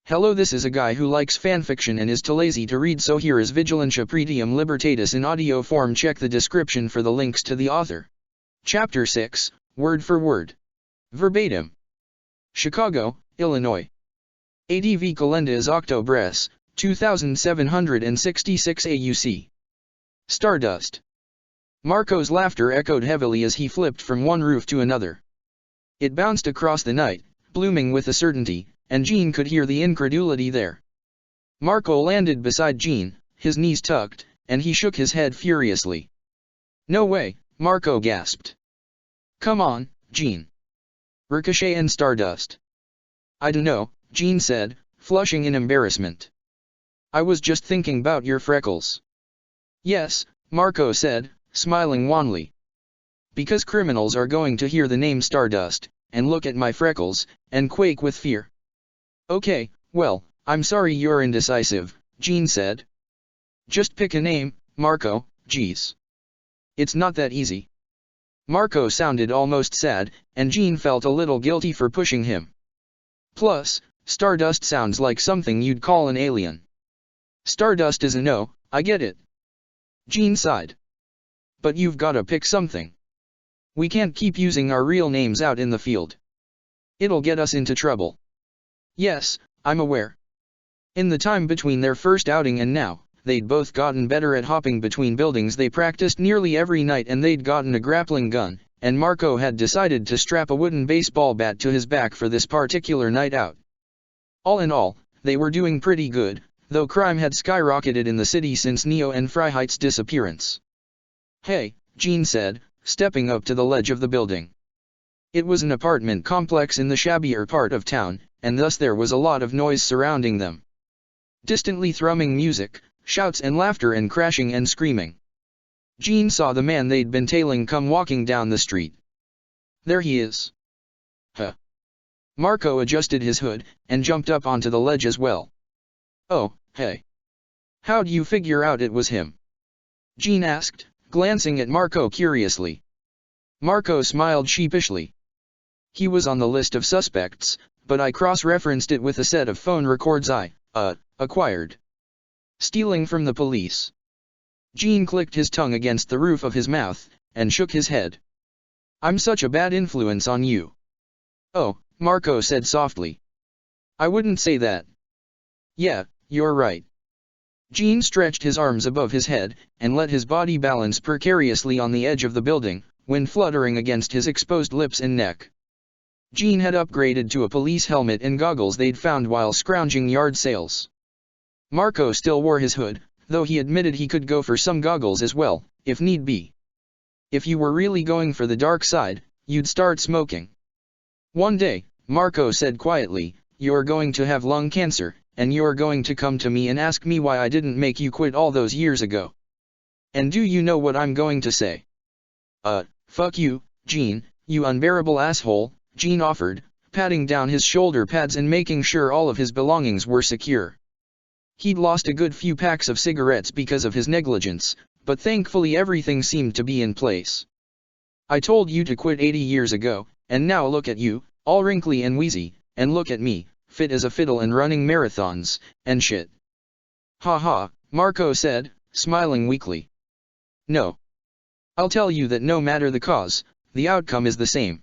Hello, this is a guy who likes fanfiction and is too lazy to read, so here is Vigilantia Pretium Libertatis in audio form. Check the description for the links to the author. Chapter 6, word for word. Verbatim. Chicago, Illinois. ADV Calenda is Octobres, 2766 AUC. Stardust. Marco's laughter echoed heavily as he flipped from one roof to another. It bounced across the night, blooming with a certainty, and Jean could hear the incredulity there. Marco landed beside Jean, his knees tucked, and he shook his head furiously. "No way," Marco gasped. "Come on, Jean." Ricochet and Stardust. "I dunno," Jean said, flushing in embarrassment. "I was just thinking about your freckles." "Yes," Marco said, smiling wanly. "Because criminals are going to hear the name Stardust, and look at my freckles, and quake with fear." "Okay, well, I'm sorry you're indecisive," Jean said. "Just pick a name, Marco, geez. It's not that easy." Marco sounded almost sad, and Jean felt a little guilty for pushing him. Plus, Stardust sounds like something you'd call an alien. "Stardust is a no, I get it." Jean sighed. "But you've gotta pick something. We can't keep using our real names out in the field. It'll get us into trouble." "Yes, I'm aware." In the time between their first outing and now, they'd both gotten better at hopping between buildings. They practiced nearly every night, and they'd gotten a grappling gun, and Marco had decided to strap a wooden baseball bat to his back for this particular night out. All in all, they were doing pretty good, though crime had skyrocketed in the city since Neo and Freiheit's disappearance. "Hey," Jean said, stepping up to the ledge of the building. It was an apartment complex in the shabbier part of town, and thus there was a lot of noise surrounding them. Distantly thrumming music, shouts and laughter and crashing and screaming. Jean saw the man they'd been tailing come walking down the street. "There he is." "Huh." Marco adjusted his hood, and jumped up onto the ledge as well. "Oh, hey. How'd you figure out it was him?" Jean asked, glancing at Marco curiously. Marco smiled sheepishly. "He was on the list of suspects, but I cross-referenced it with a set of phone records I, acquired. Stealing from the police." Jean clicked his tongue against the roof of his mouth, and shook his head. "I'm such a bad influence on you." "Oh," Marco said softly. "I wouldn't say that." "Yeah, you're right." Jean stretched his arms above his head, and let his body balance precariously on the edge of the building, wind fluttering against his exposed lips and neck. Jean had upgraded to a police helmet and goggles they'd found while scrounging yard sales. Marco still wore his hood, though he admitted he could go for some goggles as well, if need be. "If you were really going for the dark side, you'd start smoking." "One day," Marco said quietly, "you're going to have lung cancer, and you're going to come to me and ask me why I didn't make you quit all those years ago. And do you know what I'm going to say?" Fuck you, Jean, you unbearable asshole," Jean offered, patting down his shoulder pads and making sure all of his belongings were secure. He'd lost a good few packs of cigarettes because of his negligence, but thankfully everything seemed to be in place. "I told you to quit 80 years ago, and now look at you, all wrinkly and wheezy, and look at me, fit as a fiddle and running marathons, and shit." "Ha ha," Marco said, smiling weakly. "No. I'll tell you that no matter the cause, the outcome is the same.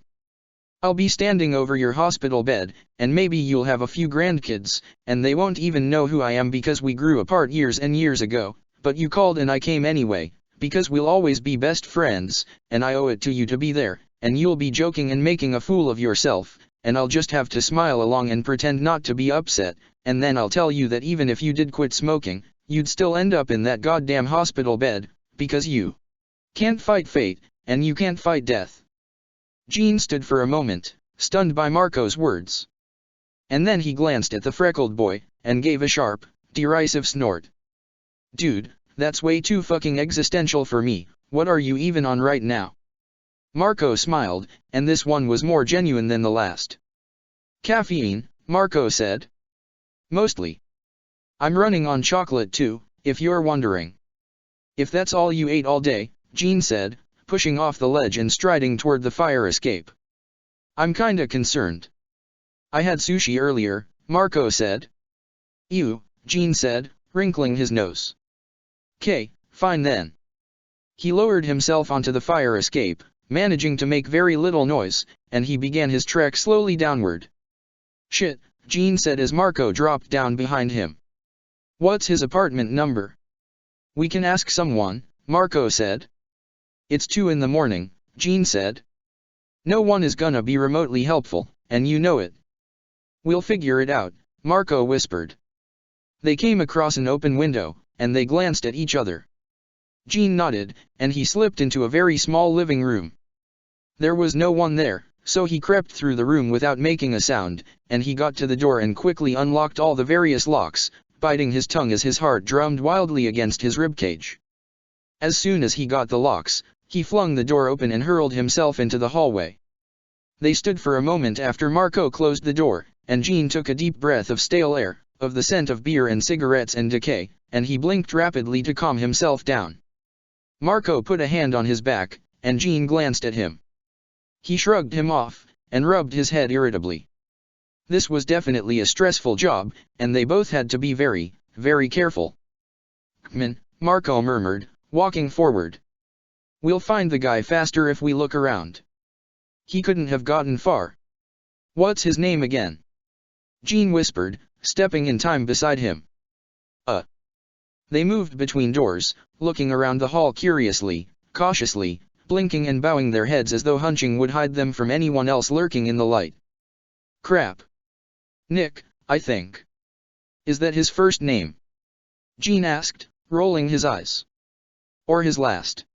I'll be standing over your hospital bed, and maybe you'll have a few grandkids, and they won't even know who I am because we grew apart years and years ago, but you called and I came anyway, because we'll always be best friends, and I owe it to you to be there, and you'll be joking and making a fool of yourself, and I'll just have to smile along and pretend not to be upset, and then I'll tell you that even if you did quit smoking, you'd still end up in that goddamn hospital bed, because you can't fight fate, and you can't fight death." Jean stood for a moment, stunned by Marco's words. And then he glanced at the freckled boy, and gave a sharp, derisive snort. "Dude, that's way too fucking existential for me. What are you even on right now?" Marco smiled, and this one was more genuine than the last. "Caffeine," Marco said. "Mostly. I'm running on chocolate too, if you're wondering." "If that's all you ate all day," Jean said, pushing off the ledge and striding toward the fire escape. "I'm kinda concerned." "I had sushi earlier," Marco said. "You," Jean said, wrinkling his nose. "'Kay, fine then." He lowered himself onto the fire escape, managing to make very little noise, and he began his trek slowly downward. "Shit," Jean said as Marco dropped down behind him. "What's his apartment number?" "We can ask someone," Marco said. "It's 2 in the morning, Jean said. "No one is gonna be remotely helpful, and you know it." "We'll figure it out," Marco whispered. They came across an open window, and they glanced at each other. Jean nodded, and he slipped into a very small living room. There was no one there, so he crept through the room without making a sound, and he got to the door and quickly unlocked all the various locks, biting his tongue as his heart drummed wildly against his ribcage. As soon as he got the locks, he flung the door open and hurled himself into the hallway. They stood for a moment after Marco closed the door, and Jean took a deep breath of stale air, of the scent of beer and cigarettes and decay, and he blinked rapidly to calm himself down. Marco put a hand on his back, and Jean glanced at him. He shrugged him off, and rubbed his head irritably. This was definitely a stressful job, and they both had to be very, very careful. "Man," Marco murmured, walking forward. "We'll find the guy faster if we look around." He couldn't have gotten far. "What's his name again?" Jean whispered, stepping in time beside him. They moved between doors, looking around the hall curiously, cautiously, blinking and bowing their heads as though hunching would hide them from anyone else lurking in the light. "Crap. Nick, I think." "Is that his first name?" Jean asked, rolling his eyes. "Or his last?"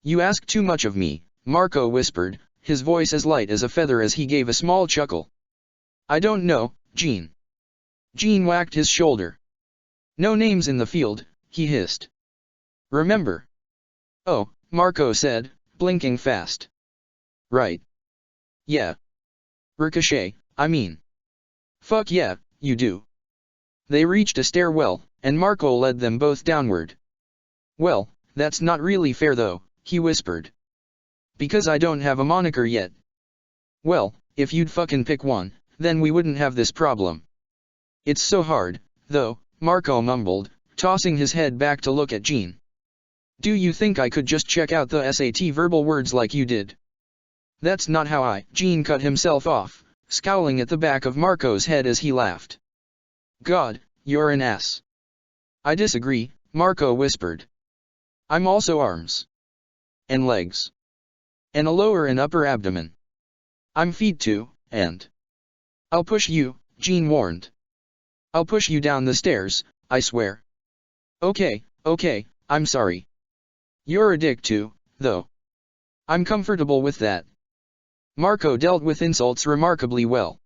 "You ask too much of me," Marco whispered, his voice as light as a feather as he gave a small chuckle. "I don't know, Jean." Jean whacked his shoulder. "No names in the field," he hissed. "Remember?" "Oh," Marco said, blinking fast. "Right. Yeah. Ricochet, I mean." "Fuck yeah, you do." They reached a stairwell, and Marco led them both downward. "Well, that's not really fair though," he whispered. "Because I don't have a moniker yet." "Well, if you'd fucking pick one, then we wouldn't have this problem." "It's so hard, though," Marco mumbled, tossing his head back to look at Jean. "Do you think I could just check out the SAT verbal words like you did?" "That's not how I—" Jean cut himself off, scowling at the back of Marco's head as he laughed. "God, you're an ass." "I disagree," Marco whispered. "I'm also arms. And legs. And a lower and upper abdomen. I'm feet too, and—" "I'll push you," Jean warned. "I'll push you down the stairs, I swear." Okay, I'm sorry." "You're a dick too, though." "I'm comfortable with that." Marco dealt with insults remarkably well.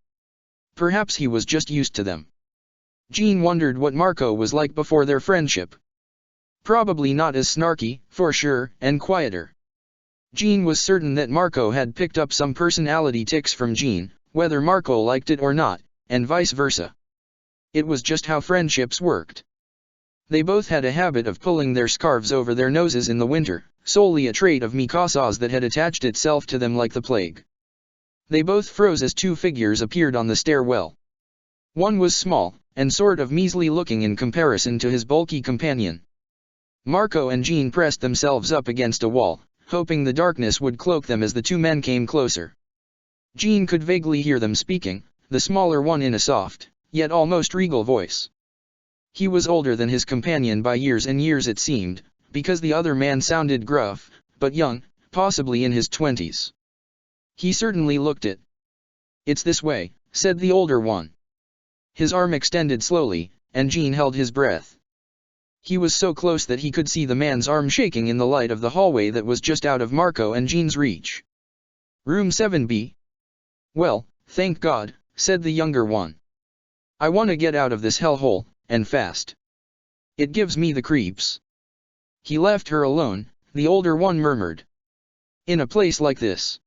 Perhaps he was just used to them. Jean wondered what Marco was like before their friendship. Probably not as snarky, for sure, and quieter. Jean was certain that Marco had picked up some personality tics from Jean, whether Marco liked it or not, and vice versa. It was just how friendships worked. They both had a habit of pulling their scarves over their noses in the winter, solely a trait of Mikasa's that had attached itself to them like the plague. They both froze as two figures appeared on the stairwell. One was small, and sort of measly looking in comparison to his bulky companion. Marco and Jean pressed themselves up against a wall, hoping the darkness would cloak them as the two men came closer. Jean could vaguely hear them speaking, the smaller one in a soft, yet almost regal voice. He was older than his companion by years and years it seemed, because the other man sounded gruff, but young, possibly in his 20s. He certainly looked it. "It's this way," said the older one. His arm extended slowly, and Jean held his breath. He was so close that he could see the man's arm shaking in the light of the hallway that was just out of Marco and Jean's reach. "Room 7B. "Well, thank God," said the younger one. "I want to get out of this hellhole, and fast. It gives me the creeps." "He left her alone," the older one murmured. "In a place like this.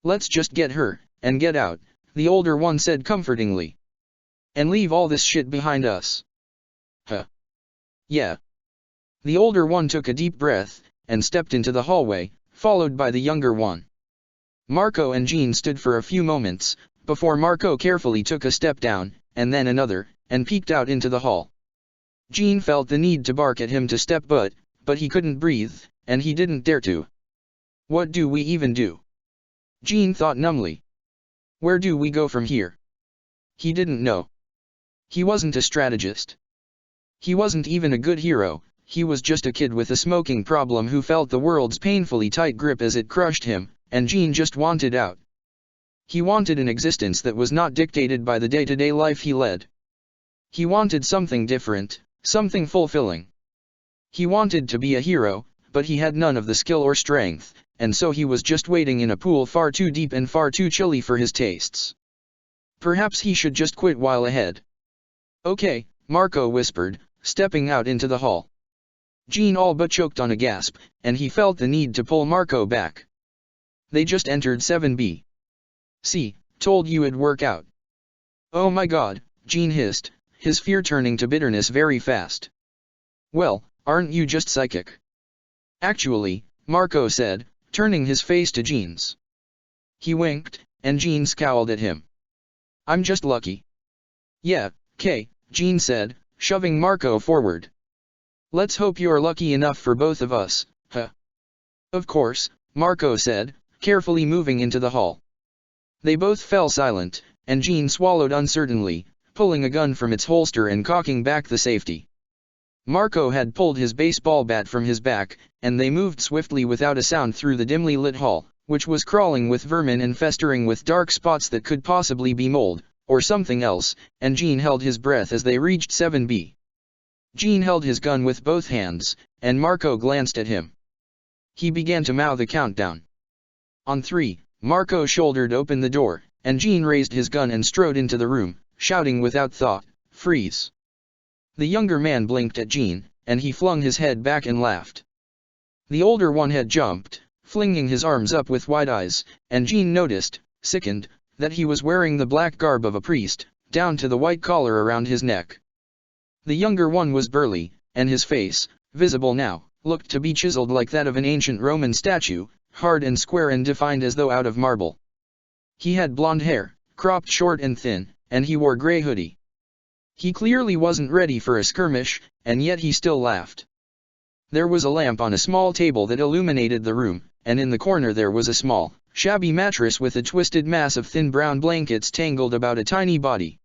Let's just get her, and get out," the older one said comfortingly. "And leave all this shit behind us." "Huh. Yeah." The older one took a deep breath, and stepped into the hallway, followed by the younger one. Marco and Jean stood for a few moments, before Marco carefully took a step down, and then another, and peeked out into the hall. Jean felt the need to bark at him to step but he couldn't breathe, and he didn't dare to. What do we even do? Jean thought numbly. Where do we go from here? He didn't know. He wasn't a strategist. He wasn't even a good hero, he was just a kid with a smoking problem who felt the world's painfully tight grip as it crushed him, and Jean just wanted out. He wanted an existence that was not dictated by the day-to-day life he led. He wanted something different, something fulfilling. He wanted to be a hero, but he had none of the skill or strength, and so he was just wading in a pool far too deep and far too chilly for his tastes. Perhaps he should just quit while ahead. Okay, Marco whispered, stepping out into the hall. Jean all but choked on a gasp, and he felt the need to pull Marco back. They just entered 7B. See, told you it'd work out. Oh my god, Jean hissed, his fear turning to bitterness very fast. Well, aren't you just psychic? Actually, Marco said, turning his face to Jean's. He winked, and Jean scowled at him. I'm just lucky. Yeah, Kay, Jean said, shoving Marco forward. Let's hope you're lucky enough for both of us, huh? Of course, Marco said, carefully moving into the hall. They both fell silent, and Jean swallowed uncertainly, pulling a gun from its holster and cocking back the safety. Marco had pulled his baseball bat from his back, and they moved swiftly without a sound through the dimly lit hall, which was crawling with vermin and festering with dark spots that could possibly be mold, or something else, and Jean held his breath as they reached 7B. Jean held his gun with both hands, and Marco glanced at him. He began to mouth a countdown. On 3, Marco shouldered open the door, and Jean raised his gun and strode into the room, shouting without thought, "Freeze!" The younger man blinked at Jean, and he flung his head back and laughed. The older one had jumped, flinging his arms up with wide eyes, and Jean noticed, sickened, that he was wearing the black garb of a priest, down to the white collar around his neck. The younger one was burly, and his face, visible now, looked to be chiseled like that of an ancient Roman statue, hard and square and defined as though out of marble. He had blonde hair, cropped short and thin, and he wore grey hoodie. He clearly wasn't ready for a skirmish, and yet he still laughed. There was a lamp on a small table that illuminated the room, and in the corner there was a small, shabby mattress with a twisted mass of thin brown blankets tangled about a tiny body.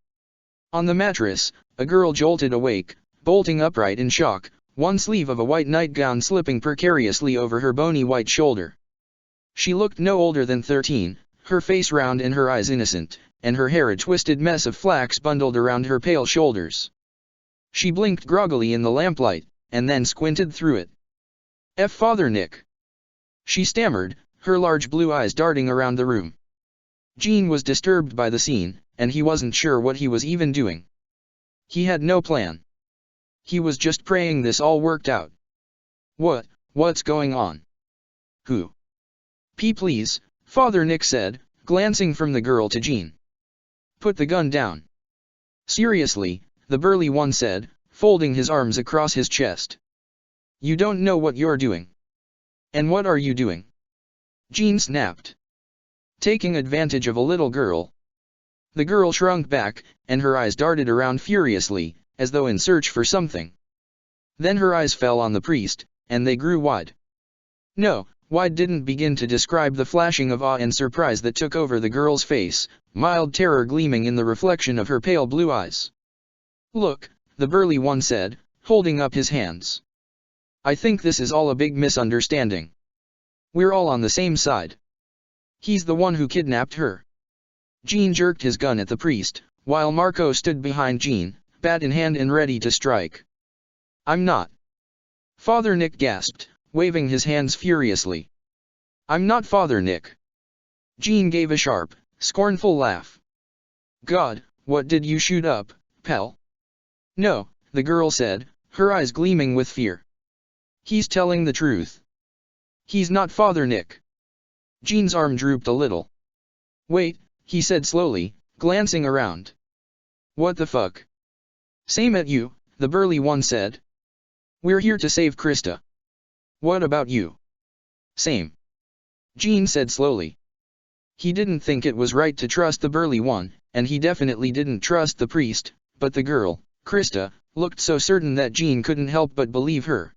On the mattress, a girl jolted awake, bolting upright in shock, one sleeve of a white nightgown slipping precariously over her bony white shoulder. She looked no older than 13, her face round and her eyes innocent, and her hair a twisted mess of flax bundled around her pale shoulders. She blinked groggily in the lamplight, and then squinted through it. Father Nick," she stammered, her large blue eyes darting around the room. Jean was disturbed by the scene, and he wasn't sure what he was even doing. He had no plan. He was just praying this all worked out. What's going on? Who? Please, Father Nick said, glancing from the girl to Jean. Put the gun down. Seriously, the burly one said, folding his arms across his chest. You don't know what you're doing. And what are you doing? Jean snapped. Taking advantage of a little girl. The girl shrunk back, and her eyes darted around furiously, as though in search for something. Then her eyes fell on the priest, and they grew wide. No, wide didn't begin to describe the flashing of awe and surprise that took over the girl's face, mild terror gleaming in the reflection of her pale blue eyes. Look, the burly one said, holding up his hands. I think this is all a big misunderstanding. We're all on the same side. He's the one who kidnapped her. Jean jerked his gun at the priest, while Marco stood behind Jean, bat in hand and ready to strike. I'm not. Father Nick gasped, waving his hands furiously. I'm not Father Nick. Jean gave a sharp, scornful laugh. God, what did you shoot up, pal? No, the girl said, her eyes gleaming with fear. He's telling the truth. He's not Father Nick. Jean's arm drooped a little. Wait, he said slowly, glancing around. What the fuck? Same at you, the burly one said. We're here to save Krista. What about you? Same. Jean said slowly. He didn't think it was right to trust the burly one, and he definitely didn't trust the priest, but the girl, Krista, looked so certain that Jean couldn't help but believe her.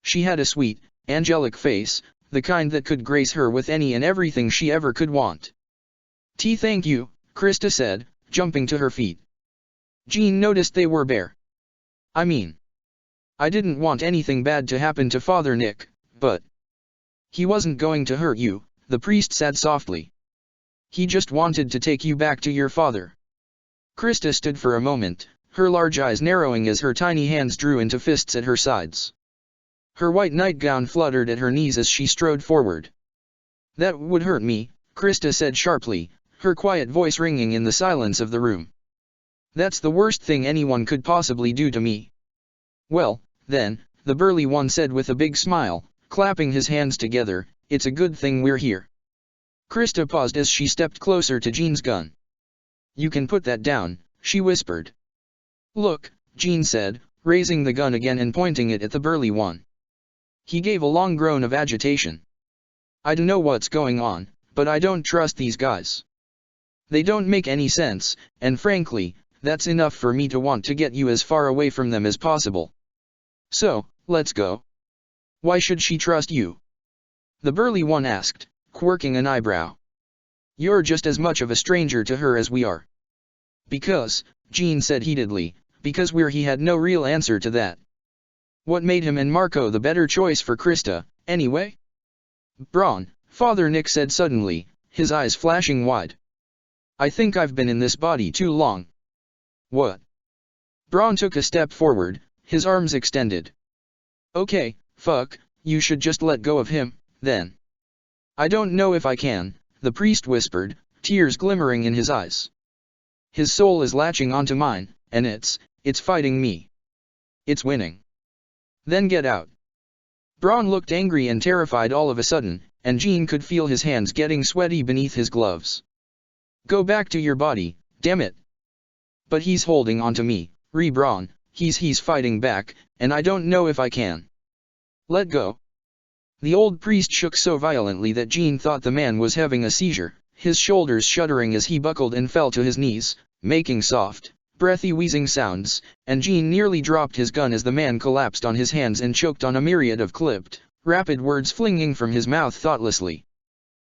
She had a sweet, angelic face, the kind that could grace her with any and everything she ever could want. Thank you, Krista said, jumping to her feet. Jean noticed they were bare. I mean, I didn't want anything bad to happen to Father Nick, but he wasn't going to hurt you, the priest said softly. He just wanted to take you back to your father. Krista stood for a moment, her large eyes narrowing as her tiny hands drew into fists at her sides. Her white nightgown fluttered at her knees as she strode forward. That would hurt me, Krista said sharply, her quiet voice ringing in the silence of the room. That's the worst thing anyone could possibly do to me. Well, then, the burly one said with a big smile, clapping his hands together, it's a good thing we're here. Krista paused as she stepped closer to Jean's gun. You can put that down, she whispered. Look, Jean said, raising the gun again and pointing it at the burly one. He gave a long groan of agitation. I don't know what's going on, but I don't trust these guys. They don't make any sense, and frankly, that's enough for me to want to get you as far away from them as possible. So, let's go. Why should she trust you? The burly one asked, quirking an eyebrow. You're just as much of a stranger to her as we are. Because, Jean said heatedly, because he had no real answer to that. What made him and Marco the better choice for Krista, anyway? Braun, Father Nick said suddenly, his eyes flashing wide. I think I've been in this body too long. What? Braun took a step forward, his arms extended. Okay, fuck, you should just let go of him, then. I don't know if I can, the priest whispered, tears glimmering in his eyes. His soul is latching onto mine, and it's fighting me. It's winning. Then get out. Braun looked angry and terrified all of a sudden, and Jean could feel his hands getting sweaty beneath his gloves. Go back to your body, damn it. But he's holding onto me, Braun, he's fighting back, and I don't know if I can. Let go. The old priest shook so violently that Jean thought the man was having a seizure, his shoulders shuddering as he buckled and fell to his knees, making soft, breathy wheezing sounds, and Jean nearly dropped his gun as the man collapsed on his hands and choked on a myriad of clipped, rapid words flinging from his mouth thoughtlessly.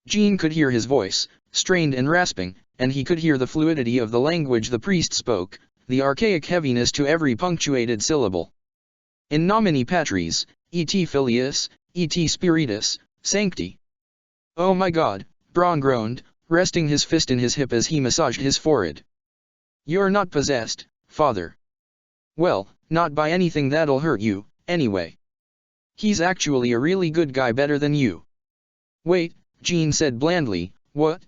Jean could hear his voice, strained and rasping, and he could hear the fluidity of the language the priest spoke, the archaic heaviness to every punctuated syllable. In nomine Patris, et Filius, et Spiritus, Sancti. Oh my God, Braun groaned, resting his fist in his hip as he massaged his forehead. You're not possessed, Father. Well, not by anything that'll hurt you, anyway. He's actually a really good guy, better than you. Wait, Jean said blandly, what?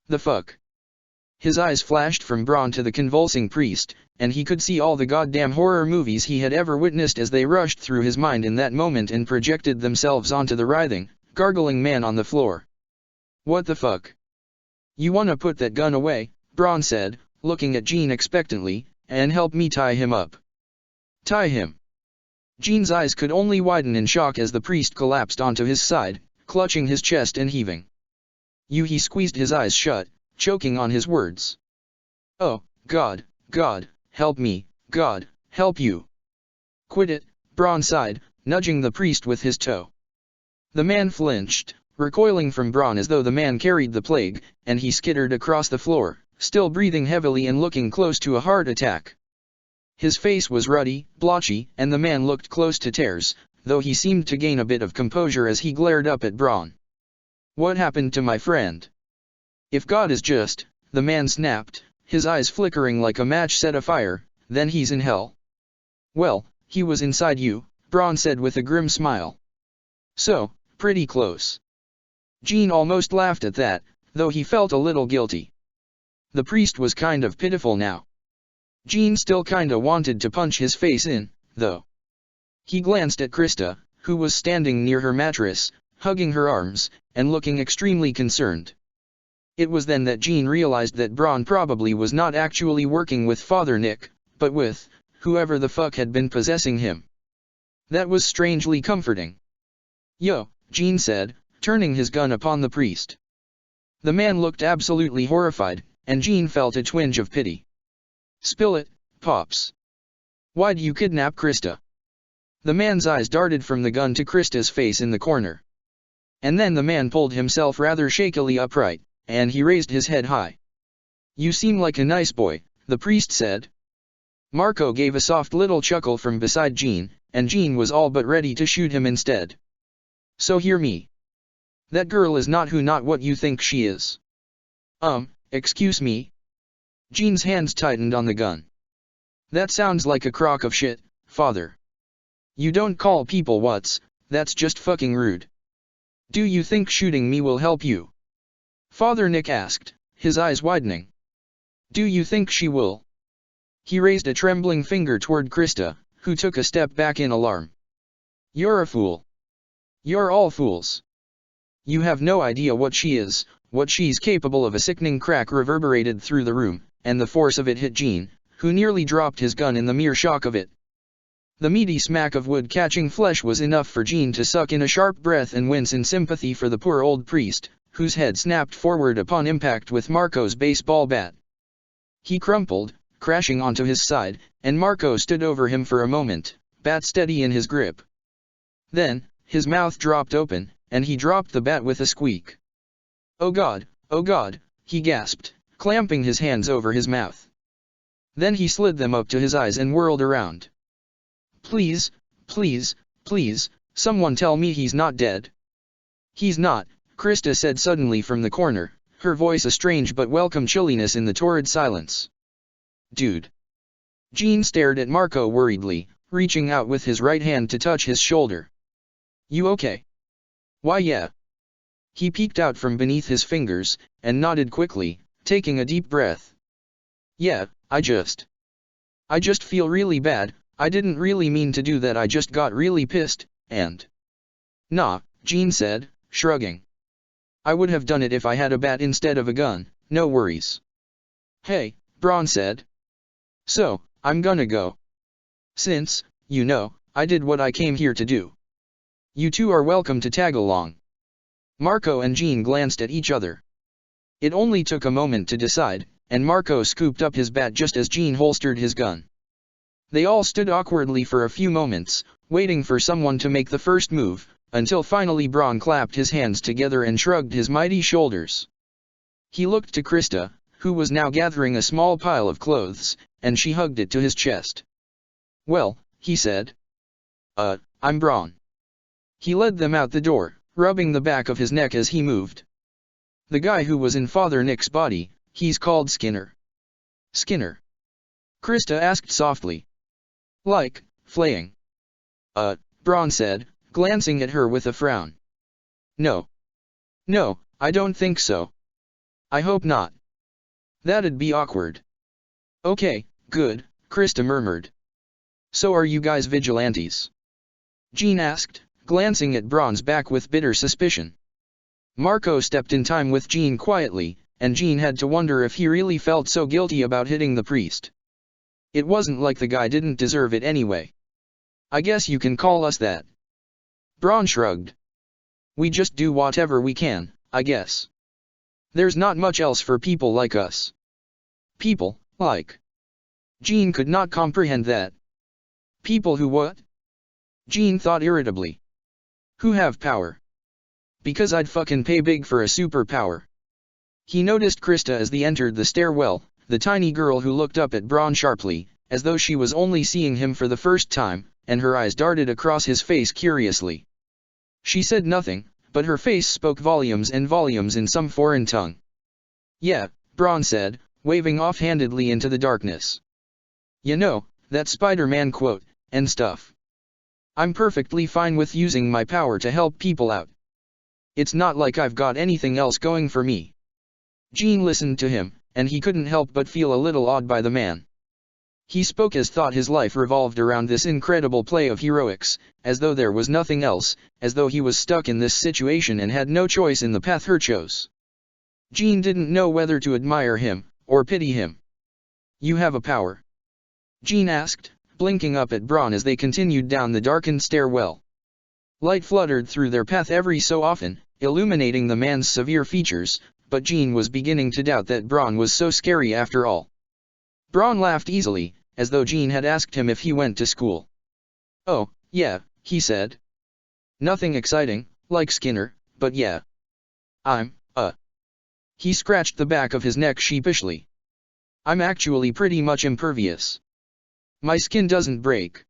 The fuck? His eyes flashed from Braun to the convulsing priest, and he could see all the goddamn horror movies he had ever witnessed as they rushed through his mind in that moment and projected themselves onto the writhing, gargling man on the floor. What the fuck? You wanna put that gun away, Braun said, looking at Jean expectantly, and help me tie him up. Tie him. Jean's eyes could only widen in shock as the priest collapsed onto his side, clutching his chest and heaving. He squeezed his eyes shut, choking on his words. Oh, God, help me, God, help you. Quit it, Braun sighed, nudging the priest with his toe. The man flinched, recoiling from Braun as though the man carried the plague, and he skittered across the floor, still breathing heavily and looking close to a heart attack. His face was ruddy, blotchy, and the man looked close to tears, though he seemed to gain a bit of composure as he glared up at Braun. What happened to my friend? If God is just, the man snapped, his eyes flickering like a match set afire, then he's in hell. Well, he was inside you, Braun said with a grim smile. So, pretty close. Jean almost laughed at that, though he felt a little guilty. The priest was kind of pitiful now. Jean still kinda wanted to punch his face in, though. He glanced at Krista, who was standing near her mattress, hugging her arms, and looking extremely concerned. It was then that Jean realized that Braun probably was not actually working with Father Nick, but with whoever the fuck had been possessing him. That was strangely comforting. Yo, Jean said, turning his gun upon the priest. The man looked absolutely horrified, and Jean felt a twinge of pity. Spill it, Pops. Why'd you kidnap Krista? The man's eyes darted from the gun to Krista's face in the corner. And then the man pulled himself rather shakily upright, and he raised his head high. You seem like a nice boy, the priest said. Marco gave a soft little chuckle from beside Jean, and Jean was all but ready to shoot him instead. So hear me. That girl is not what you think she is. Excuse me? Jean's hands tightened on the gun. That sounds like a crock of shit, father. You don't call people what's, that's just fucking rude. Do you think shooting me will help you? Father Nick asked, his eyes widening. Do you think she will? He raised a trembling finger toward Krista, who took a step back in alarm. You're a fool. You're all fools. You have no idea what she is, what she's capable of. A sickening crack reverberated through the room, and the force of it hit Jean, who nearly dropped his gun in the mere shock of it. The meaty smack of wood catching flesh was enough for Jean to suck in a sharp breath and wince in sympathy for the poor old priest, whose head snapped forward upon impact with Marco's baseball bat. He crumpled, crashing onto his side, and Marco stood over him for a moment, bat steady in his grip. Then, his mouth dropped open, and he dropped the bat with a squeak. Oh God, he gasped, clamping his hands over his mouth. Then he slid them up to his eyes and whirled around. Please, someone tell me he's not dead. He's not, Krista said suddenly from the corner, her voice a strange but welcome chilliness in the torrid silence. Dude. Jean stared at Marco worriedly, reaching out with his right hand to touch his shoulder. You okay? Why yeah. He peeked out from beneath his fingers, and nodded quickly, taking a deep breath. Yeah, I just feel really bad. I didn't really mean to do that. I just got really pissed, and... Nah, Jean said, shrugging. I would have done it if I had a bat instead of a gun, no worries. Hey, Braun said. So, I'm gonna go. Since, you know, I did what I came here to do. You two are welcome to tag along. Marco and Jean glanced at each other. It only took a moment to decide, and Marco scooped up his bat just as Jean holstered his gun. They all stood awkwardly for a few moments, waiting for someone to make the first move, until finally Braun clapped his hands together and shrugged his mighty shoulders. He looked to Krista, who was now gathering a small pile of clothes, and she hugged it to his chest. Well, he said. I'm Braun. He led them out the door, rubbing the back of his neck as he moved. The guy who was in Father Nick's body, he's called Skinner. Skinner? Krista asked softly. Like, flaying. Braun said, glancing at her with a frown. No, I don't think so. I hope not. That'd be awkward. Okay, good, Krista murmured. So are you guys vigilantes? Jean asked, glancing at Braun's back with bitter suspicion. Marco stepped in time with Jean quietly, and Jean had to wonder if he really felt so guilty about hitting the priest. It wasn't like the guy didn't deserve it anyway. I guess you can call us that. Braun shrugged. We just do whatever we can, I guess. There's not much else for people like us. People, like? Jean could not comprehend that. People who what? Jean thought irritably. Who have power. Because I'd fucking pay big for a superpower. He noticed Krista as they entered the stairwell, the tiny girl who looked up at Braun sharply, as though she was only seeing him for the first time, and her eyes darted across his face curiously. She said nothing, but her face spoke volumes and volumes in some foreign tongue. Yeah, Braun said, waving offhandedly into the darkness. You know, that Spider-Man quote, and stuff. I'm perfectly fine with using my power to help people out. It's not like I've got anything else going for me. Jean listened to him, and he couldn't help but feel a little awed by the man. He spoke as thought his life revolved around this incredible play of heroics, as though there was nothing else, as though he was stuck in this situation and had no choice in the path he chose. Jean didn't know whether to admire him, or pity him. You have a power? Jean asked, blinking up at Braun as they continued down the darkened stairwell. Light fluttered through their path every so often, illuminating the man's severe features, but Jean was beginning to doubt that Braun was so scary after all. Braun laughed easily, as though Jean had asked him if he went to school. "Oh, yeah," he said. "Nothing exciting, like Skinner, but yeah. I'm. He scratched the back of his neck sheepishly. "I'm actually pretty much impervious. My skin doesn't break.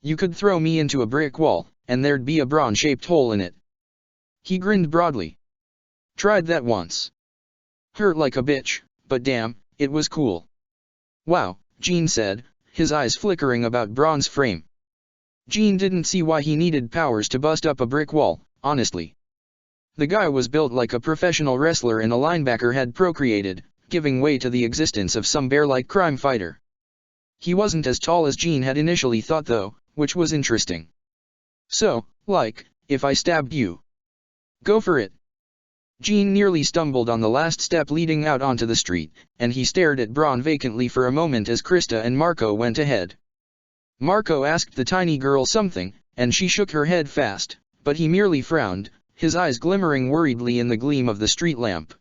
You could throw me into a brick wall, and there'd be a Braun-shaped hole in it." He grinned broadly. "Tried that once. Hurt like a bitch, but damn, it was cool." "Wow," Jean said, his eyes flickering about Braun's frame. Jean didn't see why he needed powers to bust up a brick wall, honestly. The guy was built like a professional wrestler and a linebacker had procreated, giving way to the existence of some bear-like crime fighter. He wasn't as tall as Jean had initially thought though, which was interesting. "So, like, if I stabbed you?" "Go for it." Jean nearly stumbled on the last step leading out onto the street, and he stared at Braun vacantly for a moment as Krista and Marco went ahead. Marco asked the tiny girl something, and she shook her head fast, but he merely frowned, his eyes glimmering worriedly in the gleam of the street lamp.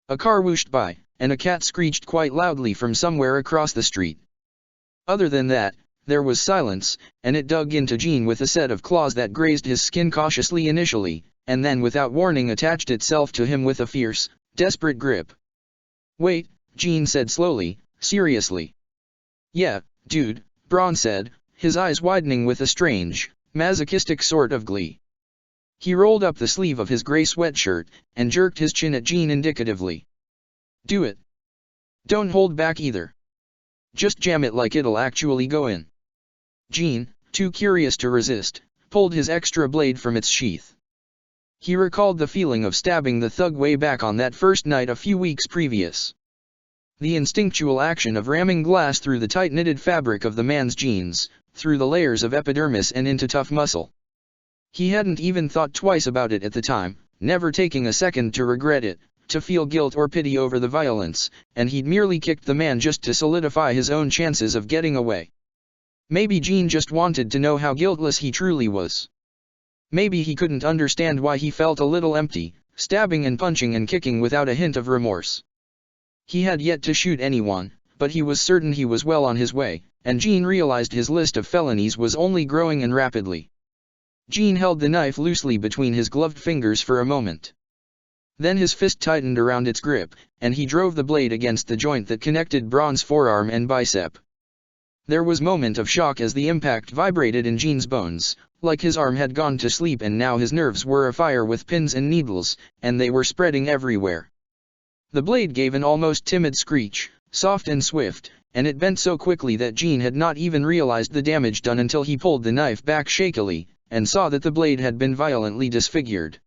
A car whooshed by, and a cat screeched quite loudly from somewhere across the street. Other than that, there was silence, and it dug into Jean with a set of claws that grazed his skin cautiously initially, and then without warning attached itself to him with a fierce, desperate grip. "Wait," Jean said slowly, seriously. "Yeah, dude," Braun said, his eyes widening with a strange, masochistic sort of glee. He rolled up the sleeve of his gray sweatshirt, and jerked his chin at Jean indicatively. "Do it. Don't hold back either. Just jam it like it'll actually go in." Jean, too curious to resist, pulled his extra blade from its sheath. He recalled the feeling of stabbing the thug way back on that first night a few weeks previous. The instinctual action of ramming glass through the tight-knitted fabric of the man's jeans, through the layers of epidermis and into tough muscle. He hadn't even thought twice about it at the time, never taking a second to regret it, to feel guilt or pity over the violence, and he'd merely kicked the man just to solidify his own chances of getting away. Maybe Jean just wanted to know how guiltless he truly was. Maybe he couldn't understand why he felt a little empty, stabbing and punching and kicking without a hint of remorse. He had yet to shoot anyone, but he was certain he was well on his way, and Jean realized his list of felonies was only growing and rapidly. Jean held the knife loosely between his gloved fingers for a moment. Then his fist tightened around its grip, and he drove the blade against the joint that connected Braun's forearm and bicep. There was a moment of shock as the impact vibrated in Jean's bones, like his arm had gone to sleep and now his nerves were afire with pins and needles, and they were spreading everywhere. The blade gave an almost timid screech, soft and swift, and it bent so quickly that Jean had not even realized the damage done until he pulled the knife back shakily, and saw that the blade had been violently disfigured.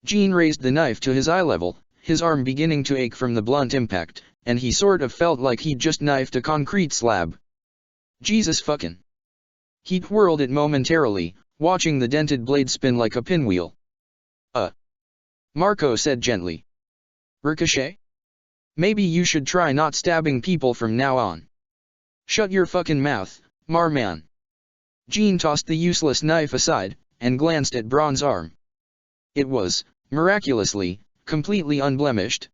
Jean raised the knife to his eye level, his arm beginning to ache from the blunt impact, and he sort of felt like he'd just knifed a concrete slab. Jesus fucking. He twirled it momentarily, watching the dented blade spin like a pinwheel. Marco said gently. "Ricochet? Maybe you should try not stabbing people from now on." "Shut your fucking mouth, Marman." Jean tossed the useless knife aside, and glanced at Braun's arm. It was, miraculously, completely unblemished.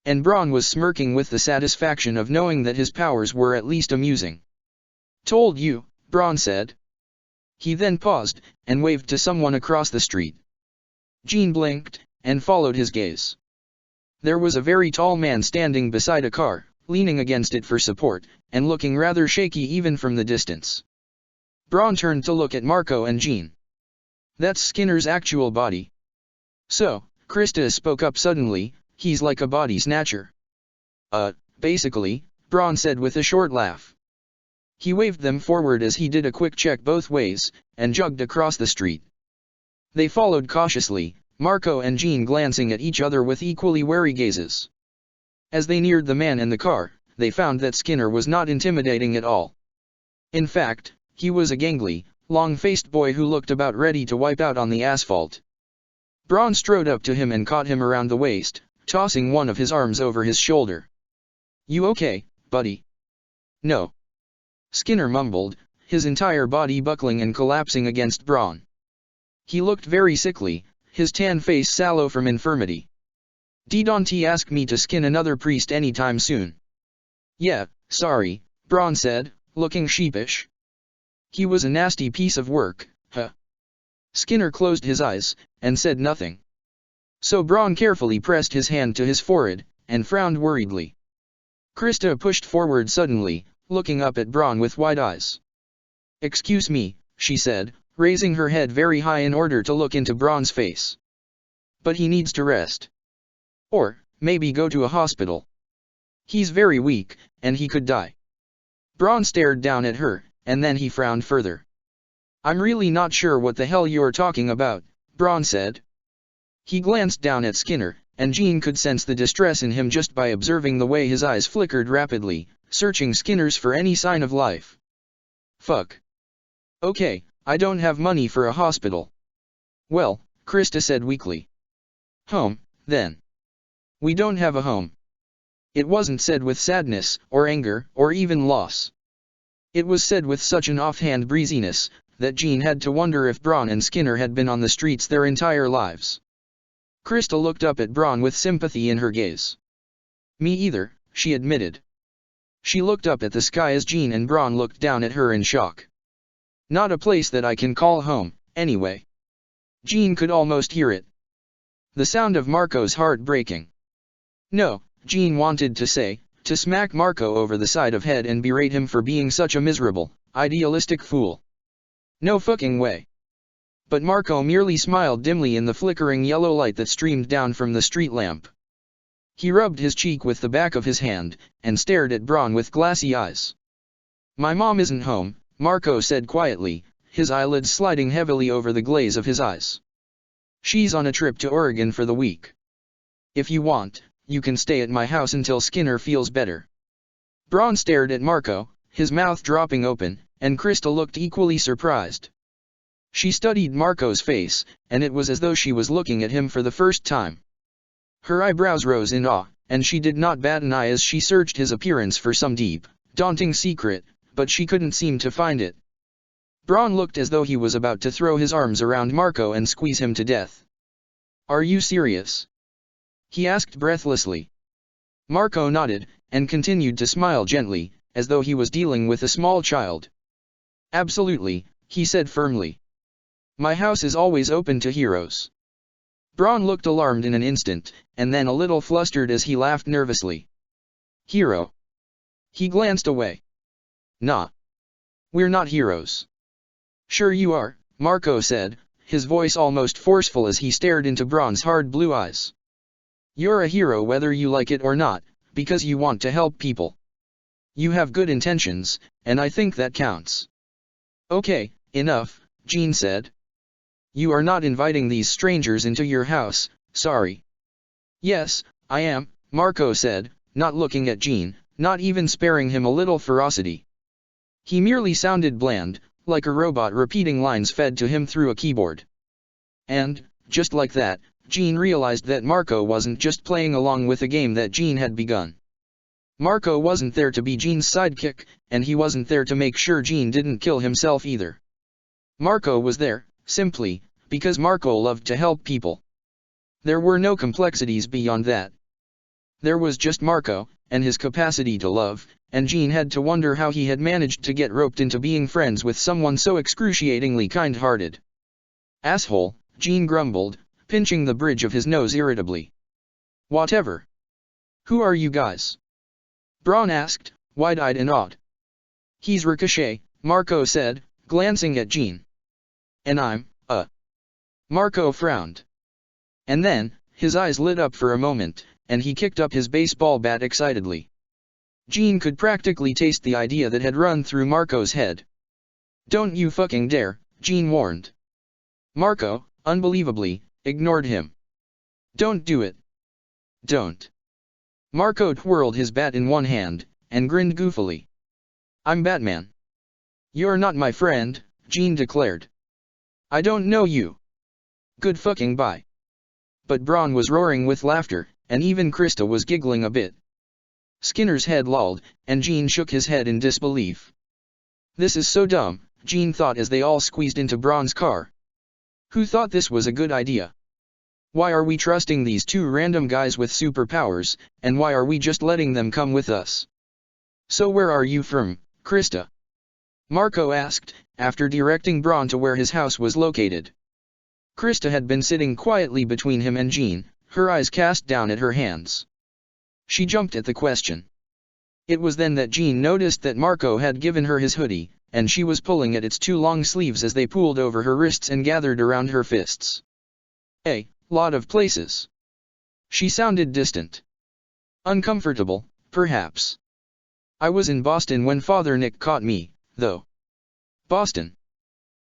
And Braun was smirking with the satisfaction of knowing that his powers were at least amusing. "Told you," Braun said. He then paused, and waved to someone across the street. Jean blinked, and followed his gaze. There was a very tall man standing beside a car, leaning against it for support, and looking rather shaky even from the distance. Braun turned to look at Marco and Jean. "That's Skinner's actual body." "So," Krista spoke up suddenly, "he's like a body snatcher." Basically," Braun said with a short laugh. He waved them forward as he did a quick check both ways, and jogged across the street. They followed cautiously, Marco and Jean glancing at each other with equally wary gazes. As they neared the man and the car, they found that Skinner was not intimidating at all. In fact, he was a gangly, long-faced boy who looked about ready to wipe out on the asphalt. Braun strode up to him and caught him around the waist, tossing one of his arms over his shoulder. "You okay, buddy?" "No." Skinner mumbled, his entire body buckling and collapsing against Braun. He looked very sickly, his tan face sallow from infirmity. "Don't ask me to skin another priest anytime soon." "Yeah, Sorry, Braun said, looking sheepish. He was a nasty piece of work, huh? Skinner closed his eyes, and said nothing. So Braun carefully pressed his hand to his forehead, and frowned worriedly. Krista pushed forward suddenly, looking up at Braun with wide eyes. Excuse me, she said, raising her head very high in order to look into Braun's face. But he needs to rest. Or, maybe go to a hospital. He's very weak, and he could die. Braun stared down at her, and then he frowned further. I'm really not sure what the hell you're talking about, Braun said. He glanced down at Skinner, and Jean could sense the distress in him just by observing the way his eyes flickered rapidly, searching Skinner's for any sign of life. Fuck. Okay, I don't have money for a hospital. Well, Krista said weakly. Home, then. We don't have a home. It wasn't said with sadness, or anger, or even loss. It was said with such an offhand breeziness, that Jean had to wonder if Braun and Skinner had been on the streets their entire lives. Krista looked up at Braun with sympathy in her gaze. Me either, she admitted. She looked up at the sky as Jean and Braun looked down at her in shock. Not a place that I can call home, anyway. Jean could almost hear it. The sound of Marco's heart breaking. No, Jean wanted to say, to smack Marco over the side of head and berate him for being such a miserable, idealistic fool. No fucking way. But Marco merely smiled dimly in the flickering yellow light that streamed down from the street lamp. He rubbed his cheek with the back of his hand, and stared at Braun with glassy eyes. My mom isn't home, Marco said quietly, his eyelids sliding heavily over the glaze of his eyes. She's on a trip to Oregon for the week. If you want, you can stay at my house until Skinner feels better. Braun stared at Marco, his mouth dropping open, and Krista looked equally surprised. She studied Marco's face, and it was as though she was looking at him for the first time. Her eyebrows rose in awe, and she did not bat an eye as she searched his appearance for some deep, daunting secret, but she couldn't seem to find it. Braun looked as though he was about to throw his arms around Marco and squeeze him to death. Are you serious? He asked breathlessly. Marco nodded, and continued to smile gently, as though he was dealing with a small child. Absolutely, he said firmly. My house is always open to heroes. Braun looked alarmed in an instant, and then a little flustered as he laughed nervously. Hero? He glanced away. Nah. We're not heroes. Sure you are, Marco said, his voice almost forceful as he stared into Braun's hard blue eyes. You're a hero whether you like it or not, because you want to help people. You have good intentions, and I think that counts. Okay, enough, Jean said. You are not inviting these strangers into your house, sorry. Yes, I am, Marco said, not looking at Jean, not even sparing him a little ferocity. He merely sounded bland, like a robot repeating lines fed to him through a keyboard. And, just like that, Jean realized that Marco wasn't just playing along with a game that Jean had begun. Marco wasn't there to be Jean's sidekick, and he wasn't there to make sure Jean didn't kill himself either. Marco was there, simply, because Marco loved to help people. There were no complexities beyond that. There was just Marco, and his capacity to love, and Jean had to wonder how he had managed to get roped into being friends with someone so excruciatingly kind-hearted. Asshole, Jean grumbled, pinching the bridge of his nose irritably. Whatever. Who are you guys? Braun asked, wide-eyed and awed. He's Ricochet, Marco said, glancing at Jean. And I'm, Marco frowned. And then, his eyes lit up for a moment, and he kicked up his baseball bat excitedly. Jean could practically taste the idea that had run through Marco's head. Don't you fucking dare, Jean warned. Marco, unbelievably, ignored him. Don't do it. Don't. Marco twirled his bat in one hand, and grinned goofily. I'm Batman. You're not my friend, Jean declared. I don't know you. Good fucking bye. But Braun was roaring with laughter, and even Krista was giggling a bit. Skinner's head lolled, and Jean shook his head in disbelief. This is so dumb, Jean thought as they all squeezed into Braun's car. Who thought this was a good idea? Why are we trusting these two random guys with superpowers, and why are we just letting them come with us? So where are you from, Krista? Marco asked, after directing Braun to where his house was located. Krista had been sitting quietly between him and Jean, her eyes cast down at her hands. She jumped at the question. It was then that Jean noticed that Marco had given her his hoodie, and she was pulling at its two long sleeves as they pooled over her wrists and gathered around her fists. A lot of places. She sounded distant. Uncomfortable, perhaps. I was in Boston when Father Nick caught me, though. Boston.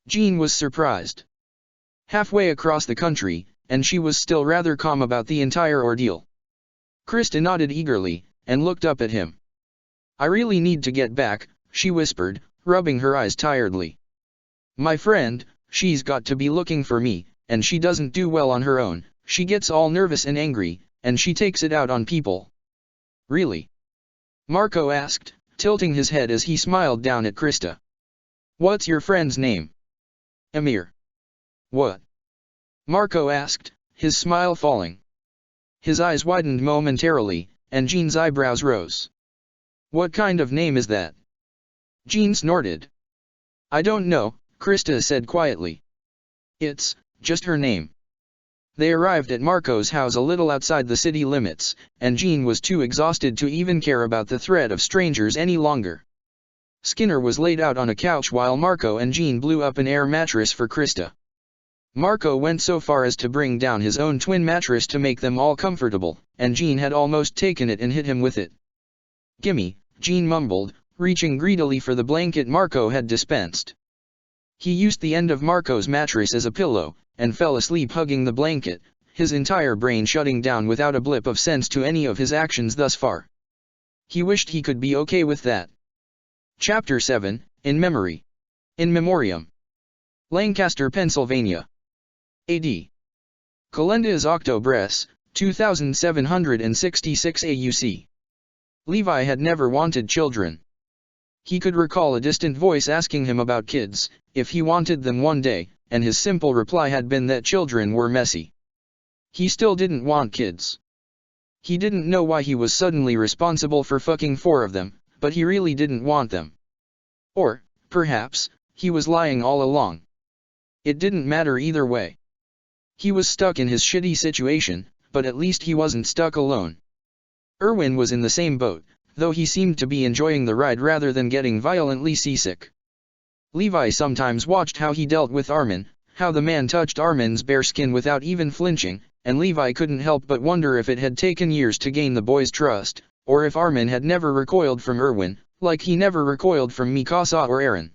Jean was surprised. Halfway across the country, and she was still rather calm about the entire ordeal. Krista nodded eagerly, and looked up at him. I really need to get back, she whispered, rubbing her eyes tiredly. My friend, she's got to be looking for me, and she doesn't do well on her own, she gets all nervous and angry, and she takes it out on people. Really? Marco asked, tilting his head as he smiled down at Krista. What's your friend's name? Amir. What? Marco asked, his smile falling. His eyes widened momentarily, and Jean's eyebrows rose. What kind of name is that? Jean snorted. I don't know, Krista said quietly. It's just her name. They arrived at Marco's house a little outside the city limits, and Jean was too exhausted to even care about the threat of strangers any longer. Skinner was laid out on a couch while Marco and Jean blew up an air mattress for Krista. Marco went so far as to bring down his own twin mattress to make them all comfortable, and Jean had almost taken it and hit him with it. Gimme, Jean mumbled, reaching greedily for the blanket Marco had dispensed. He used the end of Marco's mattress as a pillow, and fell asleep hugging the blanket, his entire brain shutting down without a blip of sense to any of his actions thus far. He wished he could be okay with that. Chapter 7, In Memory. In Memoriam. Lancaster, Pennsylvania. A.D. Calendas Octobres, 2766 AUC. Levi had never wanted children. He could recall a distant voice asking him about kids, if he wanted them one day, and his simple reply had been that children were messy. He still didn't want kids. He didn't know why he was suddenly responsible for fucking 4 of them, but he really didn't want them. Or, perhaps, he was lying all along. It didn't matter either way. He was stuck in his shitty situation, but at least he wasn't stuck alone. Erwin was in the same boat, though he seemed to be enjoying the ride rather than getting violently seasick. Levi sometimes watched how he dealt with Armin, how the man touched Armin's bare skin without even flinching, and Levi couldn't help but wonder if it had taken years to gain the boy's trust, or if Armin had never recoiled from Erwin, like he never recoiled from Mikasa or Eren.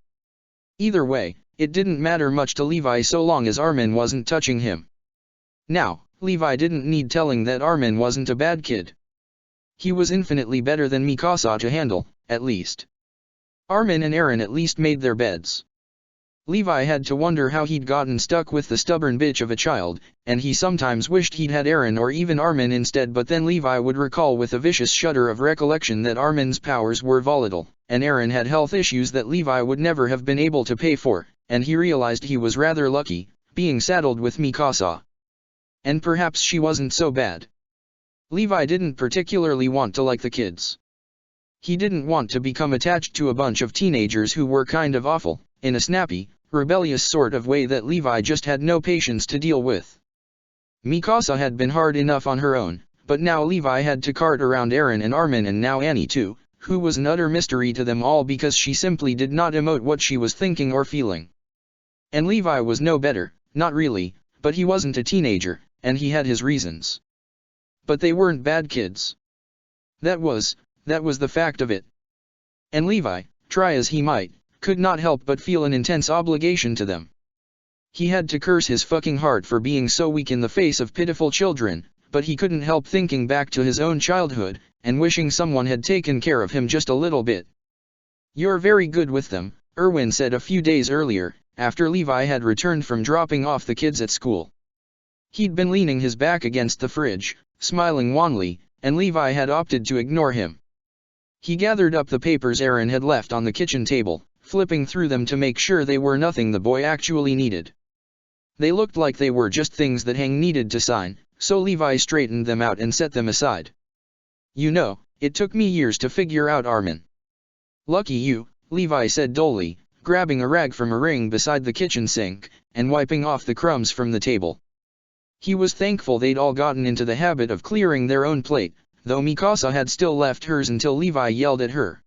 Either way, it didn't matter much to Levi so long as Armin wasn't touching him. Now, Levi didn't need telling that Armin wasn't a bad kid. He was infinitely better than Mikasa to handle, at least. Armin and Eren at least made their beds. Levi had to wonder how he'd gotten stuck with the stubborn bitch of a child, and he sometimes wished he'd had Eren or even Armin instead, but then Levi would recall with a vicious shudder of recollection that Armin's powers were volatile, and Eren had health issues that Levi would never have been able to pay for, and he realized he was rather lucky, being saddled with Mikasa. And perhaps she wasn't so bad. Levi didn't particularly want to like the kids. He didn't want to become attached to a bunch of teenagers who were kind of awful, in a snappy, rebellious sort of way that Levi just had no patience to deal with. Mikasa had been hard enough on her own, but now Levi had to cart around Eren and Armin and now Annie too, who was an utter mystery to them all because she simply did not emote what she was thinking or feeling. And Levi was no better, not really, but he wasn't a teenager, and he had his reasons. But they weren't bad kids. That was the fact of it. And Levi, try as he might, could not help but feel an intense obligation to them. He had to curse his fucking heart for being so weak in the face of pitiful children, but he couldn't help thinking back to his own childhood, and wishing someone had taken care of him just a little bit. You're very good with them, Erwin said a few days earlier, after Levi had returned from dropping off the kids at school. He'd been leaning his back against the fridge, smiling wanly, and Levi had opted to ignore him. He gathered up the papers Eren had left on the kitchen table, flipping through them to make sure they were nothing the boy actually needed. They looked like they were just things that Hang needed to sign, so Levi straightened them out and set them aside. You know, it took me years to figure out Armin. Lucky you, Levi said dully, grabbing a rag from a ring beside the kitchen sink, and wiping off the crumbs from the table. He was thankful they'd all gotten into the habit of clearing their own plate, though Mikasa had still left hers until Levi yelled at her.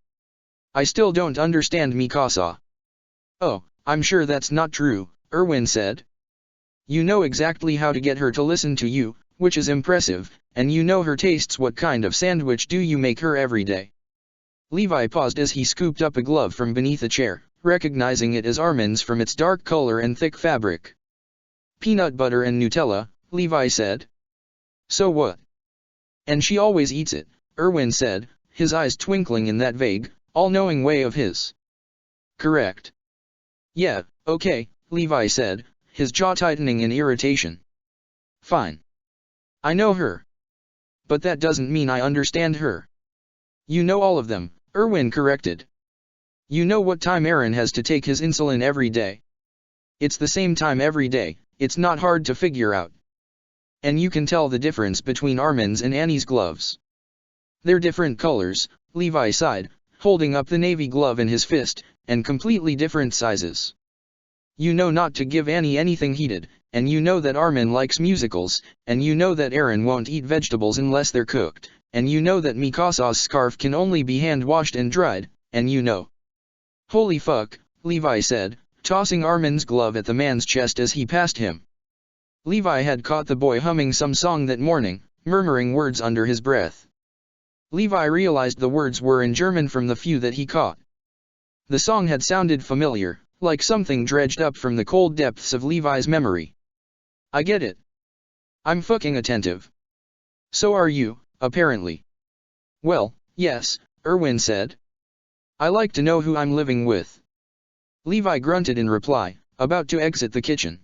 I still don't understand Mikasa. Oh, I'm sure that's not true, Erwin said. You know exactly how to get her to listen to you, which is impressive, and you know her tastes. What kind of sandwich do you make her every day? Levi paused as he scooped up a glove from beneath a chair, recognizing it as Armin's from its dark color and thick fabric. Peanut butter and Nutella, Levi said. So what? And she always eats it, Erwin said, his eyes twinkling in that vague, all-knowing way of his. Correct. Yeah, okay, Levi said, his jaw tightening in irritation. Fine. I know her. But that doesn't mean I understand her. You know all of them, Erwin corrected. You know what time Aaron has to take his insulin every day. It's the same time every day, it's not hard to figure out. And you can tell the difference between Armin's and Annie's gloves. They're different colors, Levi sighed, holding up the navy glove in his fist, and completely different sizes. You know not to give Annie anything heated, and you know that Armin likes musicals, and you know that Aaron won't eat vegetables unless they're cooked, and you know that Mikasa's scarf can only be hand-washed and dried, and you know. Holy fuck, Levi said, tossing Armin's glove at the man's chest as he passed him. Levi had caught the boy humming some song that morning, murmuring words under his breath. Levi realized the words were in German from the few that he caught. The song had sounded familiar, like something dredged up from the cold depths of Levi's memory. I get it. I'm fucking attentive. So are you, apparently. Well, yes, Erwin said. I like to know who I'm living with. Levi grunted in reply, about to exit the kitchen.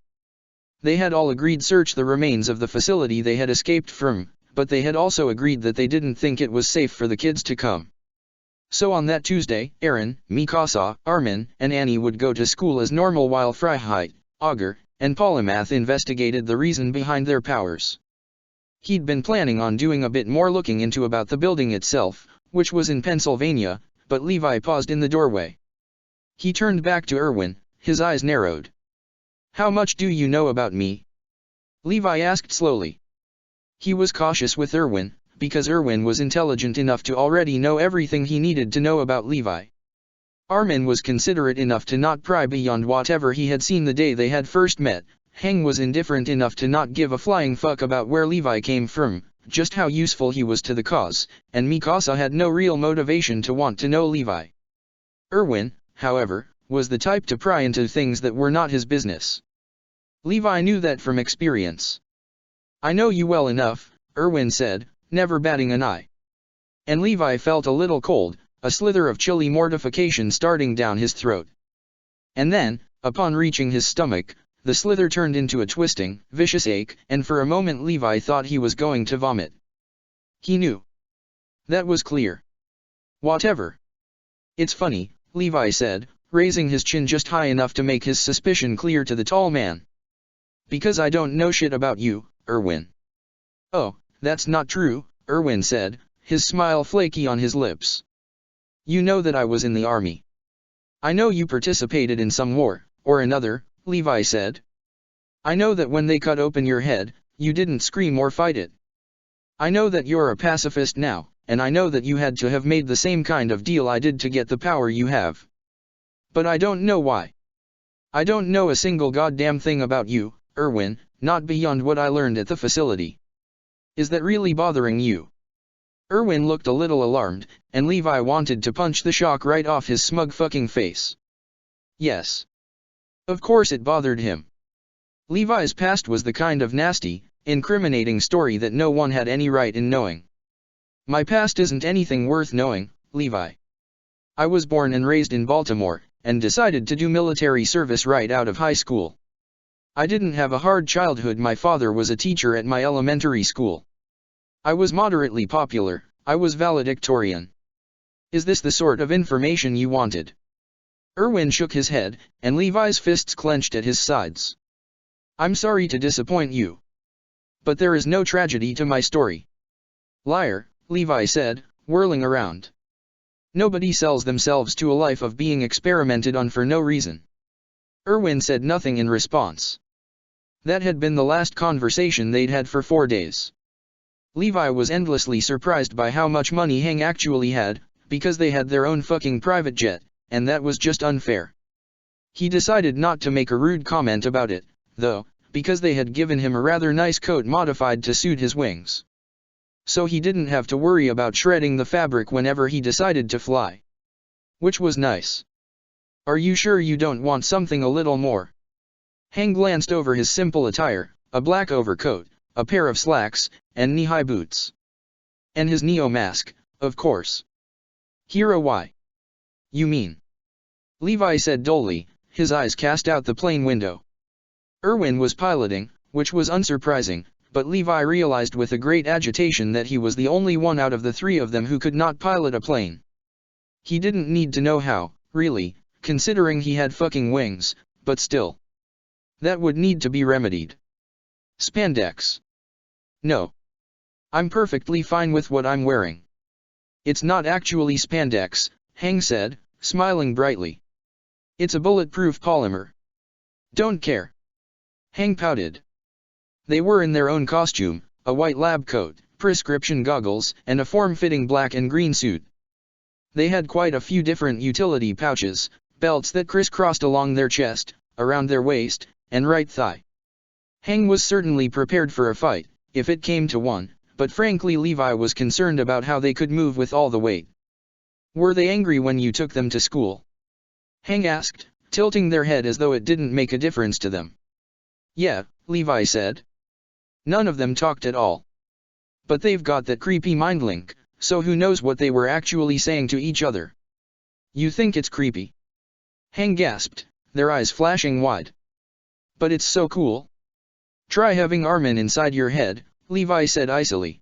They had all agreed search the remains of the facility they had escaped from, but they had also agreed that they didn't think it was safe for the kids to come. So on that Tuesday, Aaron, Mikasa, Armin, and Annie would go to school as normal while Freiheit, Augur, and Polymath investigated the reason behind their powers. He'd been planning on doing a bit more looking into about the building itself, which was in Pennsylvania, but Levi paused in the doorway. He turned back to Erwin, his eyes narrowed. How much do you know about me? Levi asked slowly. He was cautious with Erwin, because Erwin was intelligent enough to already know everything he needed to know about Levi. Armin was considerate enough to not pry beyond whatever he had seen the day they had first met. Heng was indifferent enough to not give a flying fuck about where Levi came from, just how useful he was to the cause, and Mikasa had no real motivation to want to know Levi. Erwin, however, was the type to pry into things that were not his business. Levi knew that from experience. I know you well enough, Erwin said, never batting an eye. And Levi felt a little cold, a slither of chilly mortification starting down his throat. And then, upon reaching his stomach, the slither turned into a twisting, vicious ache, and for a moment Levi thought he was going to vomit. He knew. That was clear. Whatever. It's funny, Levi said, raising his chin just high enough to make his suspicion clear to the tall man. Because I don't know shit about you, Erwin. Oh, that's not true, Erwin said, his smile flaky on his lips. You know that I was in the army. I know you participated in some war, or another, Levi said. I know that when they cut open your head, you didn't scream or fight it. I know that you're a pacifist now, and I know that you had to have made the same kind of deal I did to get the power you have. But I don't know why. I don't know a single goddamn thing about you, Erwin, not beyond what I learned at the facility. Is that really bothering you? Erwin looked a little alarmed, and Levi wanted to punch the shock right off his smug fucking face. Yes. Of course it bothered him. Levi's past was the kind of nasty, incriminating story that no one had any right in knowing. My past isn't anything worth knowing, Levi. I was born and raised in Baltimore, and decided to do military service right out of high school. I didn't have a hard childhood. My father was a teacher at my elementary school. I was moderately popular, I was valedictorian. Is this the sort of information you wanted? Erwin shook his head, and Levi's fists clenched at his sides. I'm sorry to disappoint you. But there is no tragedy to my story. Liar, Levi said, whirling around. Nobody sells themselves to a life of being experimented on for no reason. Erwin said nothing in response. That had been the last conversation they'd had for 4 days. Levi was endlessly surprised by how much money Hang actually had, because they had their own fucking private jet, and that was just unfair. He decided not to make a rude comment about it, though, because they had given him a rather nice coat modified to suit his wings. So he didn't have to worry about shredding the fabric whenever he decided to fly. Which was nice. Are you sure you don't want something a little more? Hang glanced over his simple attire, a black overcoat, a pair of slacks, and knee-high boots. And his Neo mask, of course. Hero, why? You mean? Levi said dully, his eyes cast out the plane window. Erwin was piloting, which was unsurprising, but Levi realized with a great agitation that he was the only one out of the 3 of them who could not pilot a plane. He didn't need to know how, really, considering he had fucking wings, but still. That would need to be remedied. Spandex. No. I'm perfectly fine with what I'm wearing. It's not actually spandex, Hang said, smiling brightly. It's a bulletproof polymer. Don't care. Hang pouted. They were in their own costume, a white lab coat, prescription goggles, and a form-fitting black and green suit. They had quite a few different utility pouches, belts that crisscrossed along their chest, around their waist, and right thigh. Hang was certainly prepared for a fight, if it came to one, but frankly Levi was concerned about how they could move with all the weight. Were they angry when you took them to school? Hang asked, tilting their head as though it didn't make a difference to them. Yeah, Levi said. None of them talked at all. But they've got that creepy mind link, so who knows what they were actually saying to each other. You think it's creepy? Hang gasped, their eyes flashing wide. But it's so cool. Try having Armin inside your head, Levi said icily.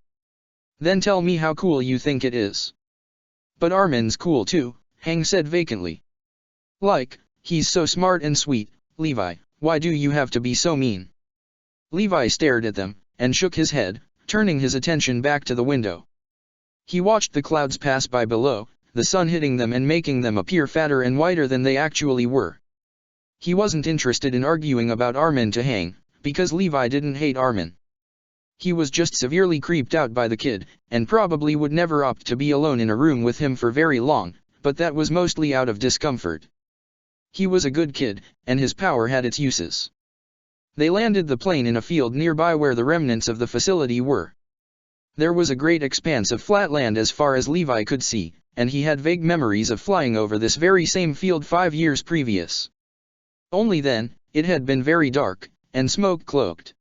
Then tell me how cool you think it is. But Armin's cool too, Hang said vacantly. Like, he's so smart and sweet, Levi, why do you have to be so mean? Levi stared at them, and shook his head, turning his attention back to the window. He watched the clouds pass by below, the sun hitting them and making them appear fatter and whiter than they actually were. He wasn't interested in arguing about Armin to Hang, because Levi didn't hate Armin. He was just severely creeped out by the kid, and probably would never opt to be alone in a room with him for very long, but that was mostly out of discomfort. He was a good kid, and his power had its uses. They landed the plane in a field nearby where the remnants of the facility were. There was a great expanse of flat land as far as Levi could see, and he had vague memories of flying over this very same field 5 years previous. Only then, it had been very dark, and smoke-cloaked.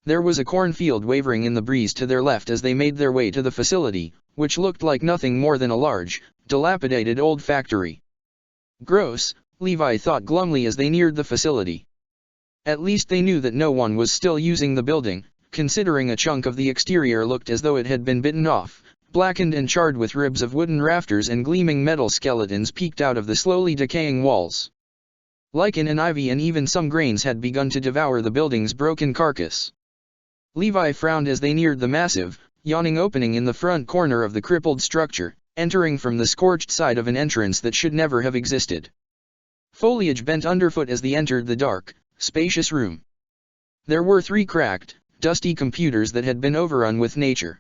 There was a cornfield wavering in the breeze to their left as they made their way to the facility, which looked like nothing more than a large, dilapidated old factory. Gross, Levi thought glumly as they neared the facility. At least they knew that no one was still using the building, considering a chunk of the exterior looked as though it had been bitten off, blackened and charred with ribs of wooden rafters and gleaming metal skeletons peeked out of the slowly decaying walls. Lichen and ivy and even some grains had begun to devour the building's broken carcass. Levi frowned as they neared the massive, yawning opening in the front corner of the crippled structure, entering from the scorched side of an entrance that should never have existed. Foliage bent underfoot as they entered the dark, spacious room. There were 3 cracked, dusty computers that had been overrun with nature.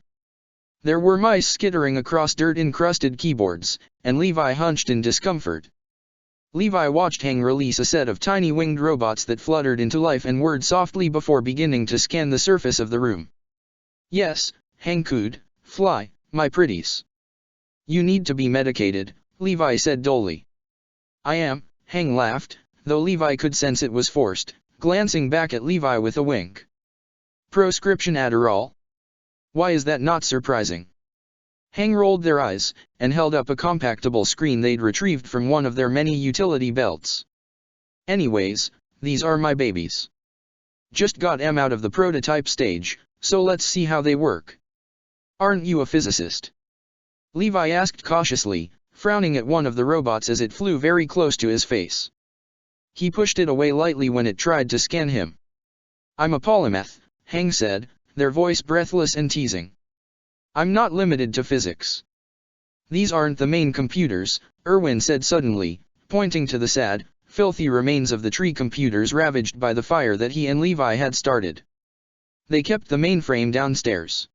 There were mice skittering across dirt-encrusted keyboards, and Levi hunched in discomfort. Levi watched Hang release a set of tiny winged robots that fluttered into life and whirred softly before beginning to scan the surface of the room. Yes, Hang cooed, fly, my pretties. You need to be medicated, Levi said dully. I am, Hang laughed, though Levi could sense it was forced, glancing back at Levi with a wink. Proscription Adderall? Why is that not surprising? Hang rolled their eyes, and held up a compactable screen they'd retrieved from one of their many utility belts. Anyways, these are my babies. Just got them out of the prototype stage, so let's see how they work. Aren't you a physicist? Levi asked cautiously, frowning at one of the robots as it flew very close to his face. He pushed it away lightly when it tried to scan him. I'm a polymath, Hang said, their voice breathless and teasing. I'm not limited to physics. These aren't the main computers, Irwin said suddenly, pointing to the sad, filthy remains of the tree computers ravaged by the fire that he and Levi had started. They kept the mainframe downstairs.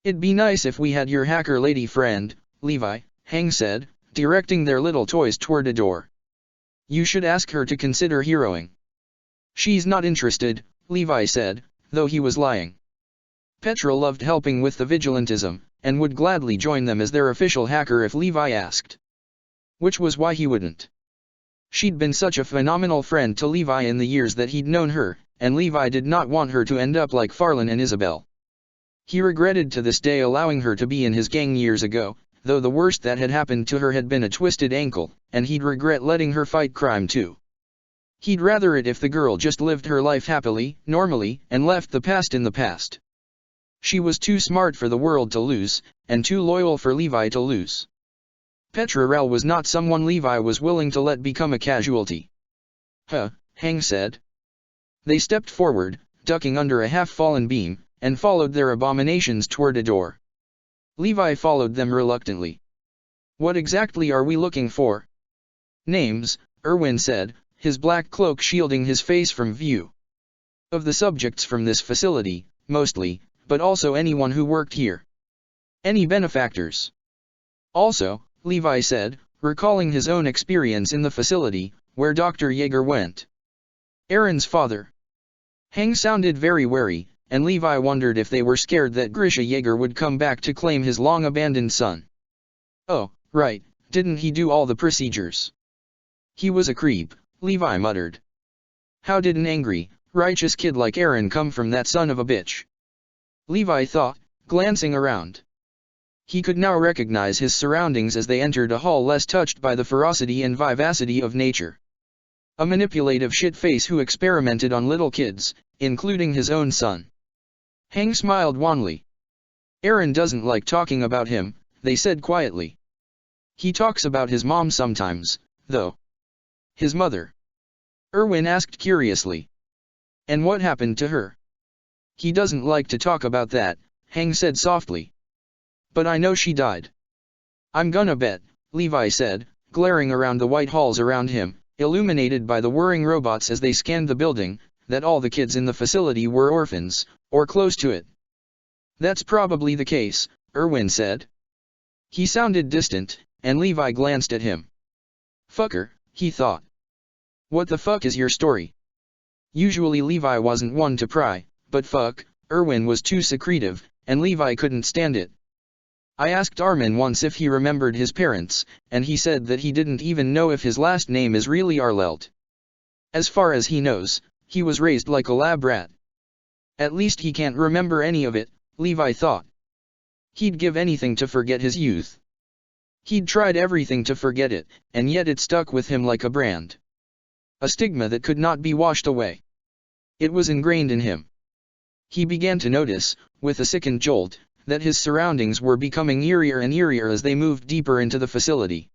It'd be nice if we had your hacker lady friend, Levi, Hang said, directing their little toys toward a door. You should ask her to consider heroing. She's not interested, Levi said, though he was lying. Petra loved helping with the Vigilantism, and would gladly join them as their official hacker if Levi asked. Which was why he wouldn't. She'd been such a phenomenal friend to Levi in the years that he'd known her, and Levi did not want her to end up like Farlan and Isabel. He regretted to this day allowing her to be in his gang years ago, though the worst that had happened to her had been a twisted ankle, and he'd regret letting her fight crime too. He'd rather it if the girl just lived her life happily, normally, and left the past in the past. She was too smart for the world to lose, and too loyal for Levi to lose. Petra Rel was not someone Levi was willing to let become a casualty. Huh, Hang said. They stepped forward, ducking under a half-fallen beam, and followed their abominations toward a door. Levi followed them reluctantly. What exactly are we looking for? Names, Irwin said, his black cloak shielding his face from view. Of the subjects from this facility, mostly, but also anyone who worked here. Any benefactors. Also, Levi said, recalling his own experience in the facility, where Dr. Yeager went. Aaron's father. Hang sounded very wary, and Levi wondered if they were scared that Grisha Yeager would come back to claim his long-abandoned son. Oh, right, didn't he do all the procedures? He was a creep, Levi muttered. How did an angry, righteous kid like Aaron come from that son of a bitch? Levi thought, glancing around. He could now recognize his surroundings as they entered a hall less touched by the ferocity and vivacity of nature. A manipulative shitface who experimented on little kids, including his own son. Hang smiled wanly. Aaron doesn't like talking about him, they said quietly. He talks about his mom sometimes, though. His mother? Irwin asked curiously. And what happened to her? He doesn't like to talk about that, Hang said softly. But I know she died. I'm gonna bet, Levi said, glaring around the white halls around him, illuminated by the whirring robots as they scanned the building, that all the kids in the facility were orphans, or close to it. That's probably the case, Irwin said. He sounded distant, and Levi glanced at him. Fucker, he thought. What the fuck is your story? Usually Levi wasn't one to pry, but fuck, Irwin was too secretive, and Levi couldn't stand it. I asked Armin once if he remembered his parents, and he said that he didn't even know if his last name is really Arlelt. As far as he knows, he was raised like a lab rat. At least he can't remember any of it, Levi thought. He'd give anything to forget his youth. He'd tried everything to forget it, and yet it stuck with him like a brand. A stigma that could not be washed away. It was ingrained in him. He began to notice, with a sickened jolt, that his surroundings were becoming eerier and eerier as they moved deeper into the facility.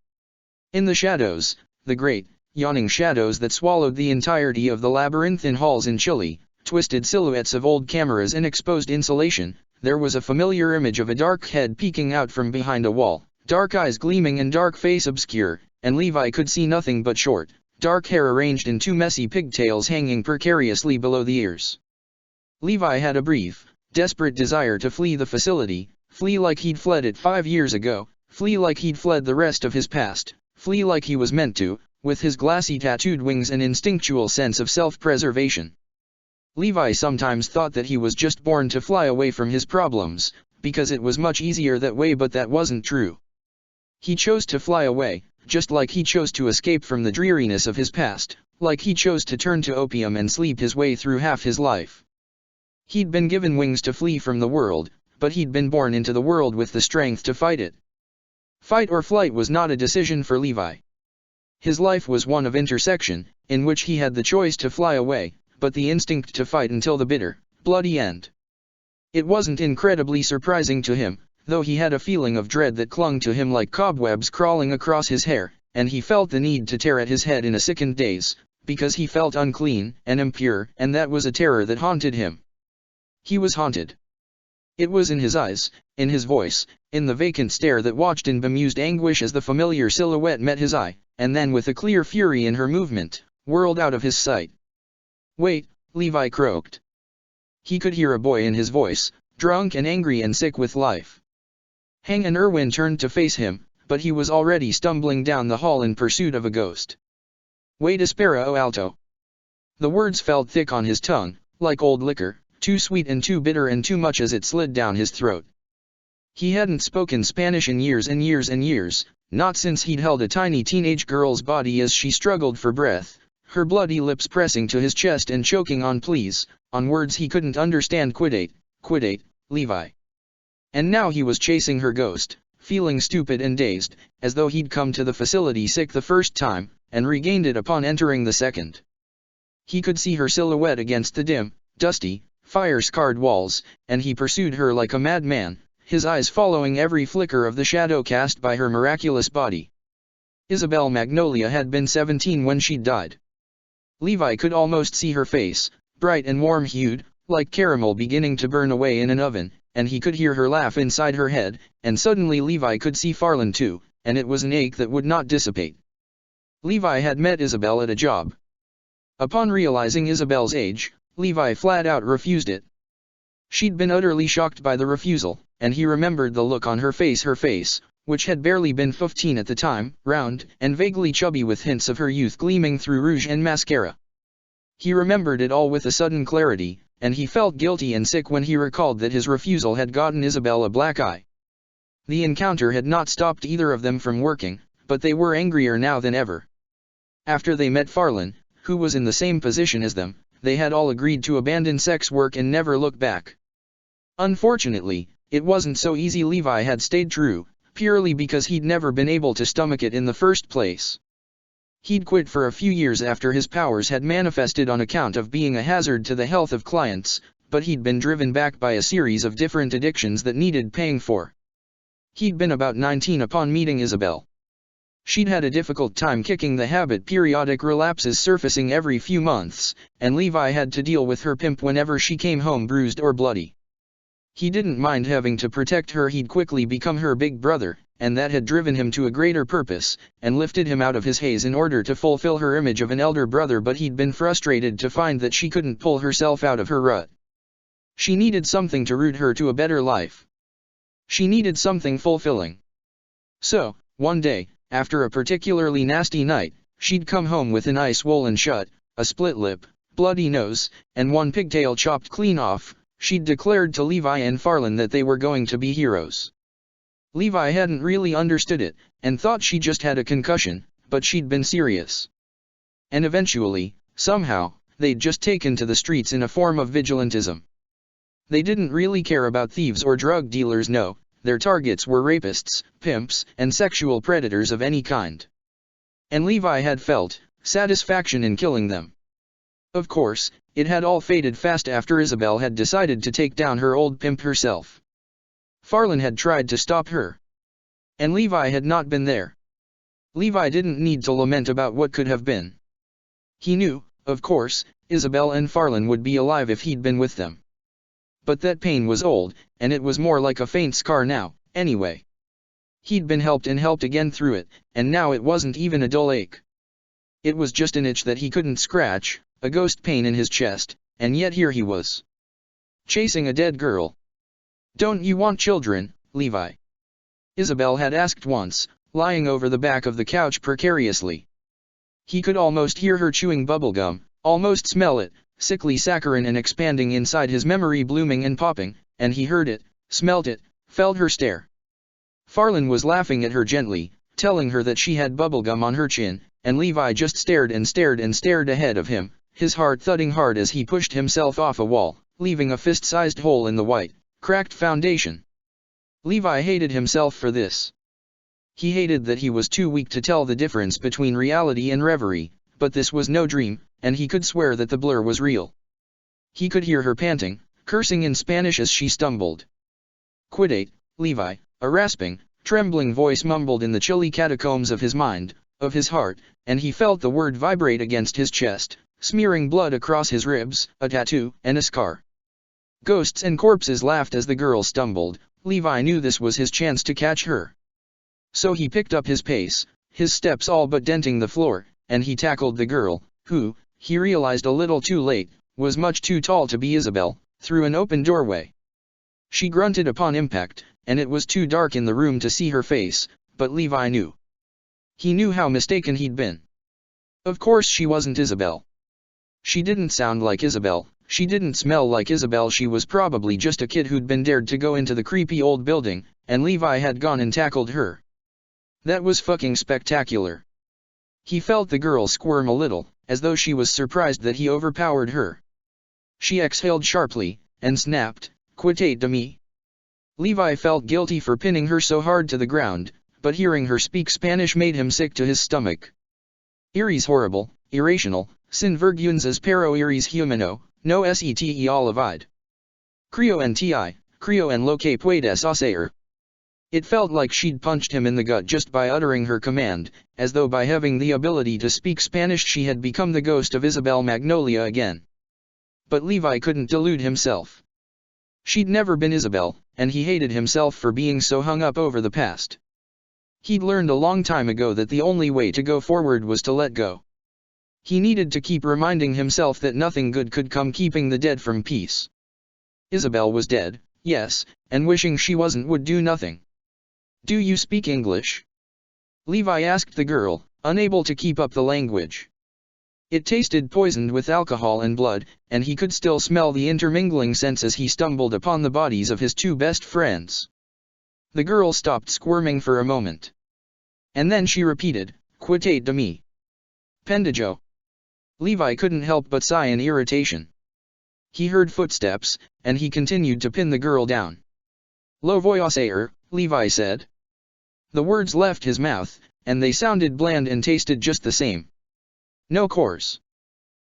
In the shadows, the great, yawning shadows that swallowed the entirety of the labyrinthine halls in chilly, twisted silhouettes of old cameras and exposed insulation, there was a familiar image of a dark head peeking out from behind a wall, dark eyes gleaming and dark face obscure, and Levi could see nothing but short, dark hair arranged in two messy pigtails hanging precariously below the ears. Levi had a brief, desperate desire to flee the facility, flee like he'd fled it 5 years ago, flee like he'd fled the rest of his past, flee like he was meant to, with his glassy tattooed wings and instinctual sense of self-preservation. Levi sometimes thought that he was just born to fly away from his problems, because it was much easier that way, but that wasn't true. He chose to fly away, just like he chose to escape from the dreariness of his past, like he chose to turn to opium and sleep his way through half his life. He'd been given wings to flee from the world, but he'd been born into the world with the strength to fight it. Fight or flight was not a decision for Levi. His life was one of intersection, in which he had the choice to fly away, but the instinct to fight until the bitter, bloody end. It wasn't incredibly surprising to him, though he had a feeling of dread that clung to him like cobwebs crawling across his hair, and he felt the need to tear at his head in a sickened daze, because he felt unclean and impure, and that was a terror that haunted him. He was haunted. It was in his eyes, in his voice, in the vacant stare that watched in bemused anguish as the familiar silhouette met his eye, and then with a clear fury in her movement, whirled out of his sight. "Wait," Levi croaked. He could hear a boy in his voice, drunk and angry and sick with life. Hang and Irwin turned to face him, but he was already stumbling down the hall in pursuit of a ghost. "Wait, espera alto." The words felt thick on his tongue, like old liquor, too sweet and too bitter and too much as it slid down his throat. He hadn't spoken Spanish in years and years and years, not since he'd held a tiny teenage girl's body as she struggled for breath, her bloody lips pressing to his chest and choking on please, on words he couldn't understand. Quit, Levi. And now he was chasing her ghost, feeling stupid and dazed, as though he'd come to the facility sick the first time, and regained it upon entering the second. He could see her silhouette against the dim, dusty, fire-scarred walls, and he pursued her like a madman, his eyes following every flicker of the shadow cast by her miraculous body. Isabel Magnolia had been 17 when she died. Levi could almost see her face, bright and warm-hued, like caramel beginning to burn away in an oven, and he could hear her laugh inside her head, and suddenly Levi could see Farland too, and it was an ache that would not dissipate. Levi had met Isabel at a job. Upon realizing Isabel's age, Levi flat out refused it. She'd been utterly shocked by the refusal, and he remembered the look on her face, which had barely been 15 at the time, round and vaguely chubby with hints of her youth gleaming through rouge and mascara. He remembered it all with a sudden clarity, and he felt guilty and sick when he recalled that his refusal had gotten Isabel a black eye. The encounter had not stopped either of them from working, but they were angrier now than ever. After they met Farland, who was in the same position as them, they had all agreed to abandon sex work and never look back. Unfortunately, it wasn't so easy. Levi had stayed true, purely because he'd never been able to stomach it in the first place. He'd quit for a few years after his powers had manifested on account of being a hazard to the health of clients, but he'd been driven back by a series of different addictions that needed paying for. He'd been about 19 upon meeting Isabel. She'd had a difficult time kicking the habit, periodic relapses surfacing every few months, and Levi had to deal with her pimp whenever she came home bruised or bloody. He didn't mind having to protect her. He'd quickly become her big brother, and that had driven him to a greater purpose, and lifted him out of his haze in order to fulfill her image of an elder brother. But he'd been frustrated to find that she couldn't pull herself out of her rut. She needed something to root her to a better life. She needed something fulfilling. So, one day, after a particularly nasty night, she'd come home with an eye swollen shut, a split lip, bloody nose, and one pigtail chopped clean off. She'd declared to Levi and Farland that they were going to be heroes. Levi hadn't really understood it, and thought she just had a concussion, but she'd been serious. And eventually, somehow, they'd just taken to the streets in a form of vigilantism. They didn't really care about thieves or drug dealers, no, their targets were rapists, pimps, and sexual predators of any kind. And Levi had felt satisfaction in killing them. Of course, it had all faded fast after Isabel had decided to take down her old pimp herself. Farland had tried to stop her. And Levi had not been there. Levi didn't need to lament about what could have been. He knew, of course, Isabel and Farland would be alive if he'd been with them. But that pain was old, and it was more like a faint scar now, anyway. He'd been helped and helped again through it, and now it wasn't even a dull ache. It was just an itch that he couldn't scratch, a ghost pain in his chest, and yet here he was. Chasing a dead girl. "Don't you want children, Levi?" Isabel had asked once, lying over the back of the couch precariously. He could almost hear her chewing bubblegum, almost smell it, sickly saccharine and expanding inside his memory, blooming and popping, and he heard it, smelt it, felt her stare. Farland was laughing at her gently, telling her that she had bubblegum on her chin, and Levi just stared and stared and stared ahead of him, his heart thudding hard as he pushed himself off a wall, leaving a fist-sized hole in the white, cracked foundation. Levi hated himself for this. He hated that he was too weak to tell the difference between reality and reverie, but this was no dream, and he could swear that the blur was real. He could hear her panting, cursing in Spanish as she stumbled. "Quit, Levi," a rasping, trembling voice mumbled in the chilly catacombs of his mind, of his heart, and he felt the word vibrate against his chest, smearing blood across his ribs, a tattoo, and a scar. Ghosts and corpses laughed as the girl stumbled. Levi knew this was his chance to catch her. So he picked up his pace, his steps all but denting the floor, and he tackled the girl, who, he realized a little too late, was much too tall to be Isabel, through an open doorway. She grunted upon impact, and it was too dark in the room to see her face, but Levi knew. He knew how mistaken he'd been. Of course she wasn't Isabel. She didn't sound like Isabel, she didn't smell like Isabel, she was probably just a kid who'd been dared to go into the creepy old building, and Levi had gone and tackled her. That was fucking spectacular. He felt the girl squirm a little, as though she was surprised that he overpowered her. She exhaled sharply, and snapped, "Quítate de mí." Levi felt guilty for pinning her so hard to the ground, but hearing her speak Spanish made him sick to his stomach. "Eres horrible, irrational, sin vergüenzas pero eres humano, no sete olvidar. Creo en lo que puedes hacer." It felt like she'd punched him in the gut just by uttering her command, as though by having the ability to speak Spanish she had become the ghost of Isabel Magnolia again. But Levi couldn't delude himself. She'd never been Isabel, and he hated himself for being so hung up over the past. He'd learned a long time ago that the only way to go forward was to let go. He needed to keep reminding himself that nothing good could come keeping the dead from peace. Isabel was dead, yes, and wishing she wasn't would do nothing. "Do you speak English?" Levi asked the girl, unable to keep up the language. It tasted poisoned with alcohol and blood, and he could still smell the intermingling scents as he stumbled upon the bodies of his two best friends. The girl stopped squirming for a moment. And then she repeated, "Quítate de mí." "Pendejo." Levi couldn't help but sigh in irritation. He heard footsteps, and he continued to pin the girl down. "Lo voy a hacer," Levi said. The words left his mouth, and they sounded bland and tasted just the same. "No course."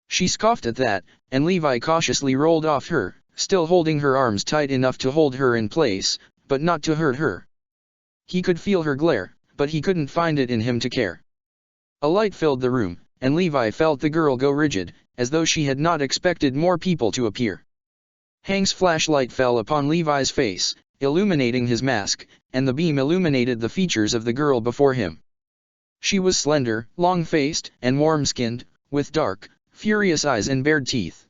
She scoffed at that, and Levi cautiously rolled off her, still holding her arms tight enough to hold her in place, but not to hurt her. He could feel her glare, but he couldn't find it in him to care. A light filled the room, and Levi felt the girl go rigid, as though she had not expected more people to appear. Hank's flashlight fell upon Levi's face, illuminating his mask, and the beam illuminated the features of the girl before him. She was slender, long-faced, and warm-skinned, with dark, furious eyes and bared teeth.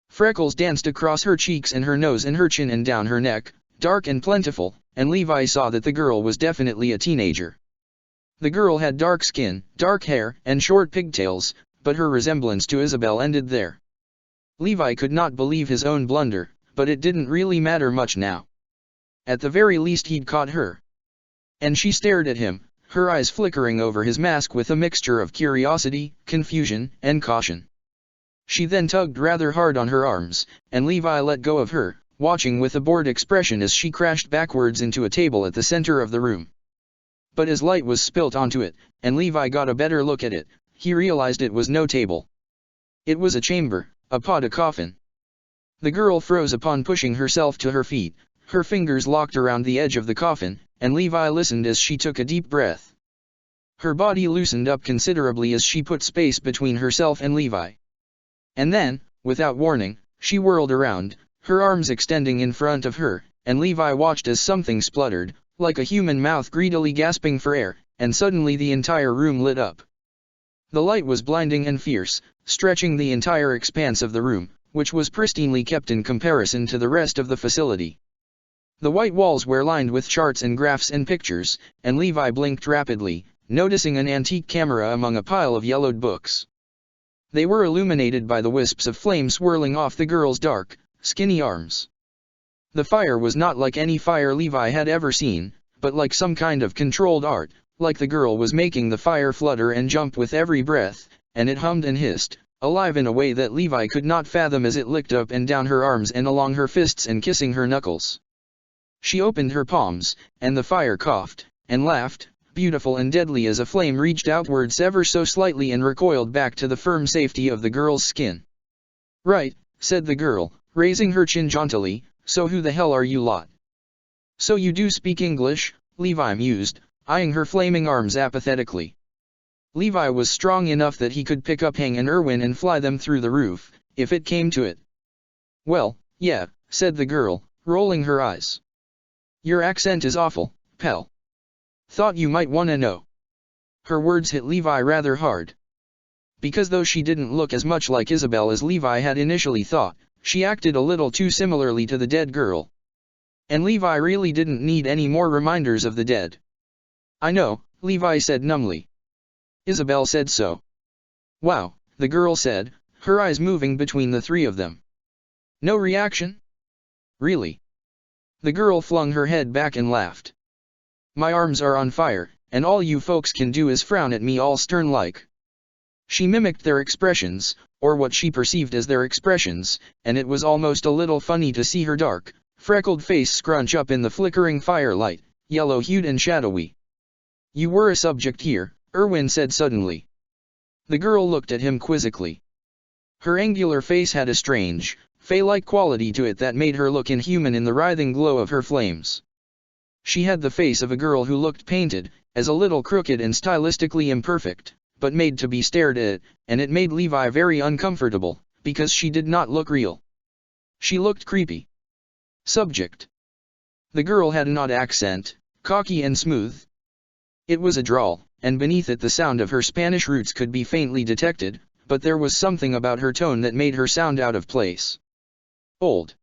Freckles danced across her cheeks and her nose and her chin and down her neck, dark and plentiful, and Levi saw that the girl was definitely a teenager. The girl had dark skin, dark hair, and short pigtails, but her resemblance to Isabel ended there. Levi could not believe his own blunder, but it didn't really matter much now. At the very least he'd caught her. And she stared at him, her eyes flickering over his mask with a mixture of curiosity, confusion, and caution. She then tugged rather hard on her arms, and Levi let go of her, watching with a bored expression as she crashed backwards into a table at the center of the room. But as light was spilt onto it, and Levi got a better look at it, he realized it was no table. It was a chamber, a coffin. The girl froze upon pushing herself to her feet, her fingers locked around the edge of the coffin, and Levi listened as she took a deep breath. Her body loosened up considerably as she put space between herself and Levi. And then, without warning, she whirled around, her arms extending in front of her, and Levi watched as something spluttered, like a human mouth greedily gasping for air, and suddenly the entire room lit up. The light was blinding and fierce, stretching the entire expanse of the room, which was pristinely kept in comparison to the rest of the facility. The white walls were lined with charts and graphs and pictures, and Levi blinked rapidly, noticing an antique camera among a pile of yellowed books. They were illuminated by the wisps of flame swirling off the girl's dark, skinny arms. The fire was not like any fire Levi had ever seen, but like some kind of controlled art, like the girl was making the fire flutter and jump with every breath, and it hummed and hissed, alive in a way that Levi could not fathom as it licked up and down her arms and along her fists and kissing her knuckles. She opened her palms, and the fire coughed, and laughed, beautiful and deadly as a flame reached outwards ever so slightly and recoiled back to the firm safety of the girl's skin. "Right," said the girl, raising her chin jauntily, "so who the hell are you lot?" "So you do speak English?" Levi mused, eyeing her flaming arms apathetically. Levi was strong enough that he could pick up Hang and Irwin and fly them through the roof, if it came to it. "Well, yeah, said the girl, rolling her eyes. Your accent is awful, pal. Thought you might wanna know. Her words hit Levi rather hard. Because though she didn't look as much like Isabel as Levi had initially thought, she acted a little too similarly to the dead girl. And Levi really didn't need any more reminders of the dead. I know, Levi said numbly. Isabel said so. Wow, the girl said, her eyes moving between the three of them. No reaction? Really? The girl flung her head back and laughed. My arms are on fire, and all you folks can do is frown at me all stern-like. She mimicked their expressions, or what she perceived as their expressions, and it was almost a little funny to see her dark, freckled face scrunch up in the flickering firelight, yellow-hued and shadowy. You were a subject here, Erwin said suddenly. The girl looked at him quizzically. Her angular face had a strange, fey-like quality to it that made her look inhuman in the writhing glow of her flames. She had the face of a girl who looked painted, as a little crooked and stylistically imperfect, but made to be stared at, and it made Levi very uncomfortable, because she did not look real. She looked creepy. Subject. The girl had an odd accent, cocky and smooth. It was a drawl, and beneath it the sound of her Spanish roots could be faintly detected, but there was something about her tone that made her sound out of place. Old.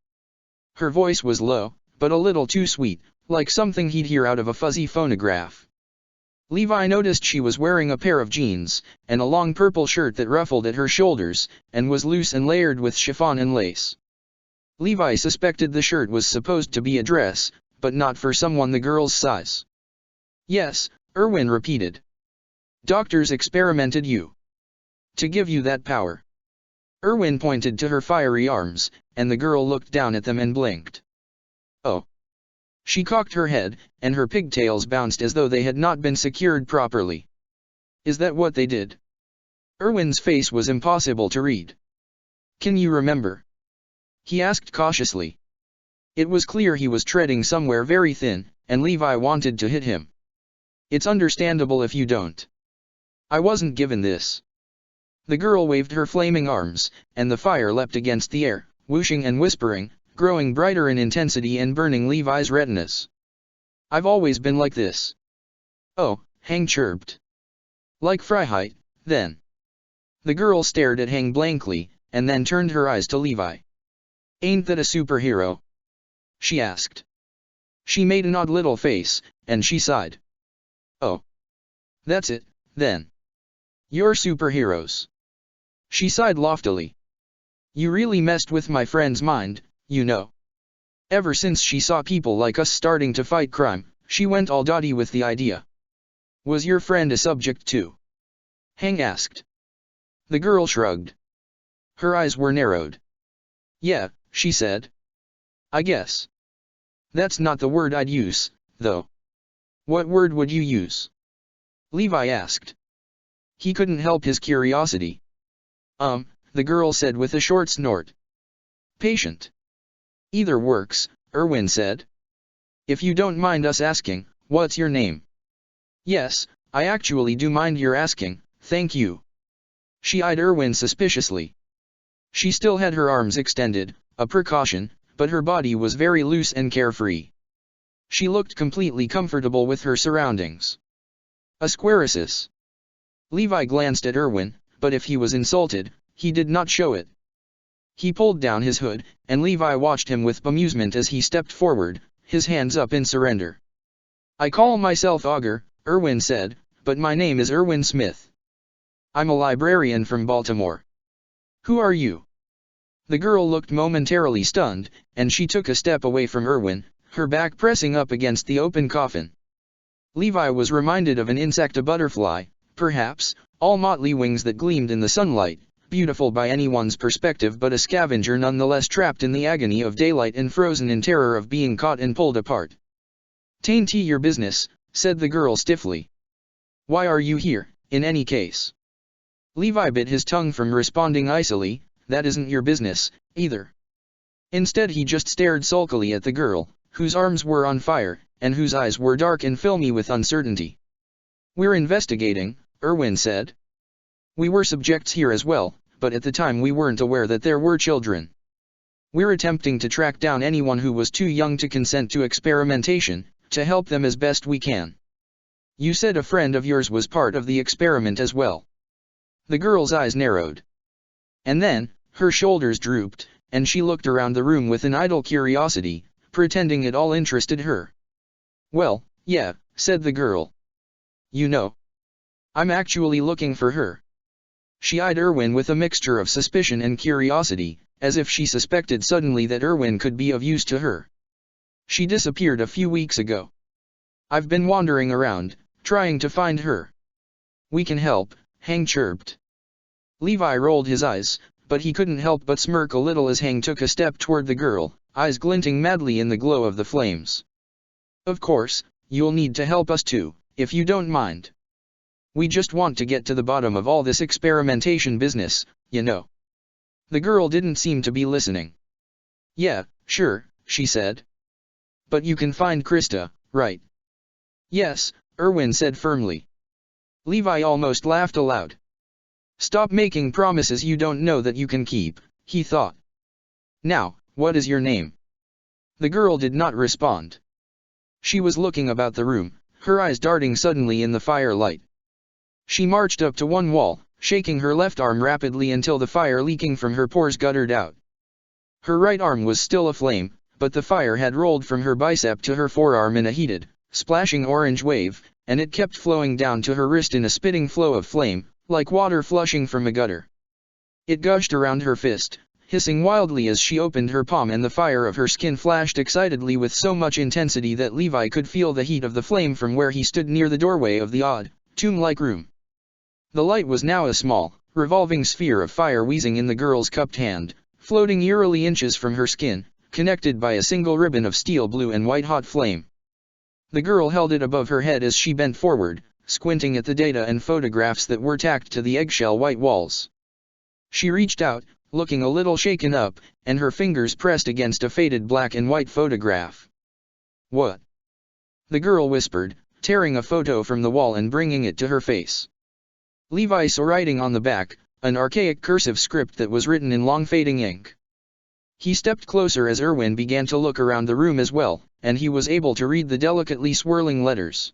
Her voice was low, but a little too sweet, like something he'd hear out of a fuzzy phonograph. Levi noticed she was wearing a pair of jeans, and a long purple shirt that ruffled at her shoulders, and was loose and layered with chiffon and lace. Levi suspected the shirt was supposed to be a dress, but not for someone the girl's size. Yes, Erwin repeated. Doctors experimented you. To give you that power. Erwin pointed to her fiery arms, and the girl looked down at them and blinked. Oh. She cocked her head, and her pigtails bounced as though they had not been secured properly. Is that what they did? Erwin's face was impossible to read. Can you remember? He asked cautiously. It was clear he was treading somewhere very thin, and Levi wanted to hit him. It's understandable if you don't. I wasn't given this. The girl waved her flaming arms, and the fire leapt against the air, whooshing and whispering, growing brighter in intensity and burning Levi's retinas. I've always been like this. Oh, Hang chirped. Like Freiheit, then. The girl stared at Hang blankly, and then turned her eyes to Levi. Ain't that a superhero? She asked. She made an odd little face, and she sighed. Oh. That's it, then. You're superheroes. She sighed loftily. You really messed with my friend's mind, you know. Ever since she saw people like us starting to fight crime, she went all dotty with the idea. Was your friend a subject too? Hang asked. The girl shrugged. Her eyes were narrowed. Yeah, she said. I guess. That's not the word I'd use, though. What word would you use? Levi asked. He couldn't help his curiosity. The girl said with a short snort. Patient. Either works, Erwin said. If you don't mind us asking, what's your name? Yes, I actually do mind your asking, thank you. She eyed Erwin suspiciously. She still had her arms extended, a precaution, but her body was very loose and carefree. She looked completely comfortable with her surroundings. A squareasis. Levi glanced at Erwin, but if he was insulted, he did not show it. He pulled down his hood, and Levi watched him with bemusement as he stepped forward, his hands up in surrender. I call myself Augur, Erwin said, but my name is Erwin Smith. I'm a librarian from Baltimore. Who are you? The girl looked momentarily stunned, and she took a step away from Erwin, her back pressing up against the open coffin. Levi was reminded of an insect, a butterfly, perhaps, all motley wings that gleamed in the sunlight, beautiful by anyone's perspective but a scavenger nonetheless trapped in the agony of daylight and frozen in terror of being caught and pulled apart. "'Tain't your business," said the girl stiffly. "Why are you here, in any case?" Levi bit his tongue from responding icily, "That isn't your business, either." Instead he just stared sulkily at the girl, whose arms were on fire, and whose eyes were dark and filmy with uncertainty. "We're investigating," Erwin said. "We were subjects here as well, but at the time we weren't aware that there were children." We're attempting to track down anyone who was too young to consent to experimentation, to help them as best we can. You said a friend of yours was part of the experiment as well. The girl's eyes narrowed. And then, her shoulders drooped, and she looked around the room with an idle curiosity, pretending it all interested her. Well, yeah, said the girl. You know, I'm actually looking for her. She eyed Erwin with a mixture of suspicion and curiosity, as if she suspected suddenly that Erwin could be of use to her. She disappeared a few weeks ago. I've been wandering around, trying to find her. We can help, Hang chirped. Levi rolled his eyes, but he couldn't help but smirk a little as Hang took a step toward the girl, eyes glinting madly in the glow of the flames. Of course, you'll need to help us too, if you don't mind. We just want to get to the bottom of all this experimentation business, you know. The girl didn't seem to be listening. Yeah, sure, she said. But you can find Krista, right? Yes, Erwin said firmly. Levi almost laughed aloud. Stop making promises you don't know that you can keep, he thought. Now, what is your name? The girl did not respond. She was looking about the room, her eyes darting suddenly in the firelight. She marched up to one wall, shaking her left arm rapidly until the fire leaking from her pores guttered out. Her right arm was still aflame, but the fire had rolled from her bicep to her forearm in a heated, splashing orange wave, and it kept flowing down to her wrist in a spitting flow of flame, like water flushing from a gutter. It gushed around her fist, hissing wildly as she opened her palm, and the fire of her skin flashed excitedly with so much intensity that Levi could feel the heat of the flame from where he stood near the doorway of the odd, tomb-like room. The light was now a small, revolving sphere of fire wheezing in the girl's cupped hand, floating eerily inches from her skin, connected by a single ribbon of steel blue and white-hot flame. The girl held it above her head as she bent forward, squinting at the data and photographs that were tacked to the eggshell white walls. She reached out, looking a little shaken up, and her fingers pressed against a faded black and white photograph. What? The girl whispered, tearing a photo from the wall and bringing it to her face. Levi saw writing on the back, an archaic cursive script that was written in long fading ink. He stepped closer as Erwin began to look around the room as well, and he was able to read the delicately swirling letters.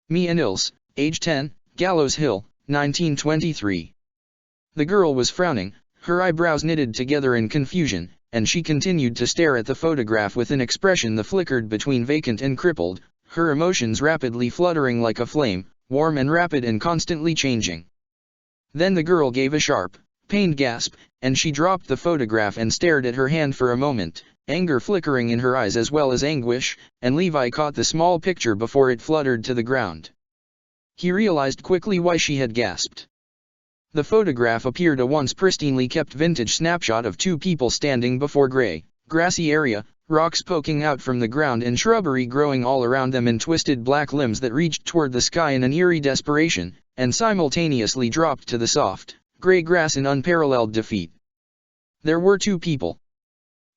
Me and Ilse, age 10, Gallows Hill, 1923. The girl was frowning, her eyebrows knitted together in confusion, and she continued to stare at the photograph with an expression that flickered between vacant and crippled, her emotions rapidly fluttering like a flame, warm and rapid and constantly changing. Then the girl gave a sharp, pained gasp, and she dropped the photograph and stared at her hand for a moment, anger flickering in her eyes as well as anguish, and Levi caught the small picture before it fluttered to the ground. He realized quickly why she had gasped. The photograph appeared a once pristinely kept vintage snapshot of two people standing before gray, grassy area, rocks poking out from the ground and shrubbery growing all around them in twisted black limbs that reached toward the sky in an eerie desperation, and simultaneously dropped to the soft, gray grass in unparalleled defeat. There were two people.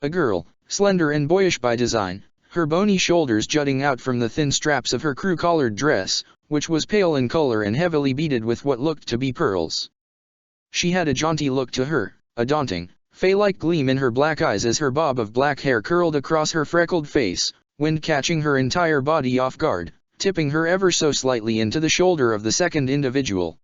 A girl, slender and boyish by design, her bony shoulders jutting out from the thin straps of her crew-collared dress, which was pale in color and heavily beaded with what looked to be pearls. She had a jaunty look to her, a daunting, fey-like gleam in her black eyes as her bob of black hair curled across her freckled face, wind catching her entire body off guard, tipping her ever so slightly into the shoulder of the second individual.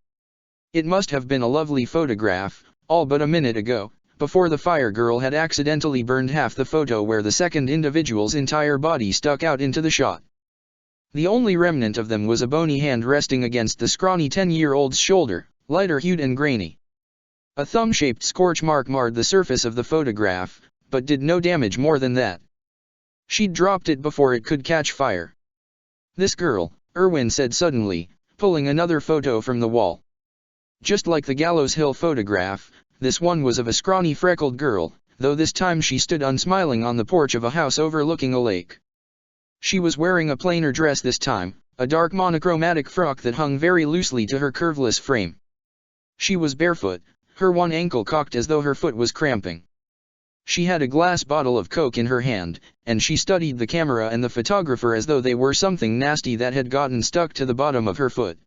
It must have been a lovely photograph, all but a minute ago, before the fire girl had accidentally burned half the photo where the second individual's entire body stuck out into the shot. The only remnant of them was a bony hand resting against the scrawny 10-year-old's shoulder, lighter hued and grainy. A thumb-shaped scorch mark marred the surface of the photograph, but did no damage more than that. She'd dropped it before it could catch fire. This girl, Erwin said suddenly, pulling another photo from the wall. Just like the Gallows Hill photograph, this one was of a scrawny freckled girl, though this time she stood unsmiling on the porch of a house overlooking a lake. She was wearing a plainer dress this time, a dark monochromatic frock that hung very loosely to her curveless frame. She was barefoot, her one ankle cocked as though her foot was cramping. She had a glass bottle of Coke in her hand, and she studied the camera and the photographer as though they were something nasty that had gotten stuck to the bottom of her foot.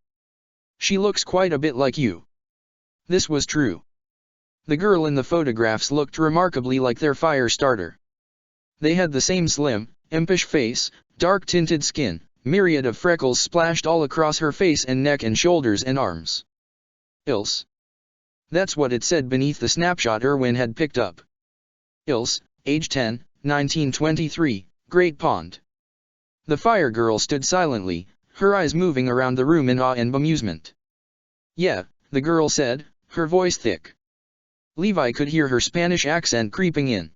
She looks quite a bit like you. This was true. The girl in the photographs looked remarkably like their fire starter. They had the same slim, impish face, dark-tinted skin, myriad of freckles splashed all across her face and neck and shoulders and arms. Ilse. That's what it said beneath the snapshot Erwin had picked up. Ilse, age 10, 1923, Great Pond. The fire girl stood silently, her eyes moving around the room in awe and bemusement. Yeah, the girl said, her voice thick. Levi could hear her Spanish accent creeping in.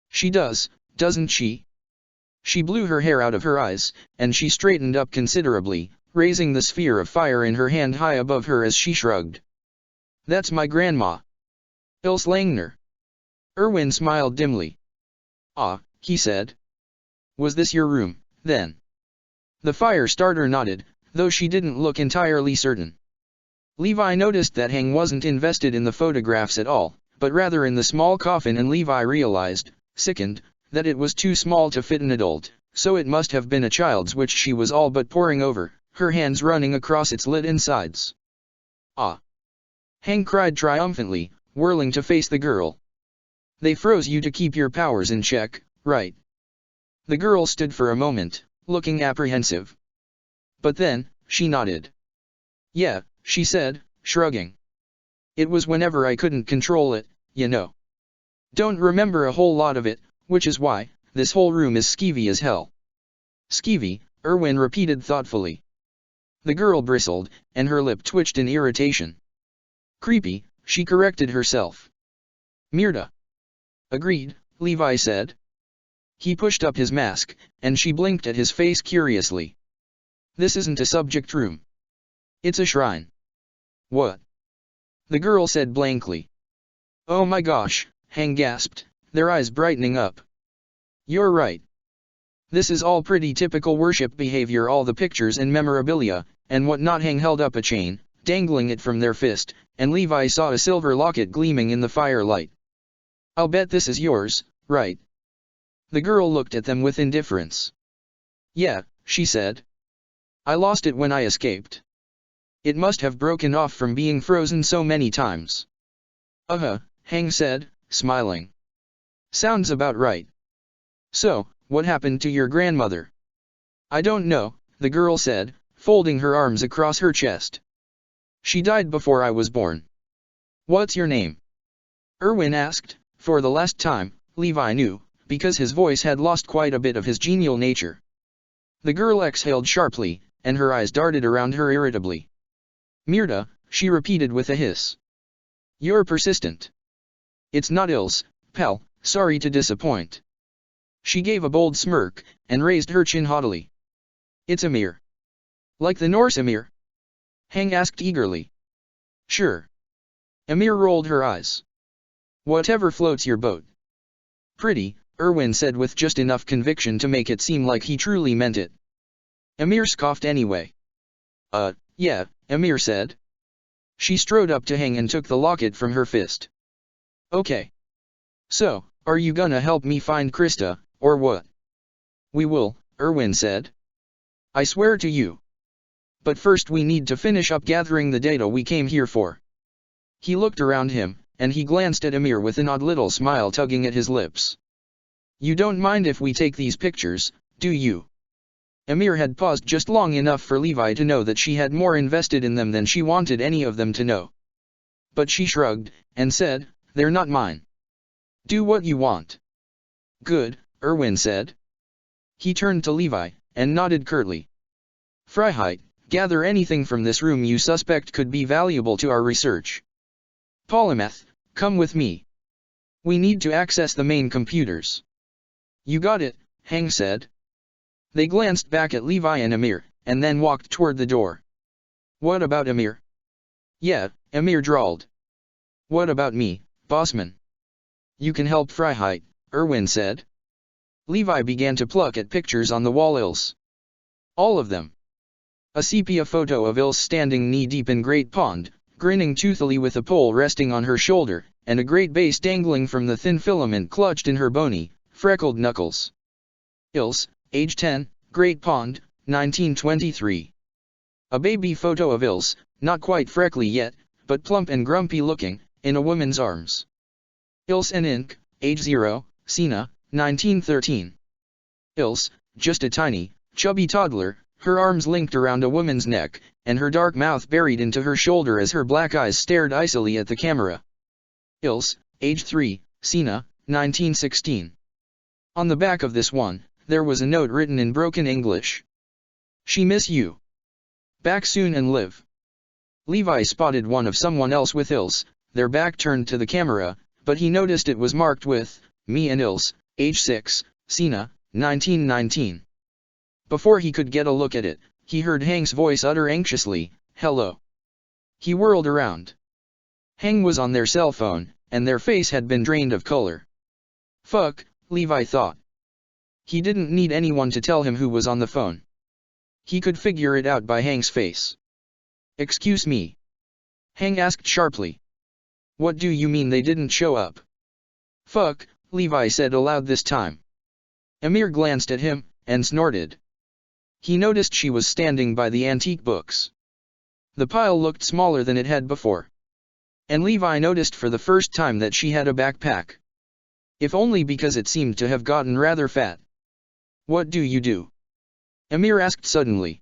She does, doesn't she? She blew her hair out of her eyes, and she straightened up considerably, raising the sphere of fire in her hand high above her as she shrugged. That's my grandma. Ilse Langner. Erwin smiled dimly. Ah, he said. Was this your room, then? The fire starter nodded, though she didn't look entirely certain. Levi noticed that Hang wasn't invested in the photographs at all, but rather in the small coffin, and Levi realized, sickened, that it was too small to fit an adult, so it must have been a child's, which she was all but poring over, her hands running across its lid and sides. Ah! Hang cried triumphantly, whirling to face the girl. They froze you to keep your powers in check, right? The girl stood for a moment, looking apprehensive. But then, she nodded. Yeah, she said, shrugging. It was whenever I couldn't control it, you know. Don't remember a whole lot of it, which is why this whole room is skeevy as hell. Skeevy, Erwin repeated thoughtfully. The girl bristled, and her lip twitched in irritation. Creepy, she corrected herself. Myrda. Agreed, Levi said. He pushed up his mask, and she blinked at his face curiously. This isn't a subject room. It's a shrine. What? The girl said blankly. Oh my gosh, Hang gasped, their eyes brightening up. You're right. This is all pretty typical worship behavior, all the pictures and memorabilia, and whatnot. Hang held up a chain, dangling it from their fist, and Levi saw a silver locket gleaming in the firelight. I'll bet this is yours, right? The girl looked at them with indifference. Yeah, she said. I lost it when I escaped. It must have broken off from being frozen so many times. Hang said, smiling. Sounds about right. So, what happened to your grandmother? I don't know, the girl said, folding her arms across her chest. She died before I was born. What's your name? Erwin asked, for the last time, Levi knew, because his voice had lost quite a bit of his genial nature. The girl exhaled sharply, and her eyes darted around her irritably. Myrda, she repeated with a hiss. You're persistent. It's not Ilse, pal, sorry to disappoint. She gave a bold smirk, and raised her chin haughtily. It's Ymir. Like the Norse Ymir? Hang asked eagerly. Sure. Ymir rolled her eyes. Whatever floats your boat. Pretty, Erwin said with just enough conviction to make it seem like he truly meant it. Ymir scoffed anyway. Yeah, Ymir said. She strode up to Hang and took the locket from her fist. Okay. So, are you gonna help me find Krista, or what? We will, Erwin said. I swear to you. But first we need to finish up gathering the data we came here for. He looked around him, and he glanced at Ymir with an odd little smile tugging at his lips. You don't mind if we take these pictures, do you? Ymir had paused just long enough for Levi to know that she had more invested in them than she wanted any of them to know. But she shrugged, and said, they're not mine. Do what you want. Good, Erwin said. He turned to Levi, and nodded curtly. Freiheit, gather anything from this room you suspect could be valuable to our research. Polymath, come with me. We need to access the main computers. You got it, Hang said. They glanced back at Levi and Ymir, and then walked toward the door. What about Ymir? Yeah, Ymir drawled. What about me, bossman? You can help Freiheit, Erwin said. Levi began to pluck at pictures on the wall. Ilse. All of them. A sepia photo of Ilse standing knee-deep in Great Pond, grinning toothily with a pole resting on her shoulder, and a great base dangling from the thin filament clutched in her bony, freckled knuckles. Ilse, age 10, Great Pond, 1923. A baby photo of Ilse, not quite freckly yet, but plump and grumpy looking, in a woman's arms. Ilse and Inc., age 0, Sina, 1913. Ilse, just a tiny, chubby toddler, her arms linked around a woman's neck, and her dark mouth buried into her shoulder as her black eyes stared icily at the camera. Ilse, age 3, Sina, 1916. On the back of this one, there was a note written in broken English. She miss you. Back soon and live. Levi spotted one of someone else with Ilse, their back turned to the camera, but he noticed it was marked with, me and Ilse, age 6, Sina, 1919. Before he could get a look at it, he heard Hank's voice utter anxiously, hello. He whirled around. Hank was on their cell phone, and their face had been drained of color. Fuck, Levi thought. He didn't need anyone to tell him who was on the phone. He could figure it out by Hank's face. Excuse me? Hank asked sharply. What do you mean they didn't show up? Fuck, Levi said aloud this time. Amir glanced at him, and snorted. He noticed she was standing by the antique books. The pile looked smaller than it had before. And Levi noticed for the first time that she had a backpack. If only because it seemed to have gotten rather fat. What do you do? Amir asked suddenly.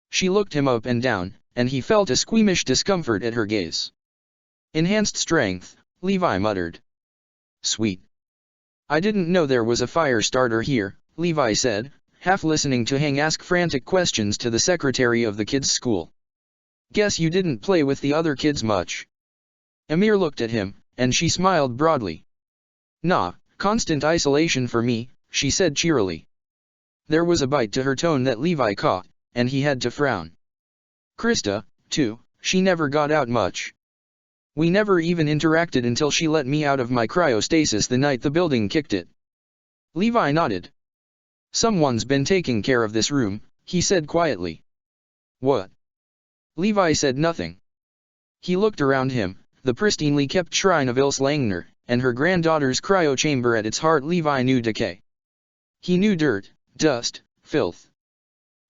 She looked him up and down, and he felt a squeamish discomfort at her gaze. Enhanced strength, Levi muttered. Sweet. I didn't know there was a fire starter here, Levi said, half listening to Hank ask frantic questions to the secretary of the kids' school. Guess you didn't play with the other kids much. Amir looked at him, and she smiled broadly. Nah, constant isolation for me, she said cheerily. There was a bite to her tone that Levi caught, and he had to frown. Krista, too, she never got out much. We never even interacted until she let me out of my cryostasis the night the building kicked it. Levi nodded. Someone's been taking care of this room, he said quietly. What? Levi said nothing. He looked around him, the pristinely kept shrine of Ilse Langner, and her granddaughter's cryo chamber at its heart. Levi knew decay. He knew dirt, dust, filth.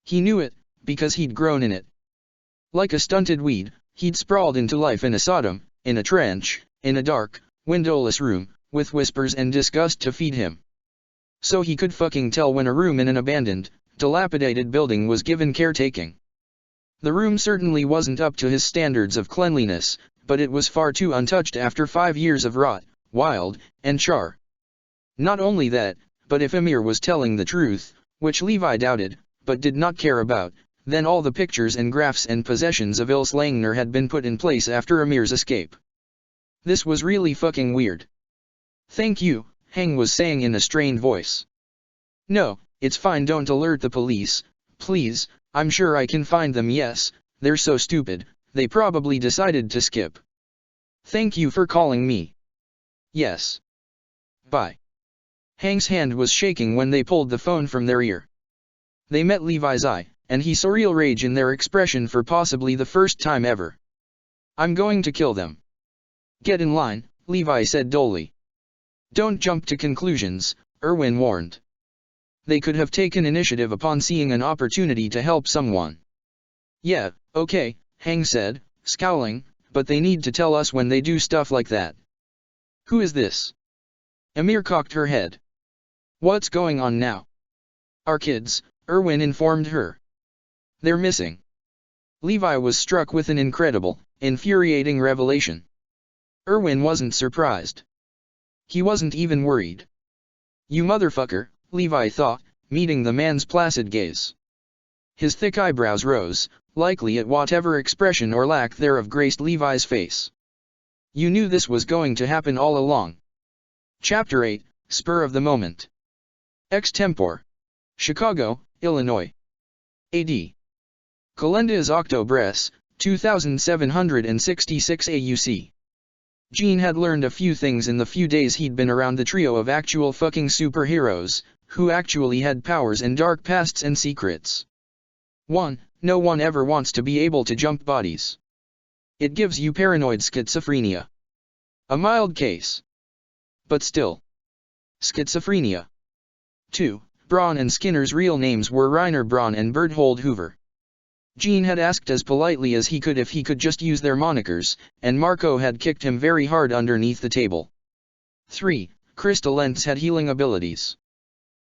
He knew it, because he'd grown in it. Like a stunted weed, he'd sprawled into life in a Sodom, in a trench, in a dark, windowless room, with whispers and disgust to feed him. So he could fucking tell when a room in an abandoned, dilapidated building was given caretaking. The room certainly wasn't up to his standards of cleanliness, but it was far too untouched after 5 years of rot, wild, and char. Not only that, but if Amir was telling the truth, which Levi doubted, but did not care about, then all the pictures and graphs and possessions of Ilse Langner had been put in place after Amir's escape. This was really fucking weird. Thank you, Hang was saying in a strained voice. No, it's fine, don't alert the police, please, I'm sure I can find them. Yes, they're so stupid, they probably decided to skip. Thank you for calling me. Yes. Bye. Hang's hand was shaking when they pulled the phone from their ear. They met Levi's eye, and he saw real rage in their expression for possibly the first time ever. I'm going to kill them. Get in line, Levi said dully. Don't jump to conclusions, Erwin warned. They could have taken initiative upon seeing an opportunity to help someone. Yeah, okay, Hang said, scowling, but they need to tell us when they do stuff like that. Who is this? Amir cocked her head. What's going on now? Our kids, Erwin informed her. They're missing. Levi was struck with an incredible, infuriating revelation. Erwin wasn't surprised. He wasn't even worried. You motherfucker, Levi thought, meeting the man's placid gaze. His thick eyebrows rose, likely at whatever expression or lack thereof graced Levi's face. You knew this was going to happen all along. Chapter 8, Spur of the Moment. Extempore. Chicago, Illinois. A.D. Calendas Octobres, 2766 AUC. Gene had learned a few things in the few days he'd been around the trio of actual fucking superheroes, who actually had powers and dark pasts and secrets. 1. No one ever wants to be able to jump bodies. It gives you paranoid schizophrenia. A mild case. But still. Schizophrenia. 2. Braun and Skinner's real names were Reiner Braun and Berthold Hoover. Jean had asked as politely as he could if he could just use their monikers, and Marco had kicked him very hard underneath the table. 3. Krista Lentz had healing abilities.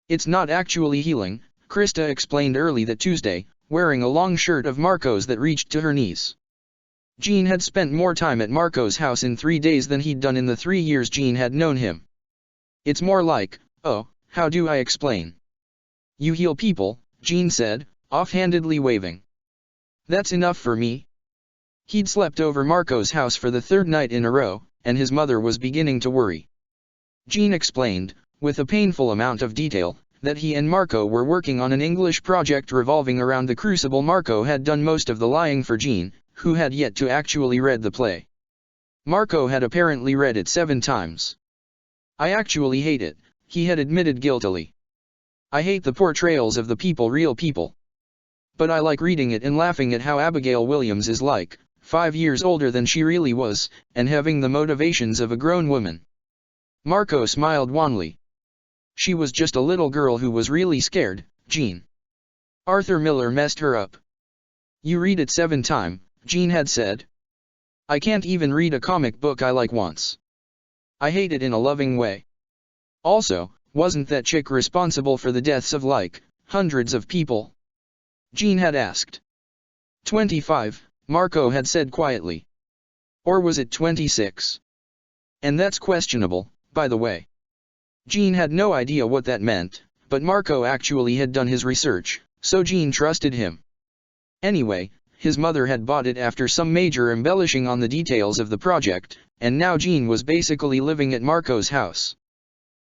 It's not actually healing, Krista explained early that Tuesday, wearing a long shirt of Marco's that reached to her knees. Jean had spent more time at Marco's house in 3 days than he'd done in the 3 years Jean had known him. It's more like, oh, how do I explain? You heal people, Jean said, offhandedly waving. That's enough for me. He'd slept over Marco's house for the 3rd night in a row, and his mother was beginning to worry. Jean explained, with a painful amount of detail, that he and Marco were working on an English project revolving around the Crucible. Marco had done most of the lying for Jean, who had yet to actually read the play. Marco had apparently read it 7 times. I actually hate it, he had admitted guiltily. I hate the portrayals of the people, real people. But I like reading it and laughing at how Abigail Williams is like, 5 years older than she really was, and having the motivations of a grown woman. Marco smiled wanly. She was just a little girl who was really scared, Jean. Arthur Miller messed her up. You read it 7 times, Jean had said. I can't even read a comic book I like once. I hate it in a loving way. Also, wasn't that chick responsible for the deaths of like, hundreds of people? Jean had asked. 25, Marco had said quietly. Or was it 26? And that's questionable, by the way. Jean had no idea what that meant, but Marco actually had done his research, so Jean trusted him. Anyway, his mother had bought it after some major embellishing on the details of the project, and now Jean was basically living at Marco's house.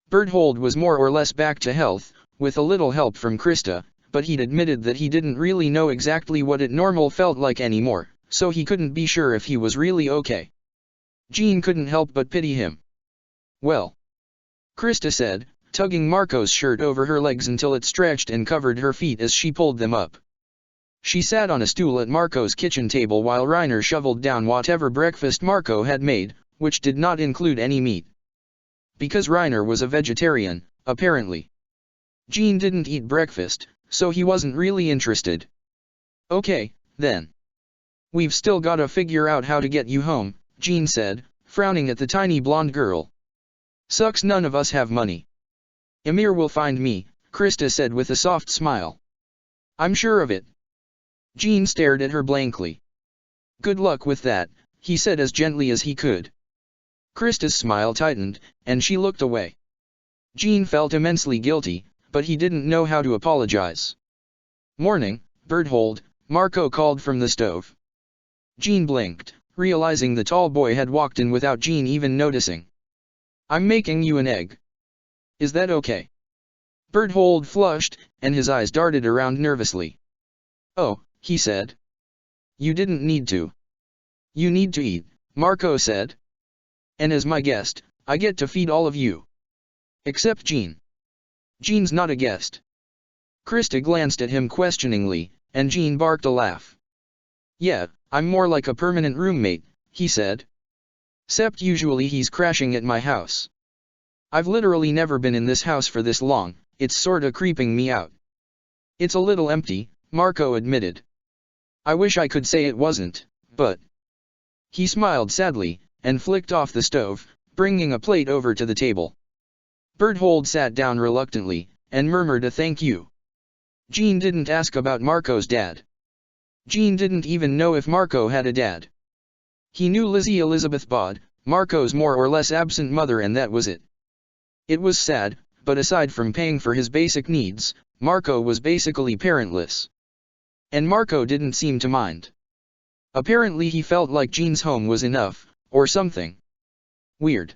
Berthold was more or less back to health, with a little help from Krista, but he'd admitted that he didn't really know exactly what it normal felt like anymore, so he couldn't be sure if he was really okay. Jean couldn't help but pity him. Well, Krista said, tugging Marco's shirt over her legs until it stretched and covered her feet as she pulled them up. She sat on a stool at Marco's kitchen table while Reiner shoveled down whatever breakfast Marco had made, which did not include any meat. Because Reiner was a vegetarian, apparently. Jean didn't eat breakfast, so he wasn't really interested. Okay, then. We've still gotta figure out how to get you home, Jean said, frowning at the tiny blonde girl. Sucks none of us have money. Emir will find me, Krista said with a soft smile. I'm sure of it. Jean stared at her blankly. Good luck with that, he said as gently as he could. Krista's smile tightened, and she looked away. Jean felt immensely guilty, but he didn't know how to apologize. Morning, Berthold, Marco called from the stove. Jean blinked, realizing the tall boy had walked in without Jean even noticing. I'm making you an egg. Is that okay? Berthold flushed, and his eyes darted around nervously. Oh, he said. You didn't need to. You need to eat, Marco said. And as my guest, I get to feed all of you. Except Jean. Jean's not a guest. Krista glanced at him questioningly, and Jean barked a laugh. Yeah, I'm more like a permanent roommate, he said. Except usually he's crashing at my house. I've literally never been in this house for this long, it's sorta creeping me out. It's a little empty, Marco admitted. I wish I could say it wasn't, but... He smiled sadly, and flicked off the stove, bringing a plate over to the table. Berthold sat down reluctantly, and murmured a thank you. Jean didn't ask about Marco's dad. Jean didn't even know if Marco had a dad. He knew Lizzie Elizabeth Bod, Marco's more or less absent mother, and that was it. It was sad, but aside from paying for his basic needs, Marco was basically parentless. And Marco didn't seem to mind. Apparently he felt like Jean's home was enough, or something. Weird.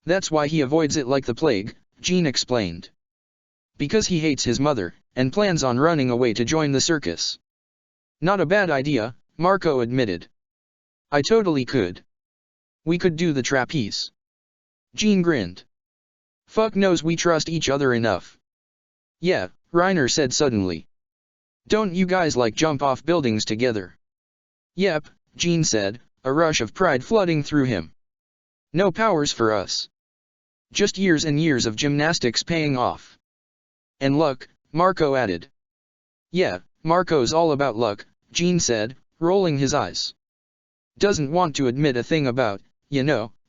That's why he avoids it like the plague, Jean explained. Because he hates his mother, and plans on running away to join the circus. Not a bad idea, Marco admitted. I totally could. We could do the trapeze. Jean grinned. Fuck knows we trust each other enough. Yeah, Reiner said suddenly. Don't you guys like jump off buildings together? Yep, Jean said, a rush of pride flooding through him. No powers for us. Just years and years of gymnastics paying off. And luck, Marco added. Yeah, Marco's all about luck, Jean said, rolling his eyes. Doesn't want to admit a thing about,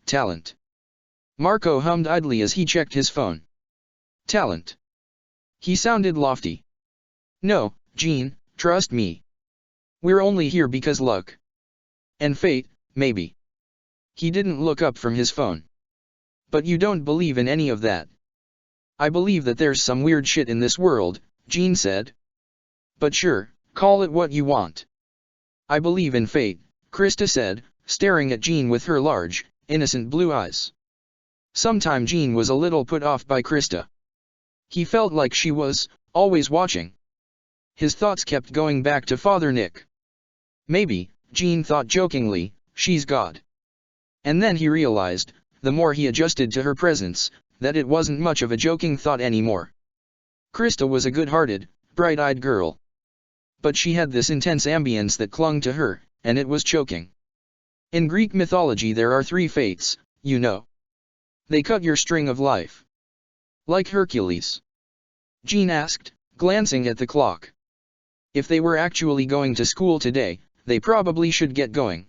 talent. Marco hummed idly as he checked his phone. Talent. He sounded lofty. No, Jean, trust me. We're only here because luck. And fate, maybe. He didn't look up from his phone. But you don't believe in any of that. I believe that there's some weird shit in this world, Jean said. But sure, call it what you want. I believe in fate, Krista said, staring at Jean with her large, innocent blue eyes. Sometime Jean was a little put off by Krista. He felt like she was, always watching. His thoughts kept going back to Father Nick. Maybe, Jean thought jokingly, she's God. And then he realized, the more he adjusted to her presence, that it wasn't much of a joking thought anymore. Krista was a good-hearted, bright-eyed girl. But she had this intense ambience that clung to her, and it was choking. In Greek mythology there are 3 fates, you know. They cut your string of life. Like Hercules. Jean asked, glancing at the clock. If they were actually going to school today, they probably should get going.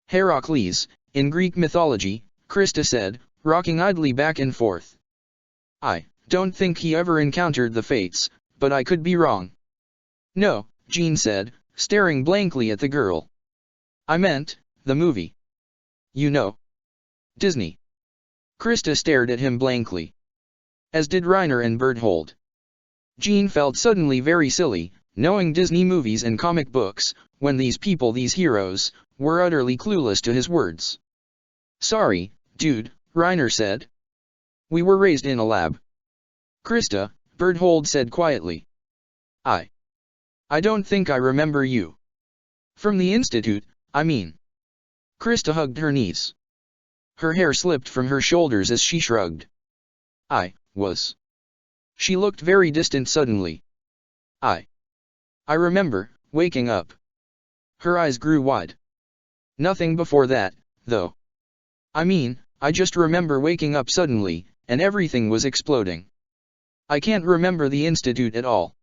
Heracles, in Greek mythology, Krista said, rocking idly back and forth. I don't think he ever encountered the fates, but I could be wrong. No, Jean said, staring blankly at the girl. I meant, the movie. You know. Disney. Krista stared at him blankly. As did Reiner and Berthold. Jean felt suddenly very silly, knowing Disney movies and comic books, when these heroes, were utterly clueless to his words. Sorry, dude, Reiner said. We were raised in a lab. Krista, Berthold said quietly. I don't think I remember you. From the institute, I mean. Krista hugged her knees. Her hair slipped from her shoulders as she shrugged. I was. She looked very distant suddenly. I remember, waking up. Her eyes grew wide. Nothing before that, though. I mean, I just remember waking up suddenly, and everything was exploding. I can't remember the institute at all.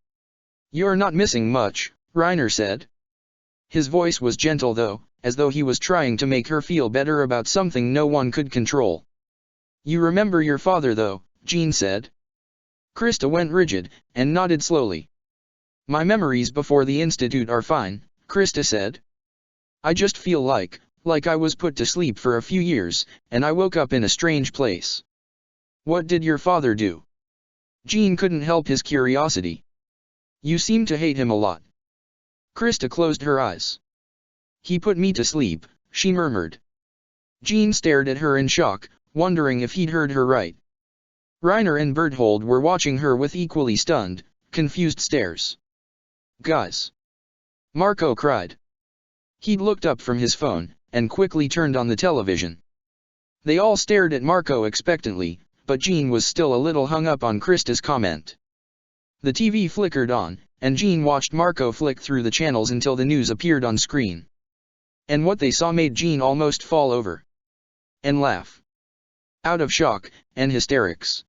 You're not missing much, Reiner said. His voice was gentle though, as though he was trying to make her feel better about something no one could control. You remember your father though, Jean said. Krista went rigid, and nodded slowly. My memories before the institute are fine, Krista said. I just feel like I was put to sleep for a few years, and I woke up in a strange place. What did your father do? Jean couldn't help his curiosity. You seem to hate him a lot. Krista closed her eyes. He put me to sleep, she murmured. Jean stared at her in shock, wondering if he'd heard her right. Reiner and Berthold were watching her with equally stunned, confused stares. Guys! Marco cried. He'd looked up from his phone, and quickly turned on the television. They all stared at Marco expectantly, but Jean was still a little hung up on Krista's comment. The TV flickered on, and Jean watched Marco flick through the channels until the news appeared on screen. And what they saw made Jean almost fall over. And laugh. Out of shock, and hysterics.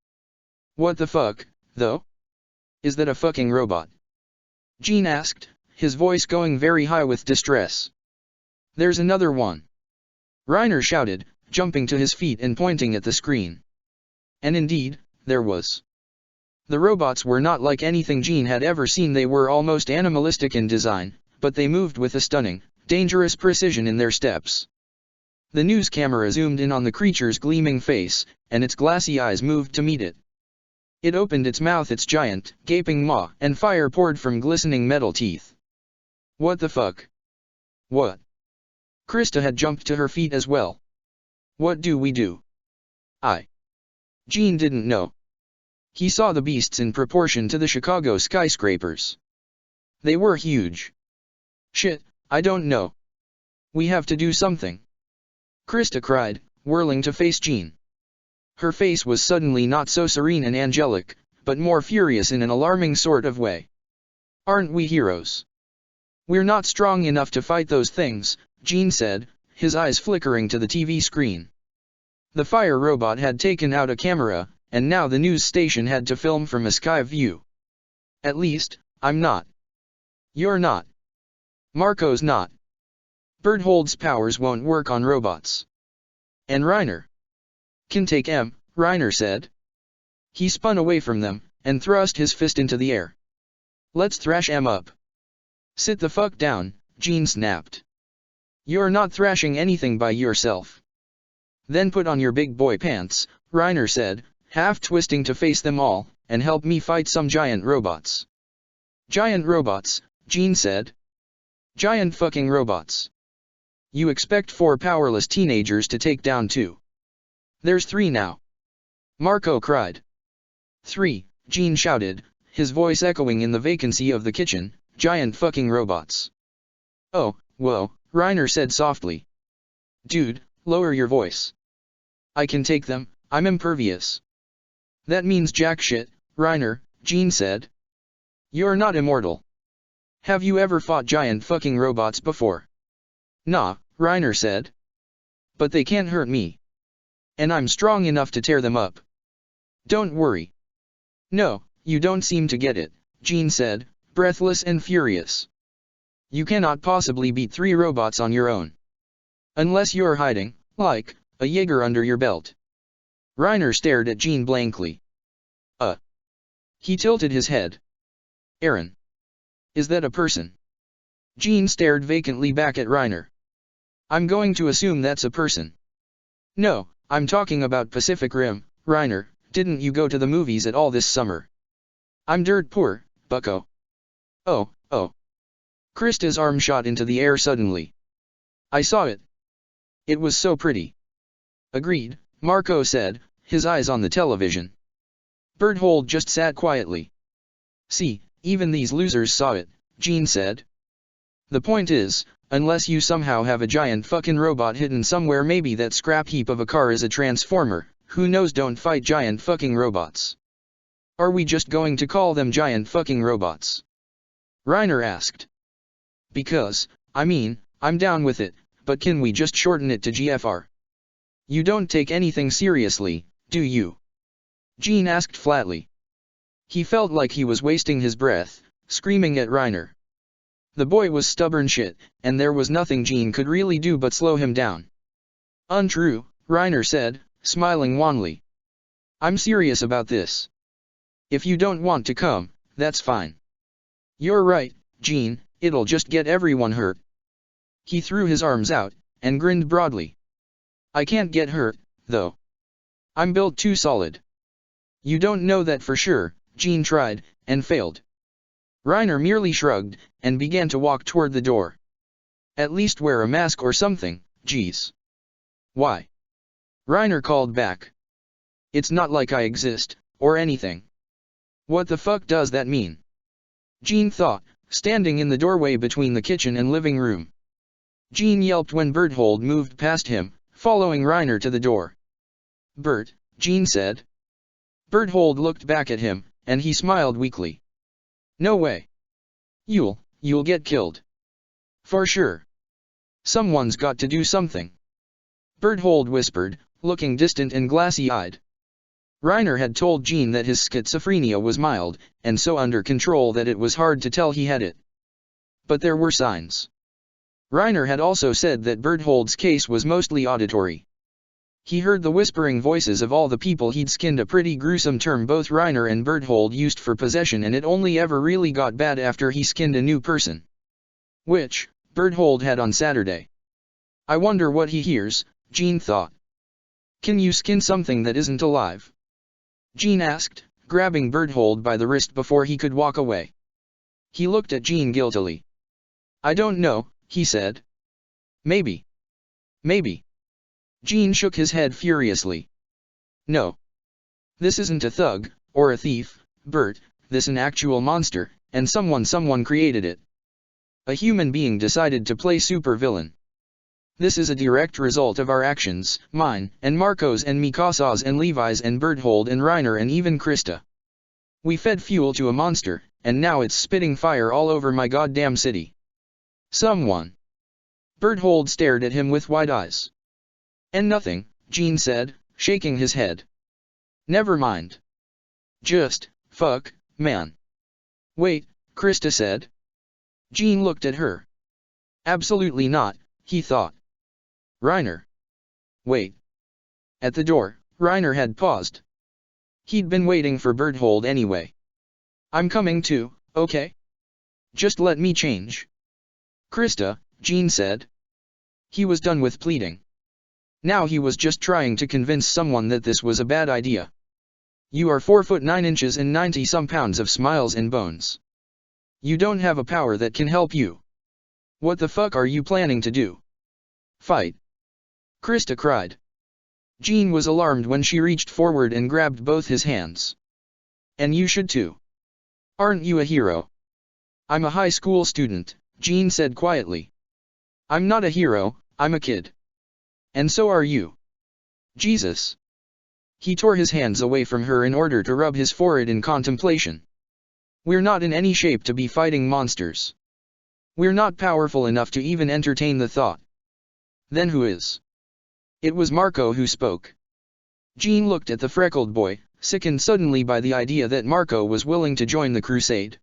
What the fuck, though? Is that a fucking robot? Jean asked, his voice going very high with distress. There's another one. Reiner shouted, jumping to his feet and pointing at the screen. And indeed, there was. The robots were not like anything Jean had ever seen. They were almost animalistic in design, but they moved with a stunning, dangerous precision in their steps. The news camera zoomed in on the creature's gleaming face, and its glassy eyes moved to meet it. It opened its mouth, its giant, gaping maw, and fire poured from glistening metal teeth. What the fuck? What? Krista had jumped to her feet as well. What do we do? Jean didn't know. He saw the beasts in proportion to the Chicago skyscrapers. They were huge. Shit, I don't know. We have to do something. Krista cried, whirling to face Jean. Her face was suddenly not so serene and angelic, but more furious in an alarming sort of way. Aren't we heroes? We're not strong enough to fight those things, Jean said, his eyes flickering to the TV screen. The fire robot had taken out a camera, and now the news station had to film from a sky view. At least, I'm not. You're not. Marco's not. Berthold's powers won't work on robots. And Reiner can take M, Reiner said. He spun away from them, and thrust his fist into the air. Let's thrash M up. Sit the fuck down, Jean snapped. You're not thrashing anything by yourself. Then put on your big boy pants, Reiner said, half twisting to face them all, and help me fight some giant robots. Giant robots, Jean said. Giant fucking robots. You expect 4 powerless teenagers to take down 2. There's 3 now. Marco cried. 3, Jean shouted, his voice echoing in the vacancy of the kitchen, giant fucking robots. Oh, whoa, Reiner said softly. Dude, lower your voice. I can take them, I'm impervious. That means jack shit, Reiner, Jean said. You're not immortal. Have you ever fought giant fucking robots before? Nah, Reiner said. But they can't hurt me. And I'm strong enough to tear them up. Don't worry. No, you don't seem to get it, Jean said, breathless and furious. You cannot possibly beat 3 robots on your own. Unless you're hiding, like, a Jaeger under your belt. Reiner stared at Jean blankly. He tilted his head. Aaron. Is that a person? Jean stared vacantly back at Reiner. I'm going to assume that's a person. No, I'm talking about Pacific Rim, Reiner, didn't you go to the movies at all this summer? I'm dirt poor, bucko. Oh. Krista's arm shot into the air suddenly. I saw it. It was so pretty. Agreed, Marco said, his eyes on the television. Berthold just sat quietly. See, even these losers saw it, Jean said. The point is, unless you somehow have a giant fucking robot hidden somewhere, maybe that scrap heap of a car is a transformer, who knows, don't fight giant fucking robots. Are we just going to call them giant fucking robots? Reiner asked. Because, I'm down with it, but can we just shorten it to GFR? You don't take anything seriously, do you? Jean asked flatly. He felt like he was wasting his breath, screaming at Reiner. The boy was stubborn shit, and there was nothing Jean could really do but slow him down. Untrue, Reiner said, smiling wanly. I'm serious about this. If you don't want to come, that's fine. You're right, Jean, it'll just get everyone hurt. He threw his arms out, and grinned broadly. I can't get hurt, though. I'm built too solid. You don't know that for sure, Jean tried, and failed. Reiner merely shrugged, and began to walk toward the door. At least wear a mask or something, jeez. Why? Reiner called back. It's not like I exist, or anything. What the fuck does that mean? Jean thought, standing in the doorway between the kitchen and living room. Jean yelped when Berthold moved past him, following Reiner to the door. Bert, Jean said. Berthold looked back at him, and he smiled weakly. No way. You'll get killed. For sure. Someone's got to do something. Berthold whispered, looking distant and glassy-eyed. Reiner had told Jean that his schizophrenia was mild, and so under control that it was hard to tell he had it. But there were signs. Reiner had also said that Berthold's case was mostly auditory. He heard the whispering voices of all the people he'd skinned, a pretty gruesome term both Reiner and Berthold used for possession, and it only ever really got bad after he skinned a new person. Which, Berthold had on Saturday. I wonder what he hears, Jean thought. Can you skin something that isn't alive? Jean asked, grabbing Berthold by the wrist before he could walk away. He looked at Jean guiltily. I don't know, he said. Maybe. Jean shook his head furiously. No. This isn't a thug, or a thief, Bert, this an actual monster, and someone created it. A human being decided to play supervillain. This is a direct result of our actions, mine, and Marco's and Mikasa's and Levi's and Berthold and Reiner and even Krista. We fed fuel to a monster, and now it's spitting fire all over my goddamn city. Someone. Berthold stared at him with wide eyes. And nothing, Jean said, shaking his head. Never mind. Just, fuck, man. Wait, Krista said. Jean looked at her. Absolutely not, he thought. Reiner. Wait. At the door, Reiner had paused. He'd been waiting for Berthold anyway. I'm coming too, okay? Just let me change. Krista, Jean said. He was done with pleading. Now he was just trying to convince someone that this was a bad idea. You are 4 foot 9 inches and 90-some pounds of smiles and bones. You don't have a power that can help you. What the fuck are you planning to do? Fight. Krista cried. Jean was alarmed when she reached forward and grabbed both his hands. And you should too. Aren't you a hero? I'm a high school student, Jean said quietly. I'm not a hero, I'm a kid. And so are you. Jesus. He tore his hands away from her in order to rub his forehead in contemplation. We're not in any shape to be fighting monsters. We're not powerful enough to even entertain the thought. Then who is? It was Marco who spoke. Jean looked at the freckled boy, sickened suddenly by the idea that Marco was willing to join the crusade.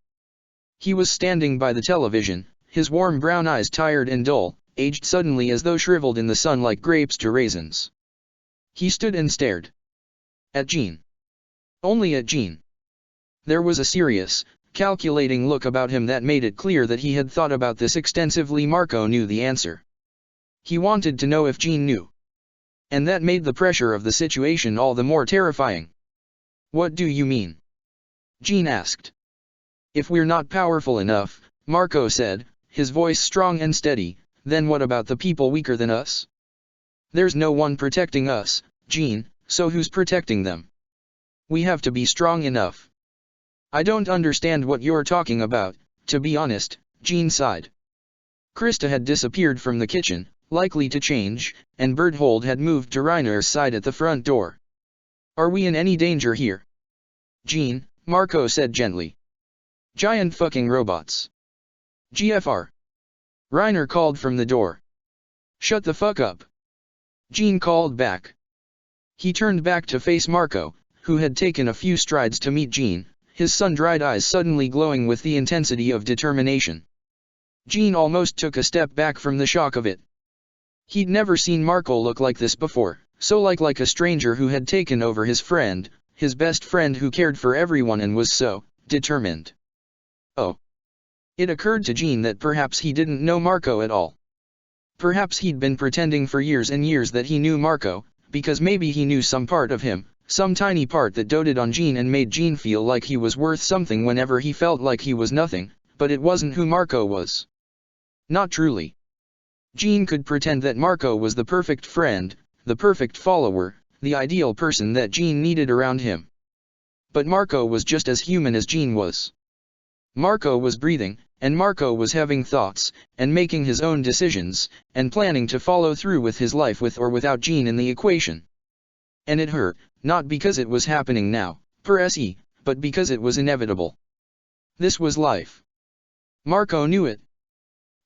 He was standing by the television, his warm brown eyes tired and dull, aged suddenly as though shriveled in the sun like grapes to raisins. He stood and stared. At Jean. Only at Jean. There was a serious, calculating look about him that made it clear that he had thought about this extensively. Marco knew the answer. He wanted to know if Jean knew. And that made the pressure of the situation all the more terrifying. What do you mean? Jean asked. If we're not powerful enough, Marco said, his voice strong and steady, then what about the people weaker than us? There's no one protecting us, Jean, so who's protecting them? We have to be strong enough. I don't understand what you're talking about, to be honest, Jean sighed. Krista had disappeared from the kitchen, likely to change, and Berthold had moved to Reiner's side at the front door. Are we in any danger here? Jean, Marco said gently. Giant fucking robots. GFR. Reiner called from the door. Shut the fuck up. Jean called back. He turned back to face Marco, who had taken a few strides to meet Jean, his sun-dried eyes suddenly glowing with the intensity of determination. Jean almost took a step back from the shock of it. He'd never seen Marco look like this before, so like a stranger who had taken over his friend, his best friend who cared for everyone and was so determined. Oh. It occurred to Jean that perhaps he didn't know Marco at all. Perhaps he'd been pretending for years and years that he knew Marco, because maybe he knew some part of him, some tiny part that doted on Jean and made Jean feel like he was worth something whenever he felt like he was nothing, but it wasn't who Marco was. Not truly. Jean could pretend that Marco was the perfect friend, the perfect follower, the ideal person that Jean needed around him. But Marco was just as human as Jean was. Marco was breathing, and Marco was having thoughts, and making his own decisions, and planning to follow through with his life with or without Jean in the equation. And it hurt, not because it was happening now, per se, but because it was inevitable. This was life. Marco knew it.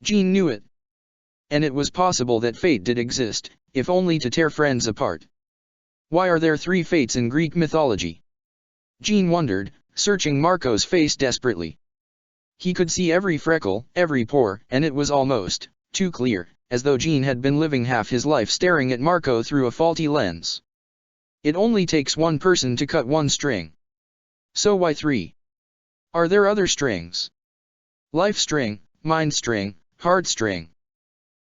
Jean knew it. And it was possible that fate did exist, if only to tear friends apart. Why are there 3 fates in Greek mythology? Jean wondered, searching Marco's face desperately. He could see every freckle, every pore, and it was almost too clear, as though Jean had been living half his life staring at Marco through a faulty lens. It only takes one person to cut one string. So why 3? Are there other strings? Life string, mind string, heart string.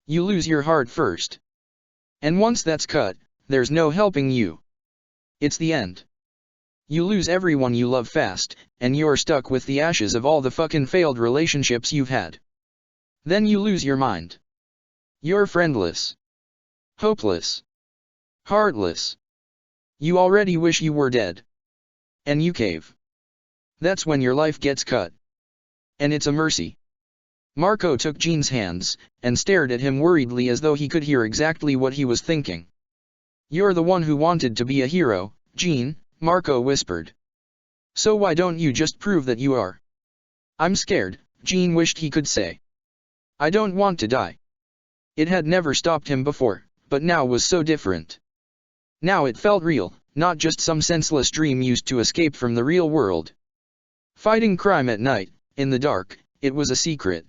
You lose your heart first. And once that's cut, there's no helping you. It's the end. You lose everyone you love fast, and you're stuck with the ashes of all the fucking failed relationships you've had. Then you lose your mind. You're friendless. Hopeless. Heartless. You already wish you were dead. And you cave. That's when your life gets cut. And it's a mercy. Marco took Jean's hands, and stared at him worriedly as though he could hear exactly what he was thinking. You're the one who wanted to be a hero, Jean, Marco whispered. So why don't you just prove that you are? I'm scared, Jean wished he could say. I don't want to die. It had never stopped him before, but now was so different. Now it felt real, not just some senseless dream used to escape from the real world. Fighting crime at night, in the dark, it was a secret.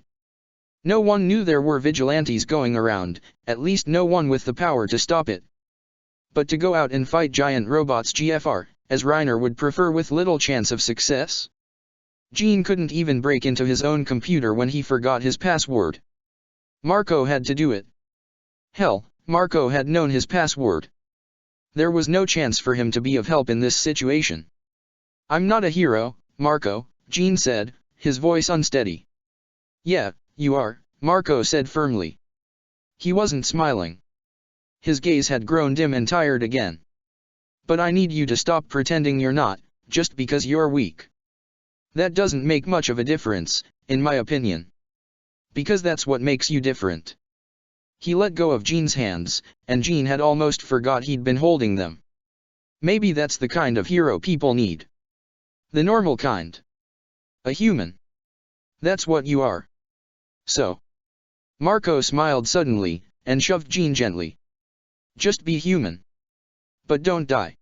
No one knew there were vigilantes going around, at least no one with the power to stop it. But to go out and fight giant robots GFR, as Reiner would prefer, with little chance of success? Jean couldn't even break into his own computer when he forgot his password. Marco had to do it. Hell, Marco had known his password. There was no chance for him to be of help in this situation. "I'm not a hero, Marco," Jean said, his voice unsteady. "Yeah, you are," Marco said firmly. He wasn't smiling. His gaze had grown dim and tired again. "But I need you to stop pretending you're not, just because you're weak. That doesn't make much of a difference, in my opinion. Because that's what makes you different." He let go of Jean's hands, and Jean had almost forgot he'd been holding them. Maybe that's the kind of hero people need. The normal kind. A human. That's what you are. So. Marco smiled suddenly, and shoved Jean gently. "Just be human. But don't die.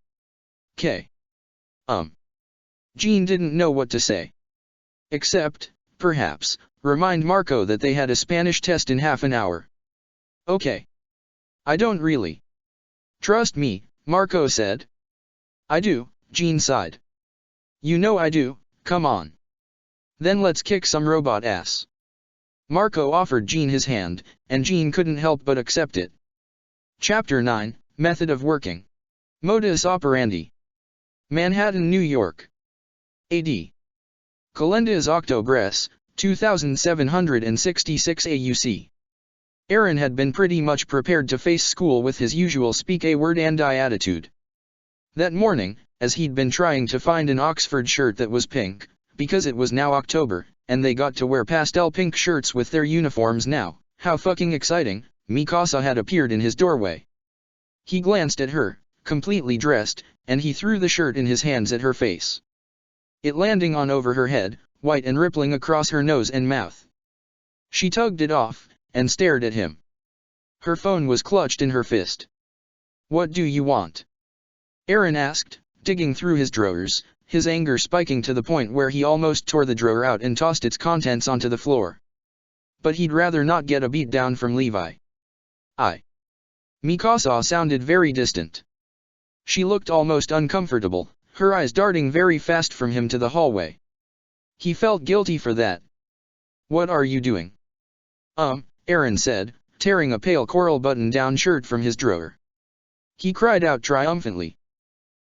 'Kay. Jean didn't know what to say. Except, perhaps, remind Marco that they had a Spanish test in half an hour. "Okay. I don't really. Trust me," Marco said. "I do," Jean sighed. "You know I do, come on. Then let's kick some robot ass." Marco offered Jean his hand, and Jean couldn't help but accept it. Chapter 9, Method of Working. Modus operandi. Manhattan, New York. AD. Calendas Octobres, 2766 AUC. Aaron had been pretty much prepared to face school with his usual speak a word and die attitude. That morning, as he'd been trying to find an Oxford shirt that was pink, because it was now October, and they got to wear pastel pink shirts with their uniforms now, how fucking exciting, Mikasa had appeared in his doorway. He glanced at her, completely dressed, and he threw the shirt in his hands at her face. It landing on over her head, white and rippling across her nose and mouth. She tugged it off, and stared at him. Her phone was clutched in her fist. "What do you want?" Aaron asked, digging through his drawers, his anger spiking to the point where he almost tore the drawer out and tossed its contents onto the floor. But he'd rather not get a beat down from Levi. Mikasa sounded very distant. She looked almost uncomfortable, her eyes darting very fast from him to the hallway. He felt guilty for that. "What are you doing?" Aaron said, tearing a pale coral button-down shirt from his drawer. He cried out triumphantly.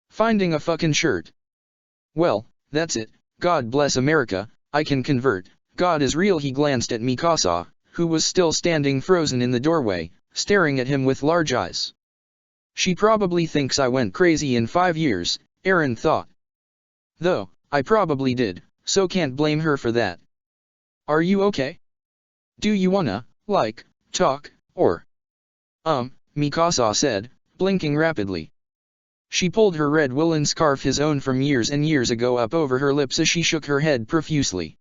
"Finding a fucking shirt. Well, that's it, God bless America, I can convert, God is real." He glanced at Mikasa, who was still standing frozen in the doorway, staring at him with large eyes. She probably thinks I went crazy in 5 years, Aaron thought. Though, I probably did, so can't blame her for that. "Are you okay? Do you wanna, talk, or?" Mikasa said, blinking rapidly. She pulled her red woolen scarf, his own from years and years ago, up over her lips as she shook her head profusely.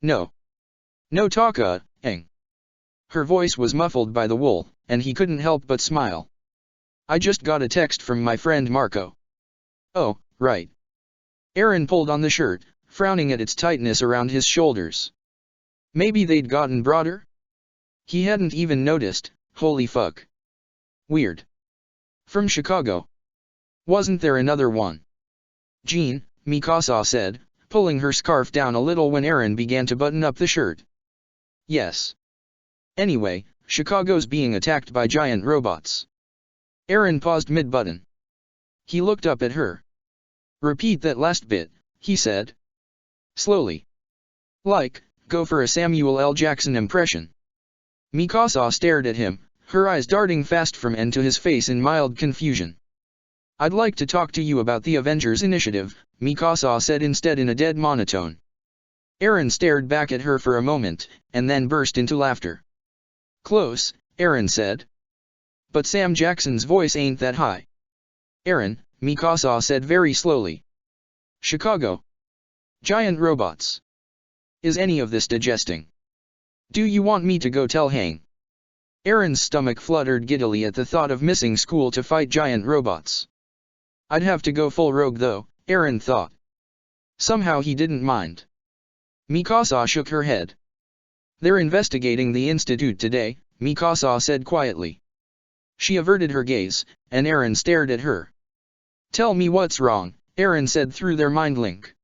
No. No talka, eng. Her voice was muffled by the wool, and he couldn't help but smile. "I just got a text from my friend Marco." "Oh, right." Aaron pulled on the shirt, frowning at its tightness around his shoulders. Maybe they'd gotten broader? He hadn't even noticed, holy fuck. Weird. From Chicago. Wasn't there another one? "Jean," Mikasa said, pulling her scarf down a little when Aaron began to button up the shirt. "Yes. Anyway, Chicago's being attacked by giant robots." Aaron paused mid-button. He looked up at her. "Repeat that last bit," he said. Slowly. Go for a Samuel L. Jackson impression." Mikasa stared at him, her eyes darting fast from end to his face in mild confusion. "I'd like to talk to you about the Avengers Initiative," Mikasa said instead in a dead monotone. Aaron stared back at her for a moment, and then burst into laughter. "Close," Aaron said. "But Sam Jackson's voice ain't that high." "Aaron," Mikasa said very slowly. "Chicago. Giant robots. Is any of this digesting? Do you want me to go tell Hang?" Aaron's stomach fluttered giddily at the thought of missing school to fight giant robots. "I'd have to go full rogue though," Aaron thought. Somehow he didn't mind. Mikasa shook her head. They're investigating the institute today, Mikasa said quietly. She averted her gaze, and Eren stared at her. Tell me what's wrong, Eren said through their mind link.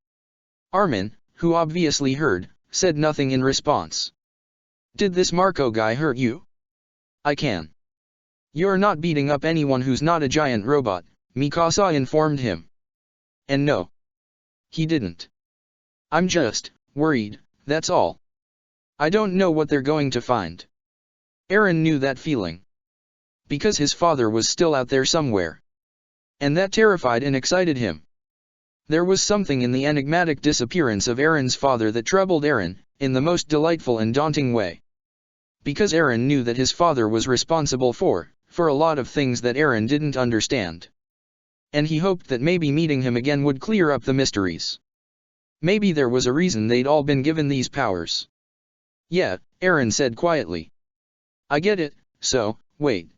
Armin, who obviously heard, said nothing in response. Did this Marco guy hurt you? I can. You're not beating up anyone who's not a giant robot, Mikasa informed him. And no. He didn't. I'm just worried, that's all. I don't know what they're going to find. Eren knew that feeling. Because his father was still out there somewhere. And that terrified and excited him. There was something in the enigmatic disappearance of Eren's father that troubled Eren, in the most delightful and daunting way. Because Eren knew that his father was responsible for a lot of things that Eren didn't understand. And he hoped that maybe meeting him again would clear up the mysteries. Maybe there was a reason they'd all been given these powers. Yeah, Eren said quietly. I get it, so, wait.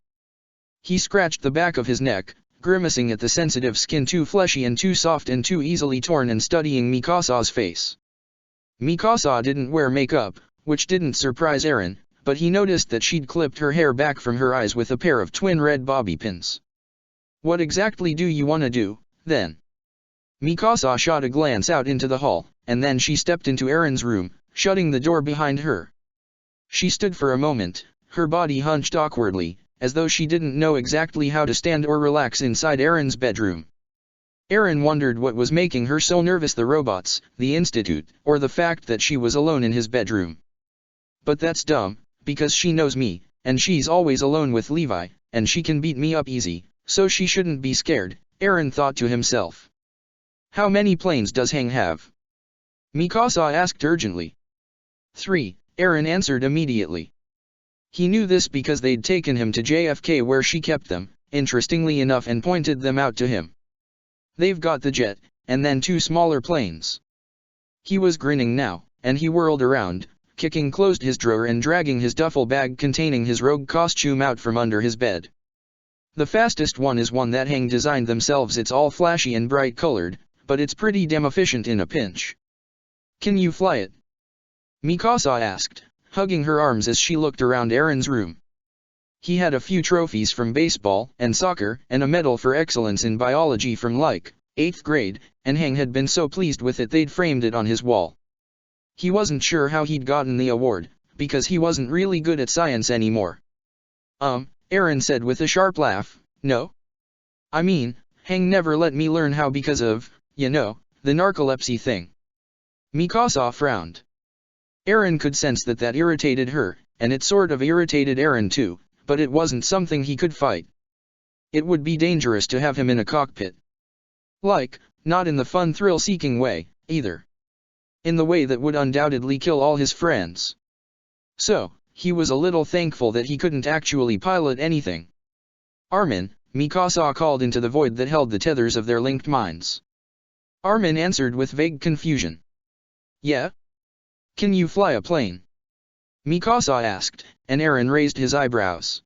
He scratched the back of his neck, grimacing at the sensitive skin too fleshy and too soft and too easily torn and studying Mikasa's face. Mikasa didn't wear makeup, which didn't surprise Eren, but he noticed that she'd clipped her hair back from her eyes with a pair of twin red bobby pins. What exactly do you want to do, then? Mikasa shot a glance out into the hall, and then she stepped into Eren's room, shutting the door behind her. She stood for a moment, her body hunched awkwardly, as though she didn't know exactly how to stand or relax inside Eren's bedroom. Eren wondered what was making her so nervous, the robots, the institute, or the fact that she was alone in his bedroom. But that's dumb, because she knows me, and she's always alone with Levi, and she can beat me up easy, so she shouldn't be scared, Eren thought to himself. How many planes does Hang have? Mikasa asked urgently. 3, Eren answered immediately. He knew this because they'd taken him to JFK where she kept them, interestingly enough, and pointed them out to him. They've got the jet, and then 2 smaller planes. He was grinning now, and he whirled around, closed his drawer and dragging his duffel bag containing his rogue costume out from under his bed. The fastest one is one that Hang designed themselves. It's all flashy and bright colored, but it's pretty damn efficient in a pinch. Can you fly it? Mikasa asked, hugging her arms as she looked around Eren's room. He had a few trophies from baseball and soccer and a medal for excellence in biology from 8th grade, and Hang had been so pleased with it they'd framed it on his wall. He wasn't sure how he'd gotten the award, because he wasn't really good at science anymore. Eren said with a sharp laugh, no? I mean, Hang never let me learn how because of, the narcolepsy thing. Mikasa frowned. Eren could sense that irritated her, and it sort of irritated Eren too, but it wasn't something he could fight. It would be dangerous to have him in a cockpit. Not in the fun thrill-seeking way, either. In the way that would undoubtedly kill all his friends. So, he was a little thankful that he couldn't actually pilot anything. Armin, Mikasa called into the void that held the tethers of their linked minds. Armin answered with vague confusion. Yeah? Can you fly a plane? Mikasa asked, and Eren raised his eyebrows.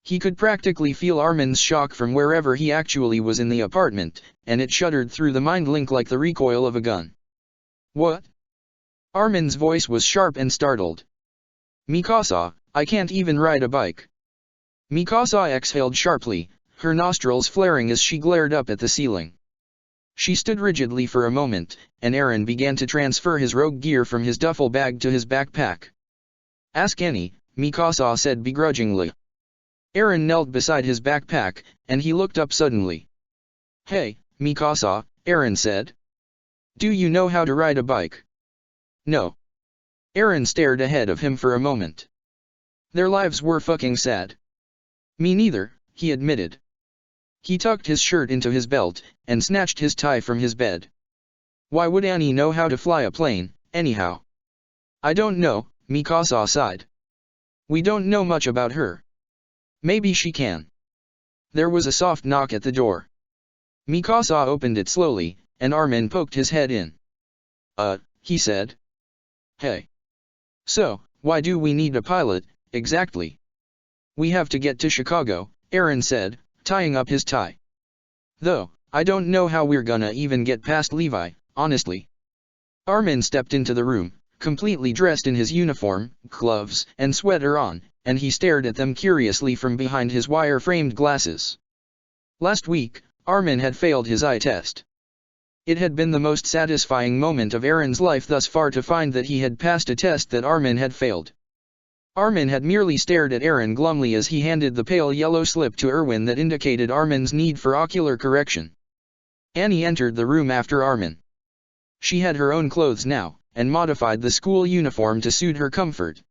He could practically feel Armin's shock from wherever he actually was in the apartment, and it shuddered through the mind link like the recoil of a gun. What? Armin's voice was sharp and startled. Mikasa, I can't even ride a bike. Mikasa exhaled sharply, her nostrils flaring as she glared up at the ceiling. She stood rigidly for a moment, and Eren began to transfer his rogue gear from his duffel bag to his backpack. Ask Annie, Mikasa said begrudgingly. Eren knelt beside his backpack, and he looked up suddenly. Hey, Mikasa, Eren said. Do you know how to ride a bike? No. Eren stared ahead of him for a moment. Their lives were fucking sad. Me neither, he admitted. He tucked his shirt into his belt, and snatched his tie from his bed. Why would Annie know how to fly a plane, anyhow? I don't know, Mikasa sighed. We don't know much about her. Maybe she can. There was a soft knock at the door. Mikasa opened it slowly, and Armin poked his head in. He said. Hey. So, why do we need a pilot, exactly? We have to get to Chicago, Eren said, tying up his tie. Though, I don't know how we're gonna even get past Levi, honestly. Armin stepped into the room, completely dressed in his uniform, gloves, and sweater on, and he stared at them curiously from behind his wire-framed glasses. Last week, Armin had failed his eye test. It had been the most satisfying moment of Aaron's life thus far to find that he had passed a test that Armin had failed. Armin had merely stared at Aaron glumly as he handed the pale yellow slip to Erwin that indicated Armin's need for ocular correction. Annie entered the room after Armin. She had her own clothes now, and modified the school uniform to suit her comfort.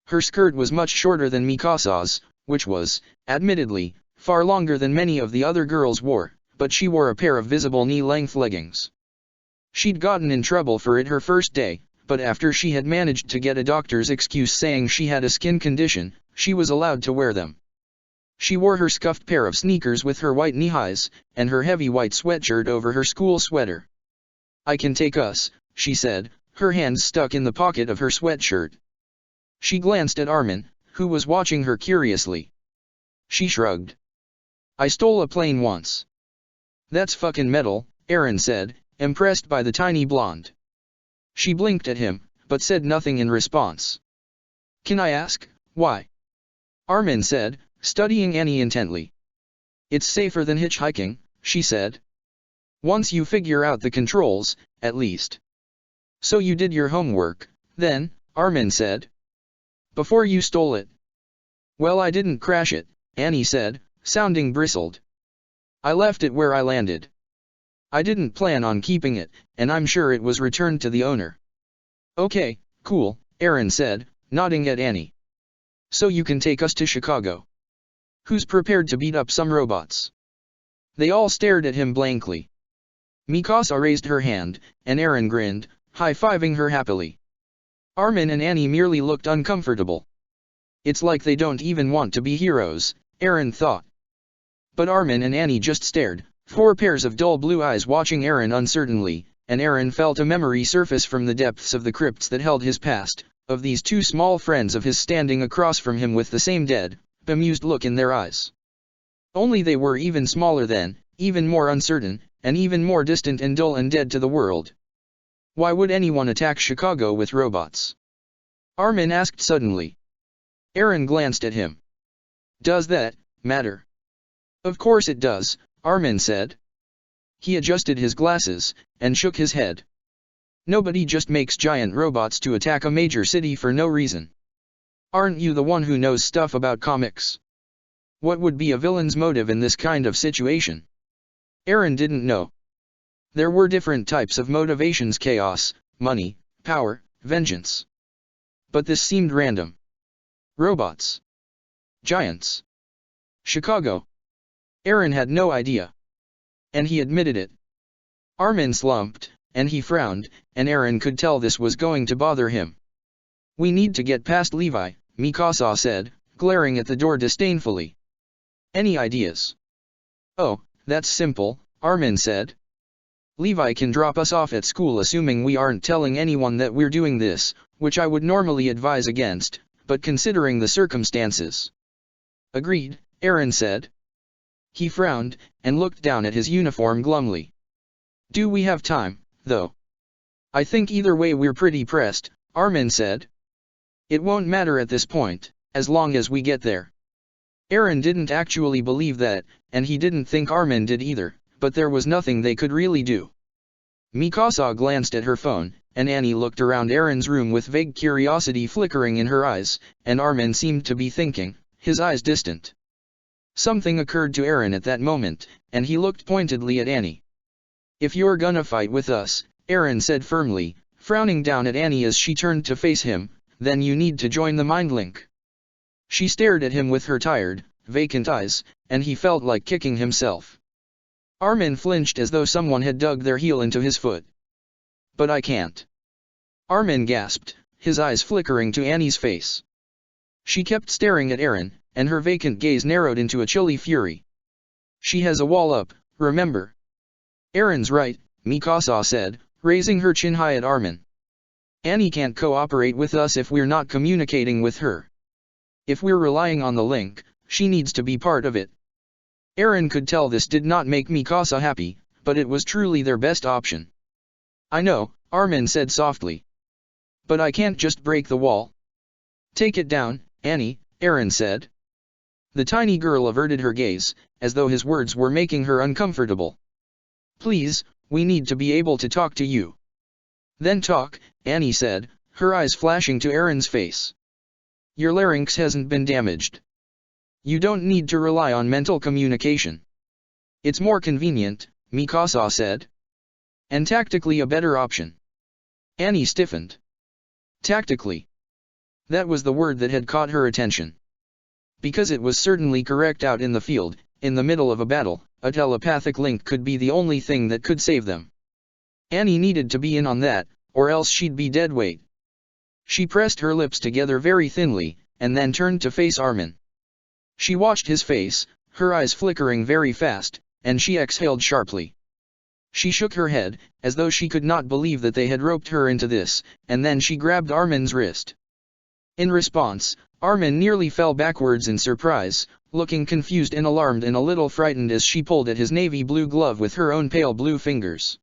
Her skirt was much shorter than Mikasa's, which was, admittedly, far longer than many of the other girls wore, but she wore a pair of visible knee-length leggings. She'd gotten in trouble for it her first day, but after she had managed to get a doctor's excuse saying she had a skin condition, she was allowed to wear them. She wore her scuffed pair of sneakers with her white knee-highs, and her heavy white sweatshirt over her school sweater. "I can take us," she said, her hands stuck in the pocket of her sweatshirt. She glanced at Armin, who was watching her curiously. She shrugged. "I stole a plane once." "That's fucking metal," Aaron said, impressed by the tiny blonde. She blinked at him, but said nothing in response. "Can I ask, why?" Armin said, studying Annie intently. "It's safer than hitchhiking," she said. "Once you figure out the controls, at least." "So you did your homework, then," Armin said. "Before you stole it?" "Well, I didn't crash it," Annie said, sounding bristled. "I left it where I landed. I didn't plan on keeping it, and I'm sure it was returned to the owner." "Okay, cool," Aaron said, nodding at Annie. "So you can take us to Chicago. Who's prepared to beat up some robots?" They all stared at him blankly. Mikasa raised her hand, and Aaron grinned, high-fiving her happily. Armin and Annie merely looked uncomfortable. It's like they don't even want to be heroes, Aaron thought. But Armin and Annie just stared, 4 pairs of dull blue eyes watching Aaron uncertainly, and Aaron felt a memory surface from the depths of the crypts that held his past, of these 2 small friends of his standing across from him with the same dead, bemused look in their eyes. Only they were even smaller then, even more uncertain, and even more distant and dull and dead to the world. Why would anyone attack Chicago with robots? Armin asked suddenly. Aaron glanced at him. "Does that matter?" "Of course it does," Armin said. He adjusted his glasses, and shook his head. "Nobody just makes giant robots to attack a major city for no reason. Aren't you the one who knows stuff about comics? What would be a villain's motive in this kind of situation?" Aaron didn't know. There were different types of motivations: chaos, money, power, vengeance. But this seemed random. Robots. Giants. Chicago. Aaron had no idea. And he admitted it. Armin slumped, and he frowned, and Aaron could tell this was going to bother him. "We need to get past Levi," Mikasa said, glaring at the door disdainfully. "Any ideas?" "Oh, that's simple," Armin said. "Levi can drop us off at school assuming we aren't telling anyone that we're doing this, which I would normally advise against, but considering the circumstances." "Agreed," Aaron said. He frowned, and looked down at his uniform glumly. "Do we have time, though?" "I think either way we're pretty pressed," Armin said. "It won't matter at this point, as long as we get there." Aaron didn't actually believe that, and he didn't think Armin did either, but there was nothing they could really do. Mikasa glanced at her phone, and Annie looked around Aaron's room with vague curiosity flickering in her eyes, and Armin seemed to be thinking, his eyes distant. Something occurred to Aaron at that moment, and he looked pointedly at Annie. "If you're gonna fight with us," Aaron said firmly, frowning down at Annie as she turned to face him, "then you need to join the mind link." She stared at him with her tired, vacant eyes, and he felt like kicking himself. Armin flinched as though someone had dug their heel into his foot. "But I can't." Armin gasped, his eyes flickering to Annie's face. She kept staring at Aaron, and her vacant gaze narrowed into a chilly fury. "She has a wall up, remember?" "Aaron's right," Mikasa said, raising her chin high at Armin. "Annie can't cooperate with us if we're not communicating with her. If we're relying on the link, she needs to be part of it." Aaron could tell this did not make Mikasa happy, but it was truly their best option. "I know," Armin said softly. But I can't just break the wall. Take it down, Annie, Aaron said. The tiny girl averted her gaze, as though his words were making her uncomfortable. Please, we need to be able to talk to you. Then talk, Annie said, her eyes flashing to Aaron's face. Your larynx hasn't been damaged. You don't need to rely on mental communication. It's more convenient, Mikasa said. And tactically a better option. Annie stiffened. Tactically. That was the word that had caught her attention. Because it was certainly correct out in the field, in the middle of a battle, a telepathic link could be the only thing that could save them. Annie needed to be in on that, or else she'd be dead weight. She pressed her lips together very thinly, and then turned to face Armin. She watched his face, her eyes flickering very fast, and she exhaled sharply. She shook her head, as though she could not believe that they had roped her into this, and then she grabbed Armin's wrist. In response, Armin nearly fell backwards in surprise, looking confused and alarmed and a little frightened as she pulled at his navy blue glove with her own pale blue fingers.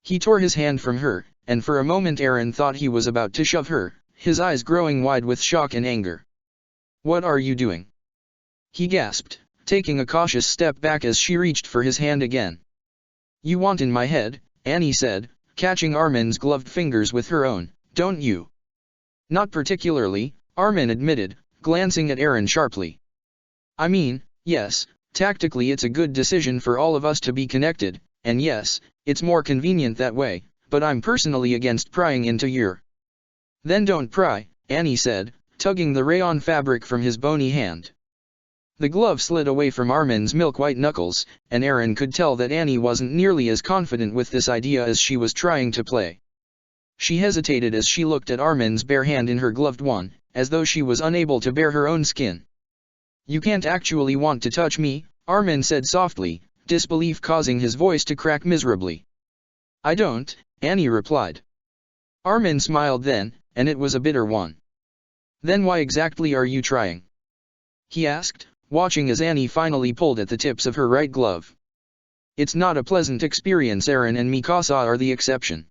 He tore his hand from her, and for a moment Aaron thought he was about to shove her, his eyes growing wide with shock and anger. What are you doing? He gasped, taking a cautious step back as she reached for his hand again. You want in my head, Annie said, catching Armin's gloved fingers with her own, don't you? Not particularly, Armin admitted, glancing at Aaron sharply. I mean, yes, tactically it's a good decision for all of us to be connected, and yes, it's more convenient that way, but I'm personally against prying into your... Then don't pry, Annie said, tugging the rayon fabric from his bony hand. The glove slid away from Armin's milk-white knuckles, and Aaron could tell that Annie wasn't nearly as confident with this idea as she was trying to play. She hesitated as she looked at Armin's bare hand in her gloved one, as though she was unable to bear her own skin. You can't actually want to touch me, Armin said softly, disbelief causing his voice to crack miserably. I don't, Annie replied. Armin smiled then, and it was a bitter one. Then why exactly are you trying? He asked, watching as Annie finally pulled at the tips of her right glove. It's not a pleasant experience. Aaron and Mikasa are the exception.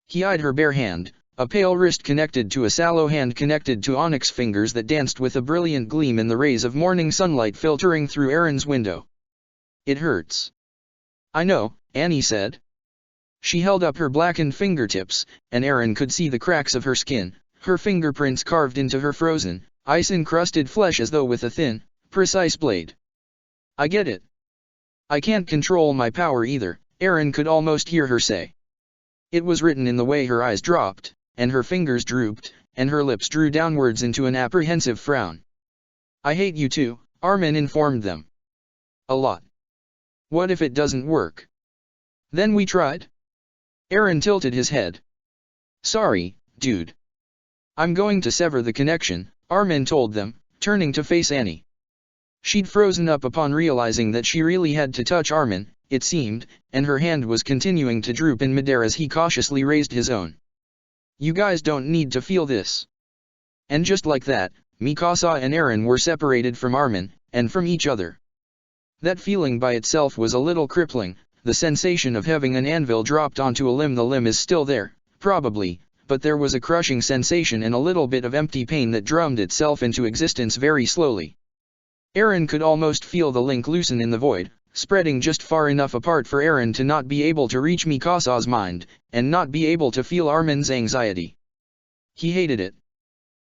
He eyed her bare hand, a pale wrist connected to a sallow hand connected to onyx fingers that danced with a brilliant gleam in the rays of morning sunlight filtering through Aaron's window. It hurts. I know, Annie said. She held up her blackened fingertips, and Aaron could see the cracks of her skin, her fingerprints carved into her frozen, ice-encrusted flesh as though with a thin, precise blade. I get it. I can't control my power either, Aaron could almost hear her say. It was written in the way her eyes dropped, and her fingers drooped, and her lips drew downwards into an apprehensive frown. I hate you too, Armin informed them. A lot. What if it doesn't work? Then we tried? Aaron tilted his head. Sorry, dude. I'm going to sever the connection, Armin told them, turning to face Annie. She'd frozen up upon realizing that she really had to touch Armin, it seemed, and her hand was continuing to droop in midair as he cautiously raised his own. You guys don't need to feel this. And just like that, Mikasa and Aaron were separated from Armin, and from each other. That feeling by itself was a little crippling, the sensation of having an anvil dropped onto a limb. The limb is still there, probably, but there was a crushing sensation and a little bit of empty pain that drummed itself into existence very slowly. Aaron could almost feel the link loosen in the void, spreading just far enough apart for Aaron to not be able to reach Mikasa's mind, and not be able to feel Armin's anxiety. He hated it.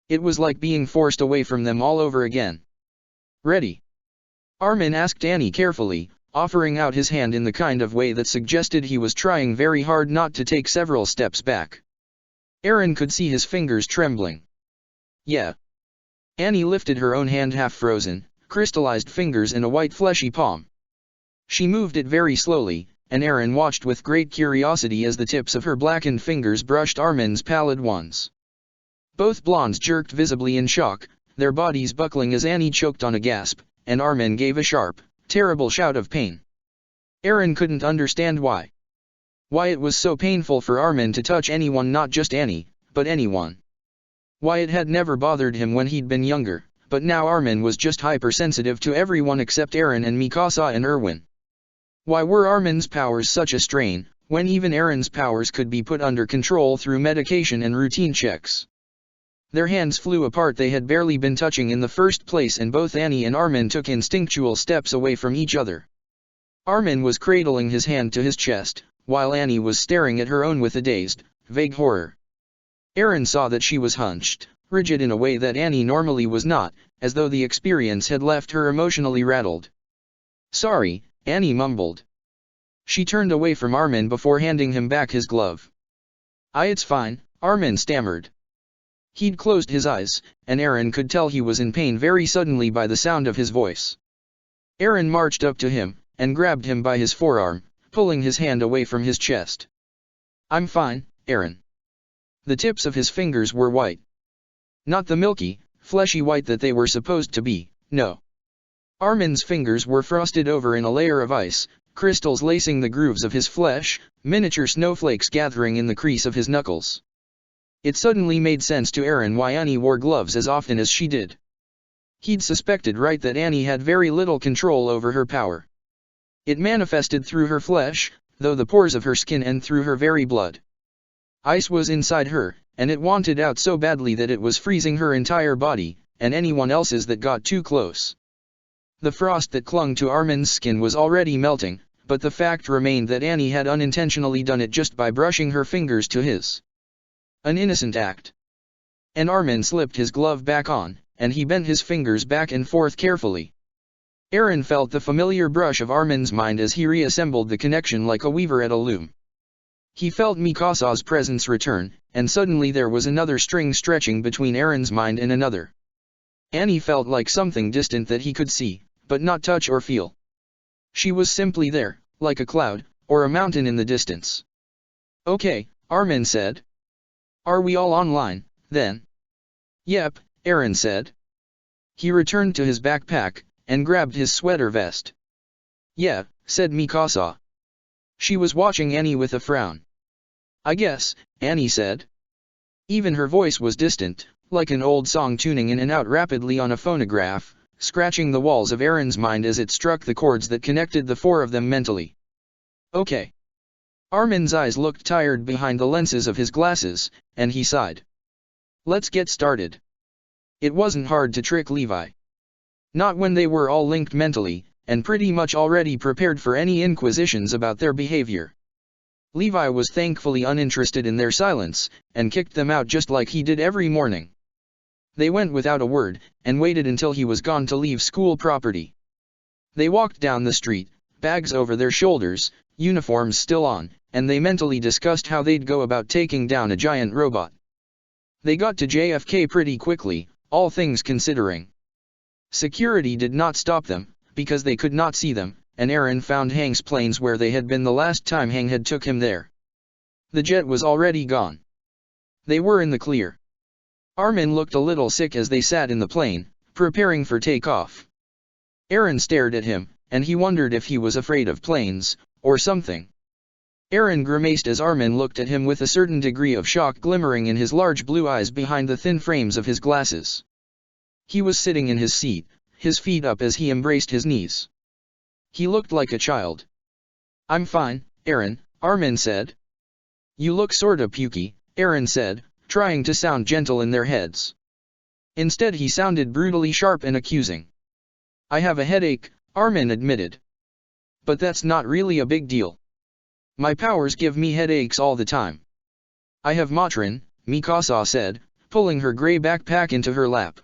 It was like being forced away from them all over again. Ready? Armin asked Annie carefully, offering out his hand in the kind of way that suggested he was trying very hard not to take several steps back. Aaron could see his fingers trembling. Yeah. Annie lifted her own hand, half-frozen, crystallized fingers in a white fleshy palm. She moved it very slowly, and Aaron watched with great curiosity as the tips of her blackened fingers brushed Armin's pallid ones. Both blondes jerked visibly in shock, their bodies buckling as Annie choked on a gasp, and Armin gave a sharp, terrible shout of pain. Aaron couldn't understand why. Why it was so painful for Armin to touch anyone, not just Annie, but anyone. Why it had never bothered him when he'd been younger, but now Armin was just hypersensitive to everyone except Aaron and Mikasa and Erwin. Why were Armin's powers such a strain? when even Aaron's powers could be put under control through medication and routine checks. Their hands flew apart. They had barely been touching in the first place, and both Annie and Armin took instinctual steps away from each other. Armin was cradling his hand to his chest, while Annie was staring at her own with a dazed, vague horror. Aaron saw that she was hunched, rigid in a way that Annie normally was not, as though the experience had left her emotionally rattled. "Sorry," Annie mumbled. She turned away from Armin before handing him back his glove. It's fine," Armin stammered. He'd closed his eyes, and Aaron could tell he was in pain very suddenly by the sound of his voice. Aaron marched up to him, and grabbed him by his forearm, pulling his hand away from his chest. "I'm fine, Aaron." The tips of his fingers were white. Not the milky, fleshy white that they were supposed to be, no. Armin's fingers were frosted over in a layer of ice, crystals lacing the grooves of his flesh, miniature snowflakes gathering in the crease of his knuckles. It suddenly made sense to Aaron why Annie wore gloves as often as she did. He'd suspected right that Annie had very little control over her power. It manifested through her flesh, though the pores of her skin, and through her very blood. Ice was inside her, and it wanted out so badly that it was freezing her entire body, and anyone else's that got too close. The frost that clung to Armin's skin was already melting, but the fact remained that Annie had unintentionally done it just by brushing her fingers to his. An innocent act. And Armin slipped his glove back on, and he bent his fingers back and forth carefully. Aaron felt the familiar brush of Armin's mind as he reassembled the connection like a weaver at a loom. He felt Mikasa's presence return, and suddenly there was another string stretching between Aaron's mind and another. Annie felt like something distant that he could see, but not touch or feel. She was simply there, like a cloud, or a mountain in the distance. "Okay," Armin said. "Are we all online, then?" "Yep," Aaron said. He returned to his backpack, and grabbed his sweater vest. "Yeah," said Mikasa. She was watching Annie with a frown. "I guess," Annie said. Even her voice was distant, like an old song tuning in and out rapidly on a phonograph, scratching the walls of Aaron's mind as it struck the chords that connected the four of them mentally. "Okay." Armin's eyes looked tired behind the lenses of his glasses, and he sighed. "Let's get started." It wasn't hard to trick Levi. Not when they were all linked mentally, and pretty much already prepared for any inquisitions about their behavior. Levi was thankfully uninterested in their silence, and kicked them out just like he did every morning. They went without a word, and waited until he was gone to leave school property. They walked down the street, bags over their shoulders, uniforms still on, and they mentally discussed how they'd go about taking down a giant robot. They got to JFK pretty quickly, all things considering. Security did not stop them, because they could not see them, and Aaron found Hank's planes where they had been the last time Hank had took him there. The jet was already gone. They were in the clear. Armin looked a little sick as they sat in the plane, preparing for takeoff. Aaron stared at him, and he wondered if he was afraid of planes, or something. Aaron grimaced as Armin looked at him with a certain degree of shock glimmering in his large blue eyes behind the thin frames of his glasses. He was sitting in his seat, his feet up as he embraced his knees. He looked like a child. "I'm fine, Aaron," Armin said. "You look sorta pukey," Aaron said, trying to sound gentle in their heads. Instead he sounded brutally sharp and accusing. "I have a headache," Armin admitted. "But that's not really a big deal. My powers give me headaches all the time." "I have Motrin," Mikasa said, pulling her gray backpack into her lap.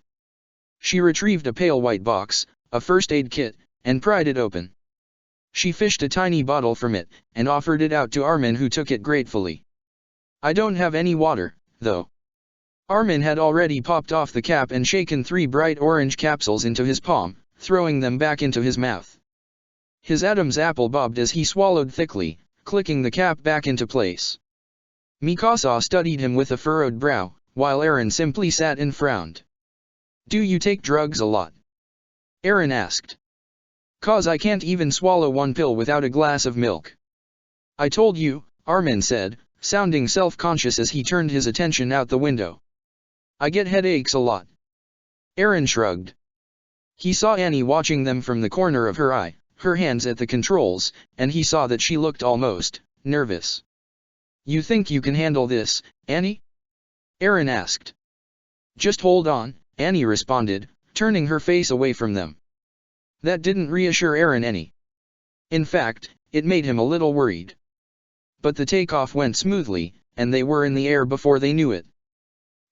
She retrieved a pale white box, a first aid kit, and pried it open. She fished a tiny bottle from it, and offered it out to Armin, who took it gratefully. "I don't have any water, though." Armin had already popped off the cap and shaken 3 bright orange capsules into his palm, throwing them back into his mouth. His Adam's apple bobbed as he swallowed thickly, clicking the cap back into place. Mikasa studied him with a furrowed brow, while Aaron simply sat and frowned. "Do you take drugs a lot?" Aaron asked. "'Cause I can't even swallow one pill without a glass of milk." "I told you," Armin said, sounding self-conscious as he turned his attention out the window. "I get headaches a lot." Aaron shrugged. He saw Annie watching them from the corner of her eye, her hands at the controls, and he saw that she looked almost nervous. You think you can handle this, Annie? Aaron asked. Just hold on, Annie responded, turning her face away from them. That didn't reassure Aaron any. In fact, it made him a little worried. But the takeoff went smoothly, and they were in the air before they knew it.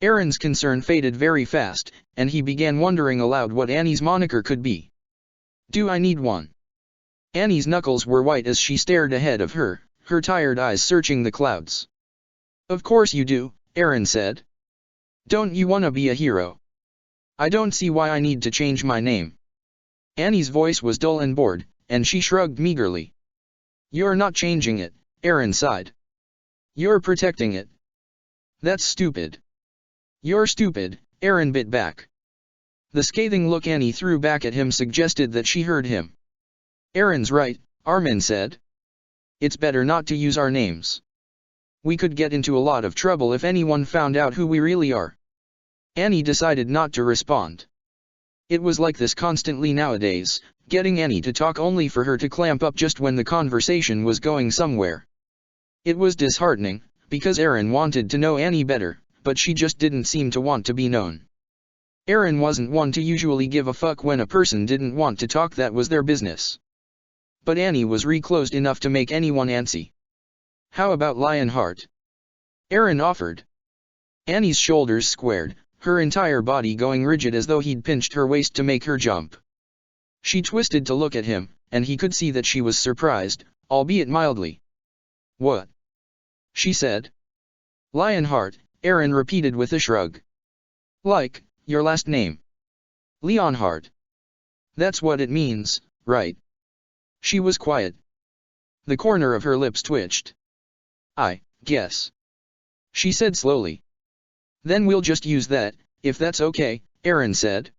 Aaron's concern faded very fast, and he began wondering aloud what Annie's moniker could be. Do I need one? Annie's knuckles were white as she stared ahead of her, her tired eyes searching the clouds. Of course you do, Aaron said. Don't you want to be a hero? I don't see why I need to change my name. Annie's voice was dull and bored, and she shrugged meagerly. You're not changing it, Aaron sighed. You're protecting it. That's stupid. You're stupid, Aaron bit back. The scathing look Annie threw back at him suggested that she heard him. Aaron's right, Armin said. It's better not to use our names. We could get into a lot of trouble if anyone found out who we really are. Annie decided not to respond. It was like this constantly nowadays, getting Annie to talk only for her to clamp up just when the conversation was going somewhere. It was disheartening, because Aaron wanted to know Annie better, but she just didn't seem to want to be known. Aaron wasn't one to usually give a fuck when a person didn't want to talk, that was their business. But Annie was reclosed enough to make anyone antsy. How about Lionheart? Aaron offered. Annie's shoulders squared, her entire body going rigid as though he'd pinched her waist to make her jump. She twisted to look at him, and he could see that she was surprised, albeit mildly. What? She said. Lionheart, Aaron repeated with a shrug. Like, your last name. Leonhardt. That's what it means, right? She was quiet. The corner of her lips twitched. I guess. She said slowly. Then we'll just use that, if that's okay, Aaron said.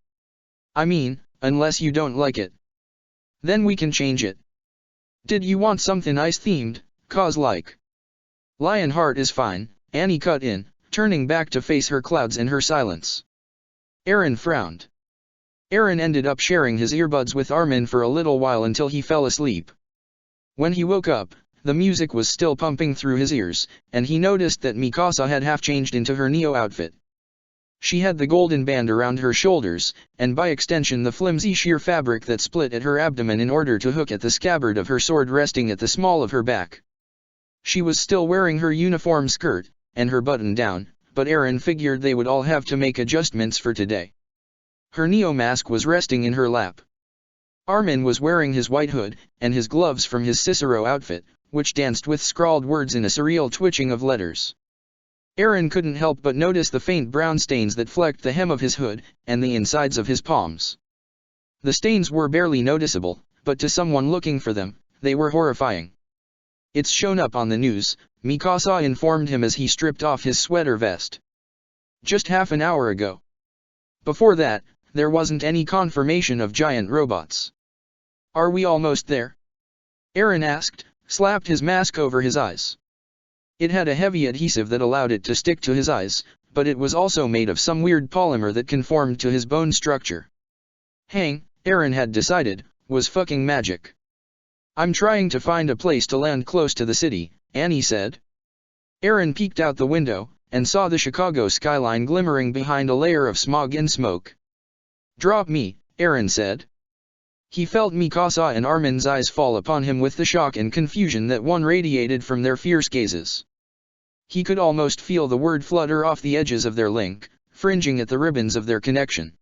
I mean, unless you don't like it. Then we can change it. Did you want something ice-themed, cause like? Lionheart is fine, Annie cut in, turning back to face her clouds and her silence. Aaron frowned. Aaron ended up sharing his earbuds with Armin for a little while until he fell asleep. When he woke up, the music was still pumping through his ears, and he noticed that Mikasa had half-changed into her Neo outfit. She had the golden band around her shoulders, and by extension the flimsy sheer fabric that split at her abdomen in order to hook at the scabbard of her sword resting at the small of her back. She was still wearing her uniform skirt, and her button down, but Aaron figured they would all have to make adjustments for today. Her Neo mask was resting in her lap. Armin was wearing his white hood, and his gloves from his Cicero outfit, which danced with scrawled words in a surreal twitching of letters. Aaron couldn't help but notice the faint brown stains that flecked the hem of his hood, and the insides of his palms. The stains were barely noticeable, but to someone looking for them, they were horrifying. It's shown up on the news, Mikasa informed him as he stripped off his sweater vest. Just half an hour ago. Before that, there wasn't any confirmation of giant robots. Are we almost there? Aaron asked, slapped his mask over his eyes. It had a heavy adhesive that allowed it to stick to his eyes, but it was also made of some weird polymer that conformed to his bone structure. Hang, Aaron had decided, was fucking magic. I'm trying to find a place to land close to the city, Annie said. Aaron peeked out the window, and saw the Chicago skyline glimmering behind a layer of smog and smoke. Drop me, Aaron said. He felt Mikasa and Armin's eyes fall upon him with the shock and confusion that one radiated from their fierce gazes. He could almost feel the word flutter off the edges of their link, fringing at the ribbons of their connection.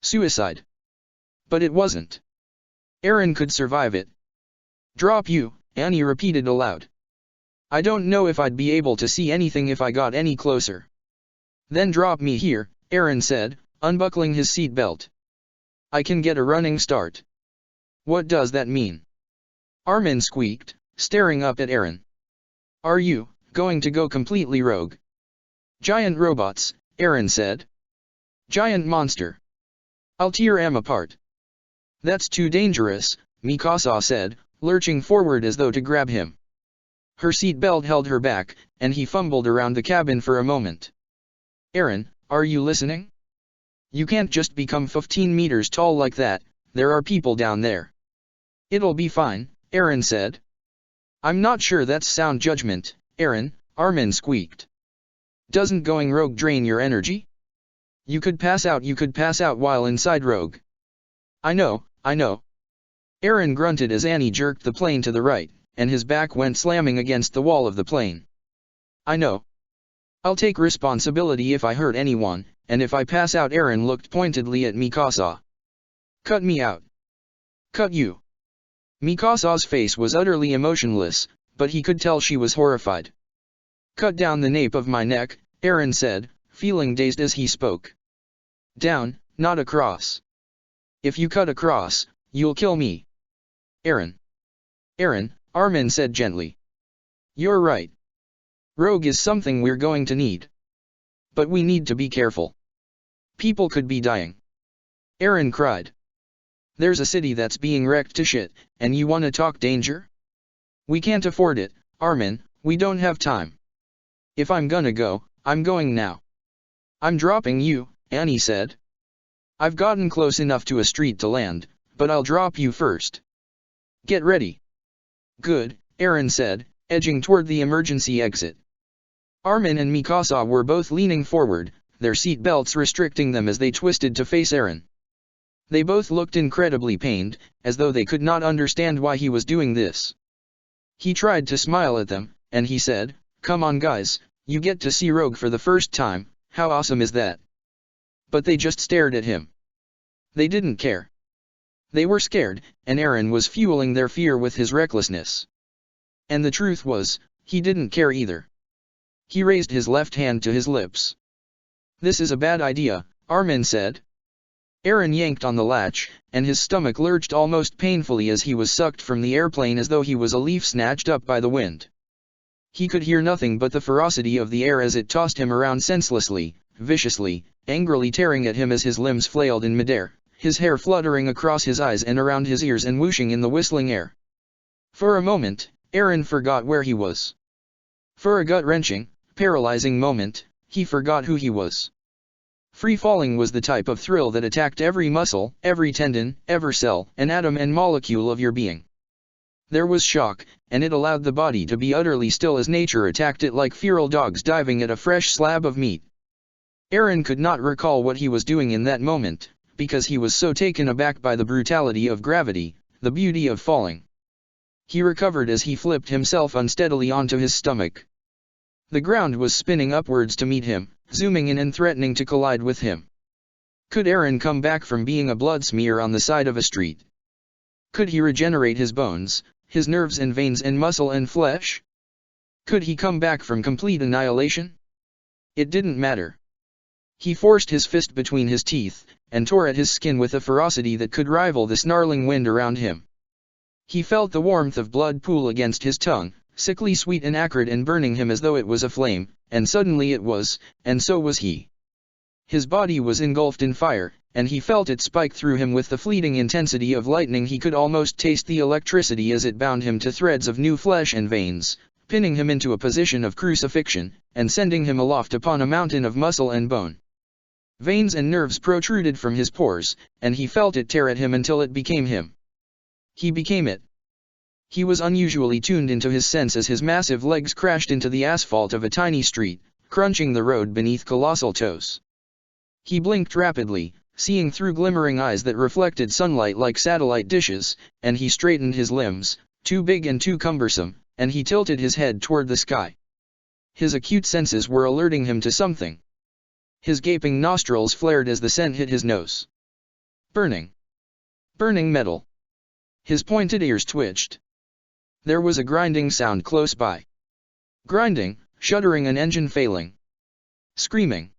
Suicide. But it wasn't. Aaron could survive it. Drop you, Annie repeated aloud. I don't know if I'd be able to see anything if I got any closer. Then drop me here, Aaron said, unbuckling his seatbelt. I can get a running start. What does that mean? Armin squeaked, staring up at Aaron. Are you going to go completely rogue? Giant robots, Aaron said. Giant monster. I'll tear em apart. That's too dangerous, Mikasa said, lurching forward as though to grab him. Her seatbelt held her back, and he fumbled around the cabin for a moment. Aaron, are you listening? You can't just become 15 meters tall like that, there are people down there. It'll be fine, Aaron said. I'm not sure that's sound judgment, Aaron, Armin squeaked. Doesn't going rogue drain your energy? You could pass out while inside rogue. I know. Aaron grunted as Annie jerked the plane to the right, and his back went slamming against the wall of the plane. I know. I'll take responsibility if I hurt anyone, and if I pass out. Aaron looked pointedly at Mikasa. Cut me out. Cut you. Mikasa's face was utterly emotionless, but he could tell she was horrified. Cut down the nape of my neck, Aaron said, feeling dazed as he spoke. Down, not across. If you cut across, you'll kill me. Aaron, Armin said gently. You're right. Rogue is something we're going to need. But we need to be careful. People could be dying. Aaron cried. There's a city that's being wrecked to shit, and you wanna talk danger? We can't afford it, Armin, we don't have time. If I'm gonna go, I'm going now. I'm dropping you, Annie said. I've gotten close enough to a street to land, but I'll drop you first. Get ready. Good, Aaron said, edging toward the emergency exit. Armin and Mikasa were both leaning forward, their seat belts restricting them as they twisted to face Aaron. They both looked incredibly pained, as though they could not understand why he was doing this. He tried to smile at them, and he said, Come on guys, you get to see Rogue for the first time, how awesome is that? But they just stared at him. They didn't care. They were scared, and Aaron was fueling their fear with his recklessness. And the truth was, he didn't care either. He raised his left hand to his lips. This is a bad idea, Armin said. Aaron yanked on the latch, and his stomach lurched almost painfully as he was sucked from the airplane as though he was a leaf snatched up by the wind. He could hear nothing but the ferocity of the air as it tossed him around senselessly, viciously, angrily tearing at him as his limbs flailed in midair, his hair fluttering across his eyes and around his ears and whooshing in the whistling air. For a moment, Aaron forgot where he was. For a gut-wrenching, paralyzing moment, he forgot who he was. Free-falling was the type of thrill that attacked every muscle, every tendon, every cell, and atom and molecule of your being. There was shock, and it allowed the body to be utterly still as nature attacked it like feral dogs diving at a fresh slab of meat. Aaron could not recall what he was doing in that moment, because he was so taken aback by the brutality of gravity, the beauty of falling. He recovered as he flipped himself unsteadily onto his stomach. The ground was spinning upwards to meet him, zooming in and threatening to collide with him. Could Aaron come back from being a blood smear on the side of a street? Could he regenerate his bones, his nerves and veins and muscle and flesh? Could he come back from complete annihilation? It didn't matter. He forced his fist between his teeth, and tore at his skin with a ferocity that could rival the snarling wind around him. He felt the warmth of blood pool against his tongue, sickly sweet and acrid and burning him as though it was a flame, and suddenly it was, and so was he. His body was engulfed in fire, and he felt it spike through him with the fleeting intensity of lightning. He could almost taste the electricity as it bound him to threads of new flesh and veins, pinning him into a position of crucifixion, and sending him aloft upon a mountain of muscle and bone. Veins and nerves protruded from his pores, and he felt it tear at him until it became him. He became it. He was unusually tuned into his sense as his massive legs crashed into the asphalt of a tiny street, crunching the road beneath colossal toes. He blinked rapidly, seeing through glimmering eyes that reflected sunlight like satellite dishes, and he straightened his limbs, too big and too cumbersome, and he tilted his head toward the sky. His acute senses were alerting him to something. His gaping nostrils flared as the scent hit his nose. Burning. Burning metal. His pointed ears twitched. There was a grinding sound close by. Grinding, shuddering, an engine failing. Screaming.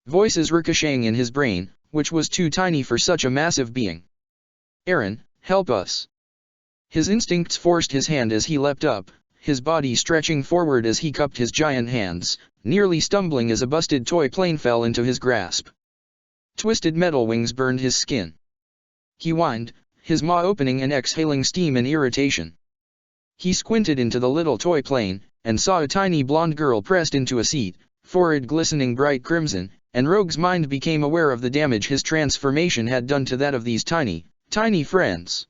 Voices ricocheting in his brain, which was too tiny for such a massive being. Aaron, help us. His instincts forced his hand as he leapt up, his body stretching forward as he cupped his giant hands, nearly stumbling as a busted toy plane fell into his grasp. Twisted metal wings burned his skin. He whined, his maw opening and exhaling steam and irritation. He squinted into the little toy plane, and saw a tiny blonde girl pressed into a seat, forehead glistening bright crimson, and Rogue's mind became aware of the damage his transformation had done to that of these tiny, tiny friends.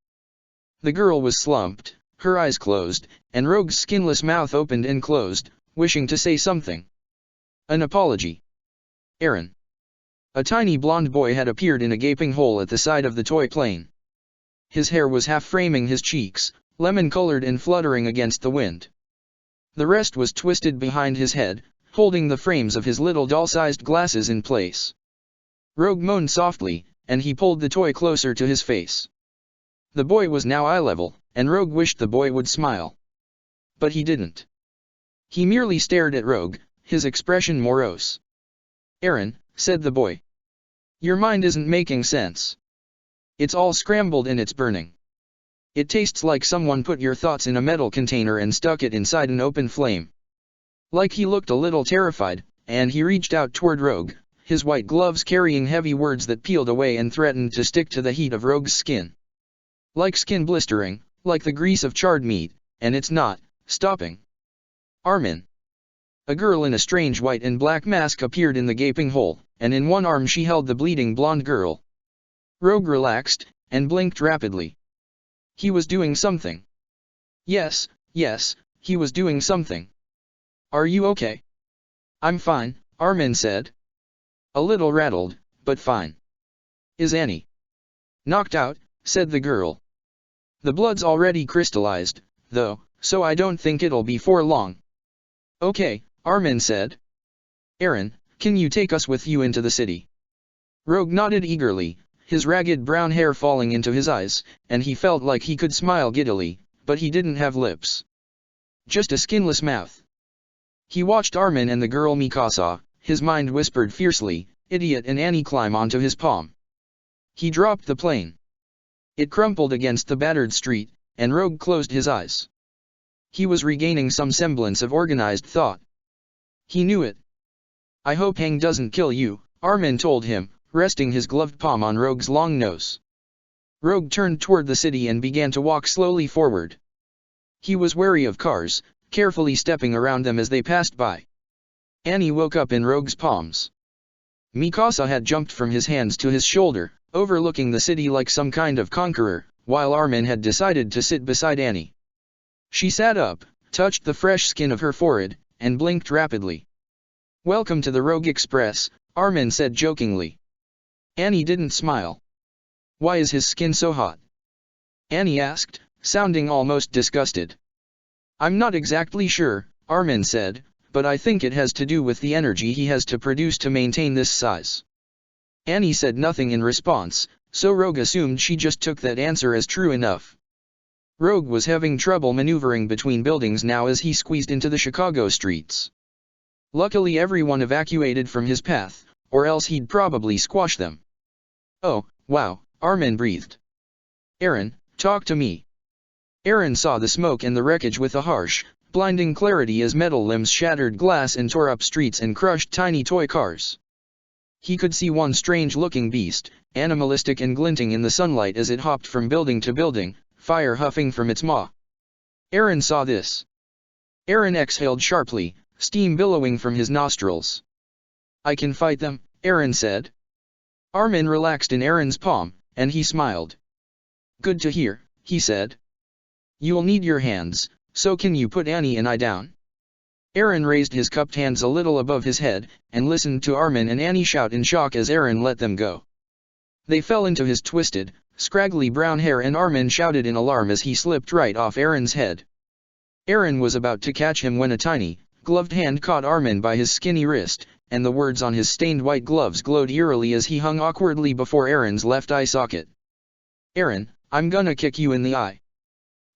The girl was slumped, her eyes closed, and Rogue's skinless mouth opened and closed, wishing to say something. An apology. Aaron. A tiny blond boy had appeared in a gaping hole at the side of the toy plane. His hair was half framing his cheeks, lemon-colored and fluttering against the wind. The rest was twisted behind his head, holding the frames of his little doll-sized glasses in place. Rogue moaned softly, and he pulled the toy closer to his face. The boy was now eye level, and Rogue wished the boy would smile. But he didn't. He merely stared at Rogue, his expression morose. Aaron, said the boy. Your mind isn't making sense. It's all scrambled and it's burning. It tastes like someone put your thoughts in a metal container and stuck it inside an open flame. Like he looked a little terrified, and he reached out toward Rogue, his white gloves carrying heavy words that peeled away and threatened to stick to the heat of Rogue's skin. Like skin blistering, like the grease of charred meat, and it's not stopping. Armin. A girl in a strange white and black mask appeared in the gaping hole, and in one arm she held the bleeding blonde girl. Rogue relaxed, and blinked rapidly. He was doing something. Yes, he was doing something. Are you okay? I'm fine, Armin said. A little rattled, but fine. Is Annie knocked out? Said the girl. The blood's already crystallized, though, so I don't think it'll be for long. Okay, Armin said. Aaron, can you take us with you into the city? Rogue nodded eagerly, his ragged brown hair falling into his eyes, and he felt like he could smile giddily, but he didn't have lips. Just a skinless mouth. He watched Armin and the girl Mikasa, his mind whispered fiercely, idiot, and Annie climb onto his palm. He dropped the plane. It crumpled against the battered street, and Rogue closed his eyes. He was regaining some semblance of organized thought. He knew it. I hope Hang doesn't kill you, Armin told him, resting his gloved palm on Rogue's long nose. Rogue turned toward the city and began to walk slowly forward. He was wary of cars, carefully stepping around them as they passed by. Annie woke up in Rogue's palms. Mikasa had jumped from his hands to his shoulder, overlooking the city like some kind of conqueror, while Armin had decided to sit beside Annie. She sat up, touched the fresh skin of her forehead, and blinked rapidly. Welcome to the Rogue Express, Armin said jokingly. Annie didn't smile. Why is his skin so hot? Annie asked, sounding almost disgusted. I'm not exactly sure, Armin said, but I think it has to do with the energy he has to produce to maintain this size. Annie said nothing in response, so Rogue assumed she just took that answer as true enough. Rogue was having trouble maneuvering between buildings now as he squeezed into the Chicago streets. Luckily everyone evacuated from his path, or else he'd probably squash them. Oh, wow, Armin breathed. Aaron, talk to me. Aaron saw the smoke and the wreckage with a harsh, blinding clarity as metal limbs shattered glass and tore up streets and crushed tiny toy cars. He could see one strange-looking beast, animalistic and glinting in the sunlight as it hopped from building to building, fire huffing from its maw. Aaron saw this. Aaron exhaled sharply, steam billowing from his nostrils. I can fight them, Aaron said. Armin relaxed in Aaron's palm, and he smiled. Good to hear, he said. You'll need your hands, so can you put Annie and I down? Aaron raised his cupped hands a little above his head, and listened to Armin and Annie shout in shock as Aaron let them go. They fell into his twisted, scraggly brown hair and Armin shouted in alarm as he slipped right off Aaron's head. Aaron was about to catch him when a tiny, gloved hand caught Armin by his skinny wrist, and the words on his stained white gloves glowed eerily as he hung awkwardly before Aaron's left eye socket. Aaron, I'm gonna kick you in the eye.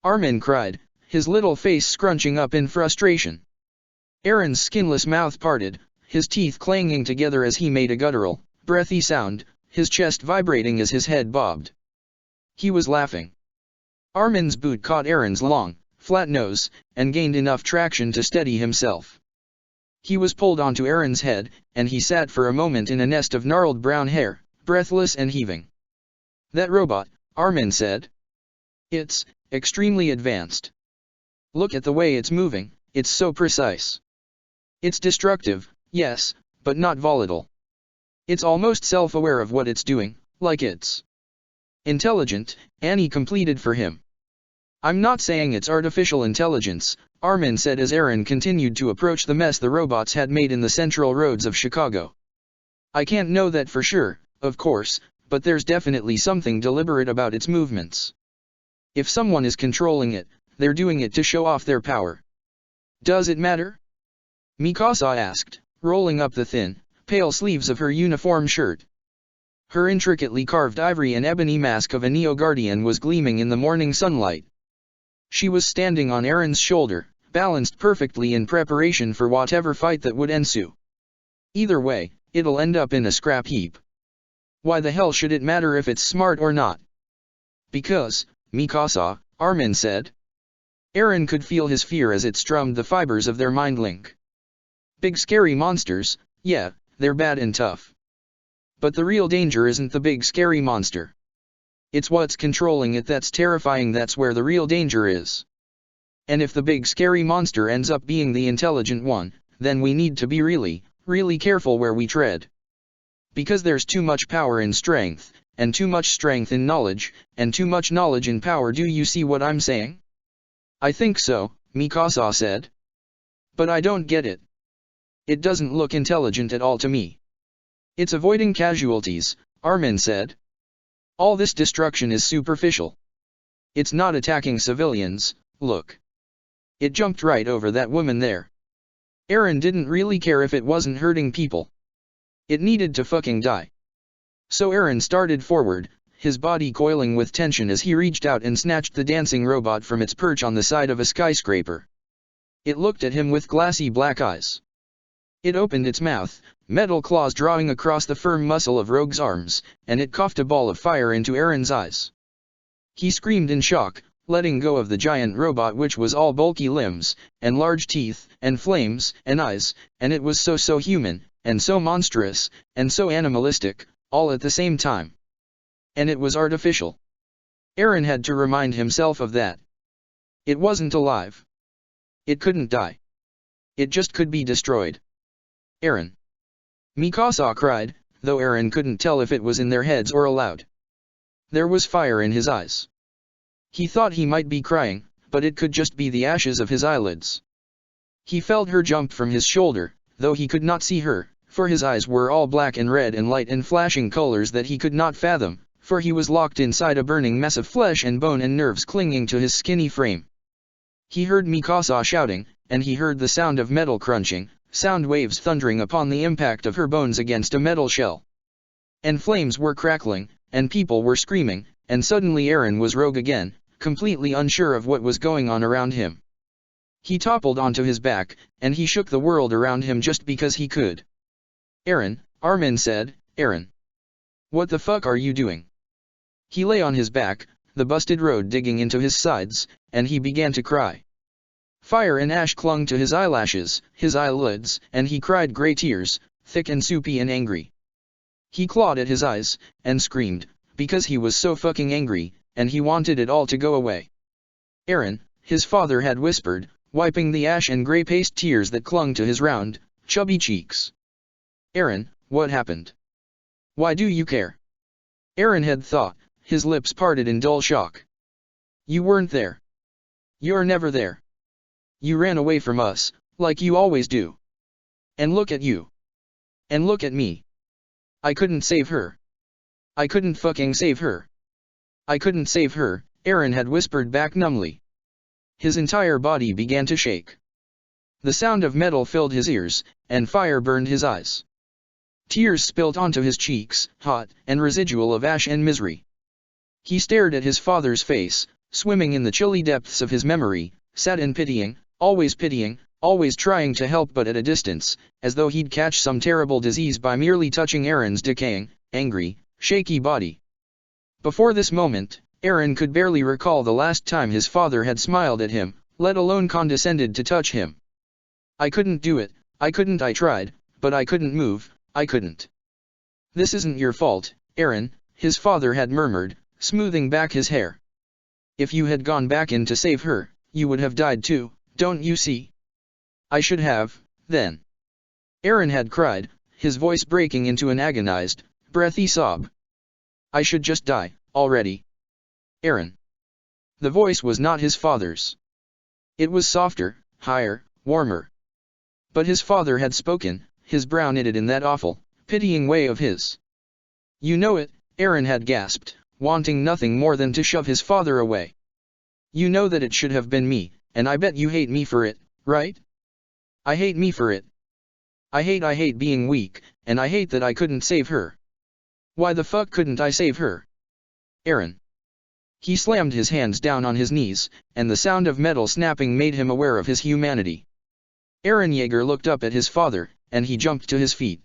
Armin cried, his little face scrunching up in frustration. Aaron's skinless mouth parted, his teeth clanging together as he made a guttural, breathy sound, his chest vibrating as his head bobbed. He was laughing. Armin's boot caught Aaron's long, flat nose, and gained enough traction to steady himself. He was pulled onto Aaron's head, and he sat for a moment in a nest of gnarled brown hair, breathless and heaving. That robot, Armin said. It's extremely advanced. Look at the way it's moving, it's so precise. It's destructive, yes, but not volatile. It's almost self-aware of what it's doing, like it's intelligent, Annie completed for him. I'm not saying it's artificial intelligence, Armin said as Aaron continued to approach the mess the robots had made in the central roads of Chicago. I can't know that for sure, of course, but there's definitely something deliberate about its movements. If someone is controlling it, they're doing it to show off their power. Does it matter? Mikasa asked, rolling up the thin, pale sleeves of her uniform shirt. Her intricately carved ivory and ebony mask of a Neo-Guardian was gleaming in the morning sunlight. She was standing on Aaron's shoulder, balanced perfectly in preparation for whatever fight that would ensue. Either way, it'll end up in a scrap heap. Why the hell should it matter if it's smart or not? Because, Mikasa, Armin said. Aaron could feel his fear as it strummed the fibers of their mind link. Big scary monsters, yeah, they're bad and tough. But the real danger isn't the big scary monster. It's what's controlling it that's terrifying. That's where the real danger is. And if the big scary monster ends up being the intelligent one, then we need to be really, really careful where we tread. Because there's too much power in strength, and too much strength in knowledge, and too much knowledge in power. Do you see what I'm saying? I think so, Mikasa said. But I don't get it. It doesn't look intelligent at all to me. It's avoiding casualties, Armin said. All this destruction is superficial. It's not attacking civilians, look. It jumped right over that woman there. Aaron didn't really care if it wasn't hurting people. It needed to fucking die. So Aaron started forward, his body coiling with tension as he reached out and snatched the dancing robot from its perch on the side of a skyscraper. It looked at him with glassy black eyes. It opened its mouth, metal claws drawing across the firm muscle of Rogue's arms, and it coughed a ball of fire into Aaron's eyes. He screamed in shock, letting go of the giant robot, which was all bulky limbs, and large teeth, and flames, and eyes, and it was so human, and so monstrous, and so animalistic, all at the same time. And it was artificial. Aaron had to remind himself of that. It wasn't alive. It couldn't die. It just could be destroyed. Aaron! Mikasa cried, though Aaron couldn't tell if it was in their heads or aloud. There was fire in his eyes. He thought he might be crying, but it could just be the ashes of his eyelids. He felt her jump from his shoulder, though he could not see her, for his eyes were all black and red and light and flashing colors that he could not fathom, for he was locked inside a burning mess of flesh and bone and nerves clinging to his skinny frame. He heard Mikasa shouting, and he heard the sound of metal crunching, sound waves thundering upon the impact of her bones against a metal shell. And flames were crackling, and people were screaming, and suddenly Aaron was Rogue again, completely unsure of what was going on around him. He toppled onto his back, and he shook the world around him just because he could. Aaron, Armin said, Aaron. What the fuck are you doing? He lay on his back, the busted road digging into his sides, and he began to cry. Fire and ash clung to his eyelashes, his eyelids, and he cried gray tears, thick and soupy and angry. He clawed at his eyes, and screamed, because he was so fucking angry, and he wanted it all to go away. Aaron, his father had whispered, wiping the ash and gray paste tears that clung to his round, chubby cheeks. Aaron, what happened? Why do you care? Aaron had thought, his lips parted in dull shock. You weren't there. You're never there. You ran away from us, like you always do. And look at you. And look at me. I couldn't save her. I couldn't fucking save her. I couldn't save her, Aaron had whispered back numbly. His entire body began to shake. The sound of metal filled his ears, and fire burned his eyes. Tears spilled onto his cheeks, hot, and residual of ash and misery. He stared at his father's face, swimming in the chilly depths of his memory, sad and pitying, always trying to help but at a distance, as though he'd catch some terrible disease by merely touching Aaron's decaying, angry, shaky body. Before this moment, Aaron could barely recall the last time his father had smiled at him, let alone condescended to touch him. I couldn't do it, I tried, but I couldn't move, I couldn't. This isn't your fault, Aaron, his father had murmured, smoothing back his hair. If you had gone back in to save her, you would have died too, don't you see? I should have, then. Aaron had cried, his voice breaking into an agonized, breathy sob. I should just die, already. Aaron. The voice was not his father's. It was softer, higher, warmer. But his father had spoken, his brow knitted in that awful, pitying way of his. You know it, Aaron had gasped, wanting nothing more than to shove his father away. You know that it should have been me, and I bet you hate me for it, right? I hate me for it. I hate being weak, and I hate that I couldn't save her. Why the fuck couldn't I save her? Aaron. He slammed his hands down on his knees, and the sound of metal snapping made him aware of his humanity. Aaron Yeager looked up at his father, and he jumped to his feet.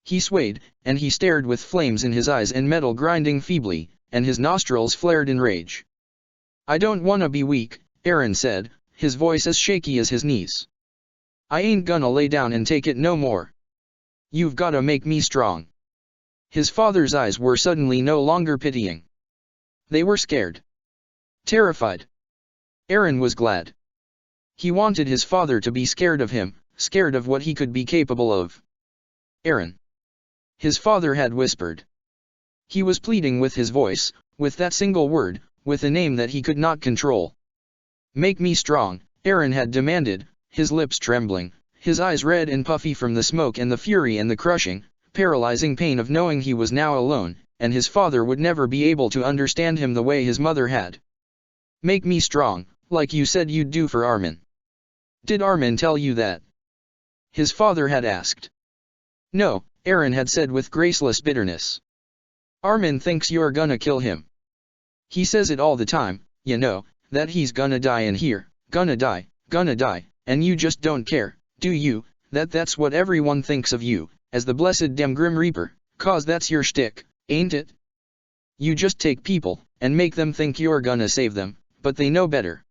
He swayed, and he stared with flames in his eyes and metal grinding feebly, and his nostrils flared in rage. I don't wanna be weak, Aaron said, his voice as shaky as his knees. I ain't gonna lay down and take it no more. You've gotta make me strong. His father's eyes were suddenly no longer pitying. They were scared. Terrified. Aaron was glad. He wanted his father to be scared of him, scared of what he could be capable of. Aaron. His father had whispered. He was pleading with his voice, with that single word, with a name that he could not control. Make me strong, Aaron had demanded, his lips trembling, his eyes red and puffy from the smoke and the fury and the crushing, paralyzing pain of knowing he was now alone, and his father would never be able to understand him the way his mother had. Make me strong, like you said you'd do for Armin. Did Armin tell you that? His father had asked. No, Aaron had said with graceless bitterness. Armin thinks you're gonna kill him. He says it all the time, you know, that he's gonna die in here, gonna die, and you just don't care, do you, that's what everyone thinks of you, as the blessed damn Grim Reaper, 'cause that's your shtick, ain't it? You just take people, and make them think you're gonna save them, but they know better.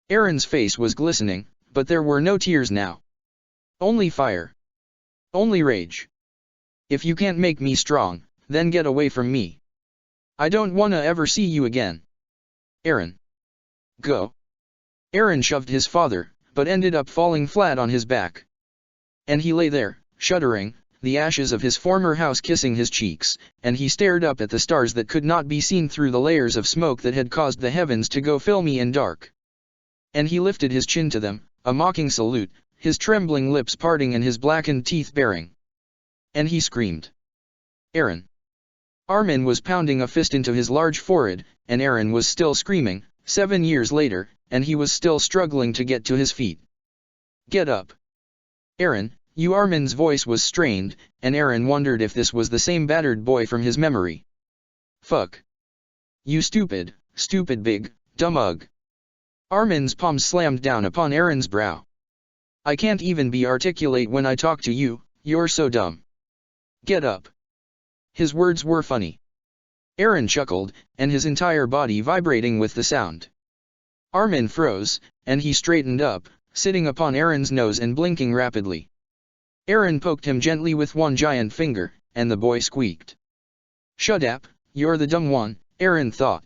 Aaron's face was glistening, but there were no tears now. Only fire. Only rage. If you can't make me strong, then get away from me. I don't wanna ever see you again. Aaron. Go. Aaron shoved his father, but ended up falling flat on his back. And he lay there, shuddering, the ashes of his former house kissing his cheeks, and he stared up at the stars that could not be seen through the layers of smoke that had caused the heavens to go filmy and dark. And he lifted his chin to them, a mocking salute, his trembling lips parting and his blackened teeth baring. And he screamed. Aaron. Armin was pounding a fist into his large forehead, and Aaron was still screaming, 7 years later, and he was still struggling to get to his feet. Get up. Aaron, you. Armin's voice was strained, and Aaron wondered if this was the same battered boy from his memory. Fuck. You stupid big, dumb ug. Armin's palm slammed down upon Aaron's brow. I can't even be articulate when I talk to you, you're so dumb. Get up. His words were funny. Aaron chuckled, and his entire body vibrating with the sound. Armin froze, and he straightened up, sitting upon Aaron's nose and blinking rapidly. Aaron poked him gently with one giant finger, and the boy squeaked. Shut up, you're the dumb one, Aaron thought.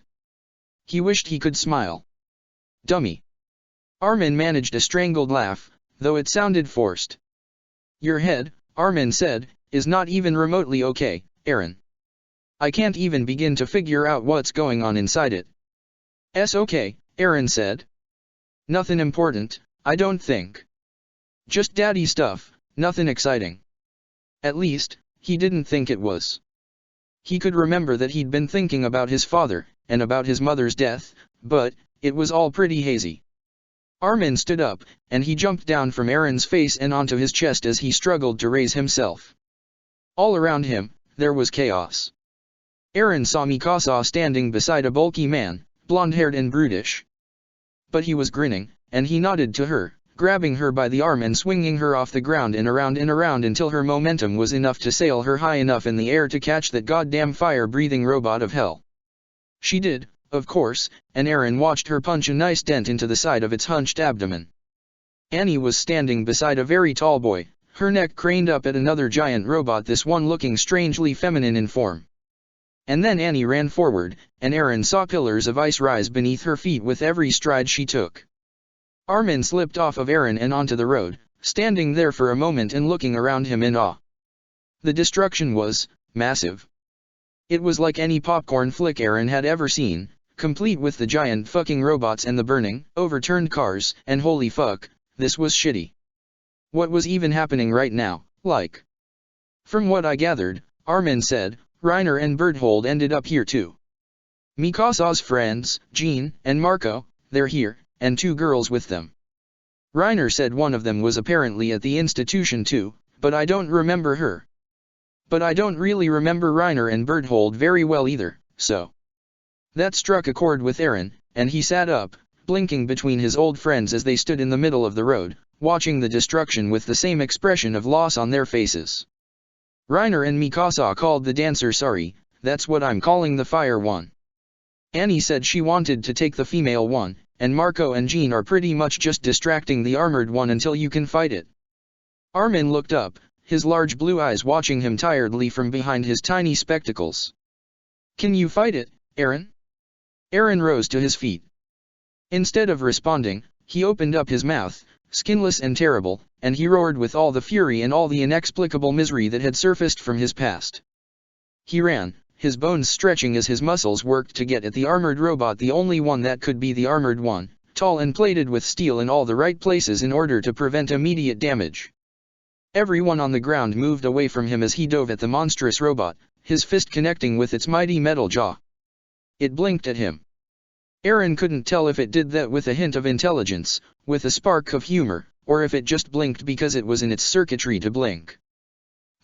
He wished he could smile. Dummy. Armin managed a strangled laugh, though it sounded forced. Your head, Armin said, is not even remotely okay, Aaron. I can't even begin to figure out what's going on inside it. Okay, Aaron said. Nothing important, I don't think. Just daddy stuff, nothing exciting. At least, he didn't think it was. He could remember that he'd been thinking about his father, and about his mother's death, but it was all pretty hazy. Armin stood up, and he jumped down from Aaron's face and onto his chest as he struggled to raise himself. All around him, there was chaos. Aaron saw Mikasa standing beside a bulky man, blonde-haired and brutish. But he was grinning, and he nodded to her, grabbing her by the arm and swinging her off the ground and around until her momentum was enough to sail her high enough in the air to catch that goddamn fire-breathing robot of hell. She did, of course, and Aaron watched her punch a nice dent into the side of its hunched abdomen. Annie was standing beside a very tall boy, her neck craned up at another giant robot, this one looking strangely feminine in form. And then Annie ran forward, and Aaron saw pillars of ice rise beneath her feet with every stride she took. Armin slipped off of Aaron and onto the road, standing there for a moment and looking around him in awe. The destruction was massive. It was like any popcorn flick Aaron had ever seen, complete with the giant fucking robots and the burning, overturned cars, and holy fuck, this was shitty. What was even happening right now, like? From what I gathered, Armin said, Reiner and Berthold ended up here too. Mikasa's friends, Jean and Marco, they're here, and 2 girls with them. Reiner said one of them was apparently at the institution too, but I don't remember her. But I don't really remember Reiner and Berthold very well either, so. That struck a chord with Eren, and he sat up, blinking between his old friends as they stood in the middle of the road, watching the destruction with the same expression of loss on their faces. Reiner and Mikasa called the dancer sorry, that's what I'm calling the fire one. Annie said she wanted to take the female one, and Marco and Jean are pretty much just distracting the armored one until you can fight it. Armin looked up, his large blue eyes watching him tiredly from behind his tiny spectacles. Can you fight it, Eren? Eren rose to his feet. Instead of responding, he opened up his mouth, skinless and terrible, and he roared with all the fury and all the inexplicable misery that had surfaced from his past. He ran, his bones stretching as his muscles worked to get at the armored robot, the only one that could be the armored one, tall and plated with steel in all the right places in order to prevent immediate damage. Everyone on the ground moved away from him as he dove at the monstrous robot, his fist connecting with its mighty metal jaw. It blinked at him. Eren couldn't tell if it did that with a hint of intelligence, with a spark of humor, or if it just blinked because it was in its circuitry to blink.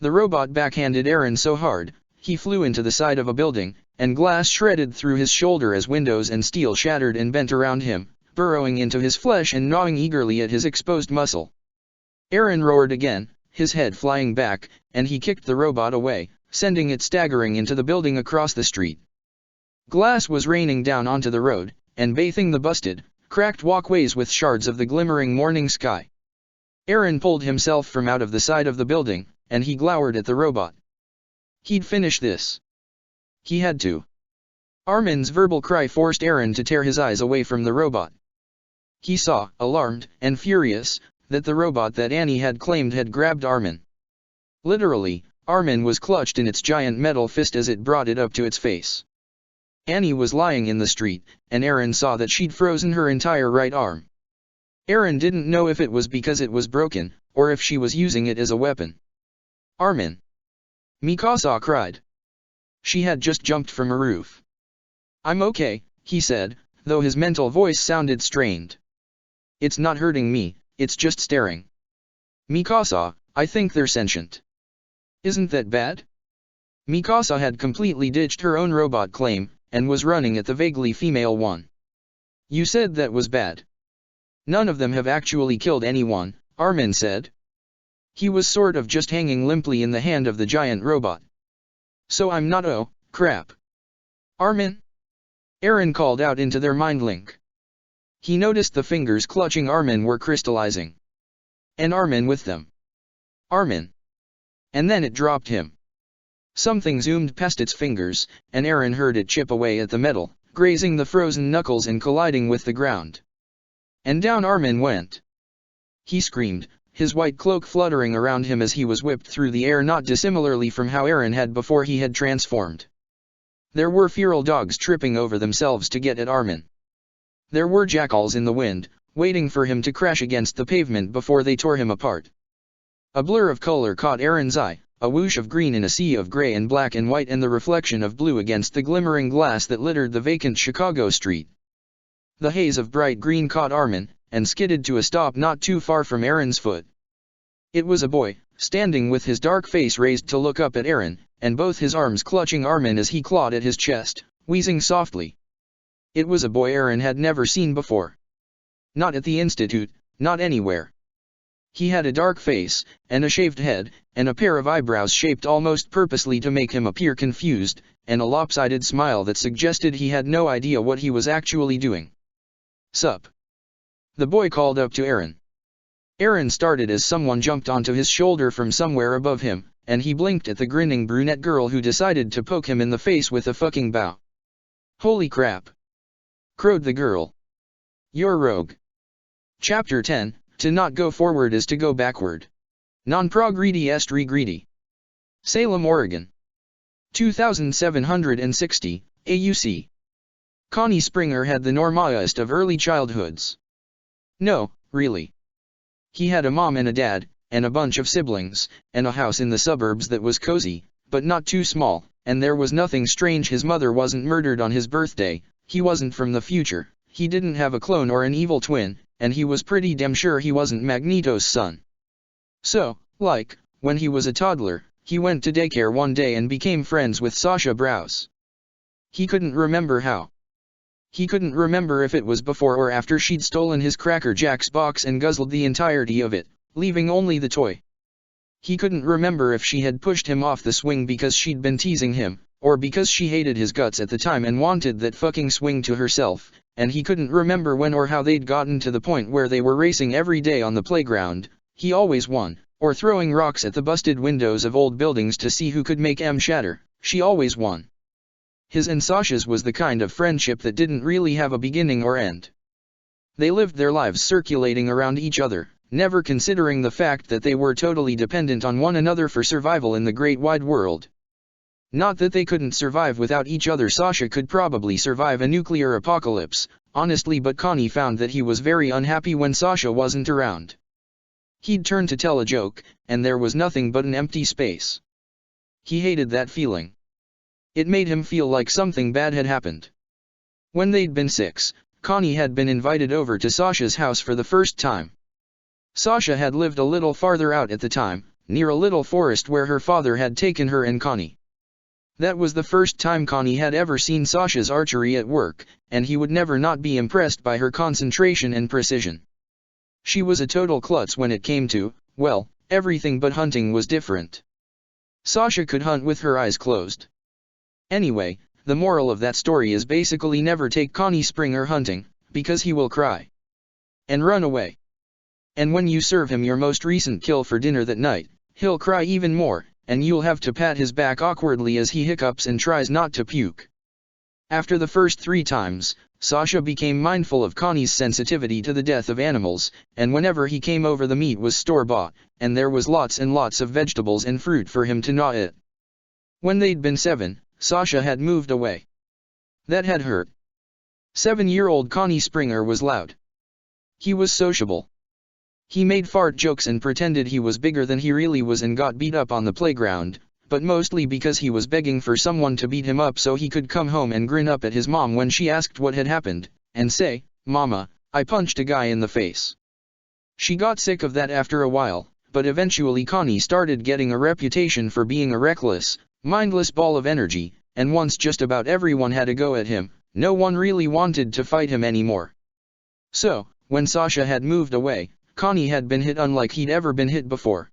The robot backhanded Eren so hard, he flew into the side of a building, and glass shredded through his shoulder as windows and steel shattered and bent around him, burrowing into his flesh and gnawing eagerly at his exposed muscle. Eren roared again, his head flying back, and he kicked the robot away, sending it staggering into the building across the street. Glass was raining down onto the road, and bathing the busted, cracked walkways with shards of the glimmering morning sky. Eren pulled himself from out of the side of the building, and he glowered at the robot. He'd finish this. He had to. Armin's verbal cry forced Eren to tear his eyes away from the robot. He saw, alarmed and furious, that the robot that Annie had claimed had grabbed Armin. Literally, Armin was clutched in its giant metal fist as it brought it up to its face. Annie was lying in the street, and Eren saw that she'd frozen her entire right arm. Eren didn't know if it was because it was broken, or if she was using it as a weapon. Armin! Mikasa cried. She had just jumped from a roof. I'm okay, he said, though his mental voice sounded strained. It's not hurting me, it's just staring. Mikasa, I think they're sentient. Isn't that bad? Mikasa had completely ditched her own robot claim, and was running at the vaguely female one. You said that was bad. None of them have actually killed anyone, Armin said. He was sort of just hanging limply in the hand of the giant robot. So I'm not oh, crap. Armin? Eren called out into their mind link. He noticed the fingers clutching Armin were crystallizing. And Armin with them. Armin. And then it dropped him. Something zoomed past its fingers, and Eren heard it chip away at the metal, grazing the frozen knuckles and colliding with the ground. And down Armin went. He screamed, his white cloak fluttering around him as he was whipped through the air, not dissimilarly from how Eren had before he had transformed. There were feral dogs tripping over themselves to get at Armin. There were jackals in the wind, waiting for him to crash against the pavement before they tore him apart. A blur of color caught Eren's eye, a whoosh of green in a sea of gray and black and white, and the reflection of blue against the glimmering glass that littered the vacant Chicago street. The haze of bright green caught Armin, and skidded to a stop not too far from Eren's foot. It was a boy, standing with his dark face raised to look up at Eren, and both his arms clutching Armin as he clawed at his chest, wheezing softly. It was a boy Eren had never seen before. Not at the institute, not anywhere. He had a dark face, and a shaved head, and a pair of eyebrows shaped almost purposely to make him appear confused, and a lopsided smile that suggested he had no idea what he was actually doing. Sup? The boy called up to Eren. Eren started as someone jumped onto his shoulder from somewhere above him, and he blinked at the grinning brunette girl who decided to poke him in the face with a fucking bow. Holy crap! Crowed the girl. You're rogue. Chapter 10, To not go forward is to go backward. Non progredi est regredi. Salem, Oregon. 2760, AUC. Connie Springer had the normaliest of early childhoods. No, really. He had a mom and a dad, and a bunch of siblings, and a house in the suburbs that was cozy, but not too small, and there was nothing strange his mother wasn't murdered on his birthday. He wasn't from the future, he didn't have a clone or an evil twin, and he was pretty damn sure he wasn't Magneto's son. So, like, when he was a toddler, he went to daycare one day and became friends with Sasha Browse. He couldn't remember how. He couldn't remember if it was before or after she'd stolen his Cracker Jacks box and guzzled the entirety of it, leaving only the toy. He couldn't remember if she had pushed him off the swing because she'd been teasing him, or because she hated his guts at the time and wanted that fucking swing to herself, and he couldn't remember when or how they'd gotten to the point where they were racing every day on the playground. He always won, or throwing rocks at the busted windows of old buildings to see who could make them shatter. She always won. His and Sasha's was the kind of friendship that didn't really have a beginning or end. They lived their lives circulating around each other, never considering the fact that they were totally dependent on one another for survival in the great wide world. Not that they couldn't survive without each other. Sasha could probably survive a nuclear apocalypse, honestly, but Connie found that he was very unhappy when Sasha wasn't around. He'd turn to tell a joke, and there was nothing but an empty space. He hated that feeling. It made him feel like something bad had happened. When they'd been 6, Connie had been invited over to Sasha's house for the first time. Sasha had lived a little farther out at the time, near a little forest where her father had taken her and Connie. That was the first time Connie had ever seen Sasha's archery at work, and he would never not be impressed by her concentration and precision. She was a total klutz when it came to, well, everything, but hunting was different. Sasha could hunt with her eyes closed. Anyway, the moral of that story is basically never take Connie Springer hunting, because he will cry and run away. And when you serve him your most recent kill for dinner that night, he'll cry even more, and you'll have to pat his back awkwardly as he hiccups and tries not to puke. After the first 3 times, Sasha became mindful of Connie's sensitivity to the death of animals, and whenever he came over the meat was store-bought, and there was lots and lots of vegetables and fruit for him to gnaw at. When they'd been 7, Sasha had moved away. That had hurt. 7-year-old Connie Springer was loud. He was sociable. He made fart jokes and pretended he was bigger than he really was and got beat up on the playground, but mostly because he was begging for someone to beat him up so he could come home and grin up at his mom when she asked what had happened, and say, "Mama, I punched a guy in the face." She got sick of that after a while, but eventually Connie started getting a reputation for being a reckless, mindless ball of energy, and once just about everyone had a go at him, no one really wanted to fight him anymore. So, when Sasha had moved away, Connie had been hit unlike he'd ever been hit before.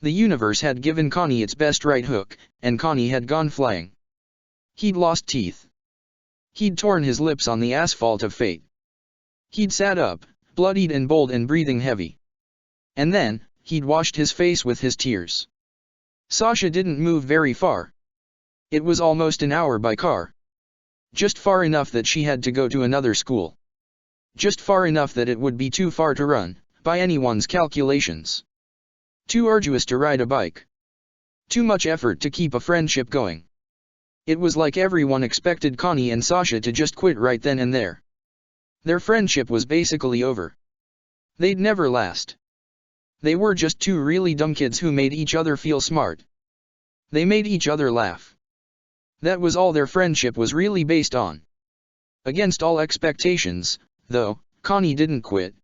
The universe had given Connie its best right hook, and Connie had gone flying. He'd lost teeth. He'd torn his lips on the asphalt of fate. He'd sat up, bloodied and bold and breathing heavy. And then, he'd washed his face with his tears. Sasha didn't move very far. It was almost an hour by car. Just far enough that she had to go to another school. Just far enough that it would be too far to run, by anyone's calculations. Too arduous to ride a bike. Too much effort to keep a friendship going. It was like everyone expected Connie and Sasha to just quit right then and there. Their friendship was basically over. They'd never last. They were just 2 really dumb kids who made each other feel smart. They made each other laugh. That was all their friendship was really based on. Against all expectations, though, Connie didn't quit.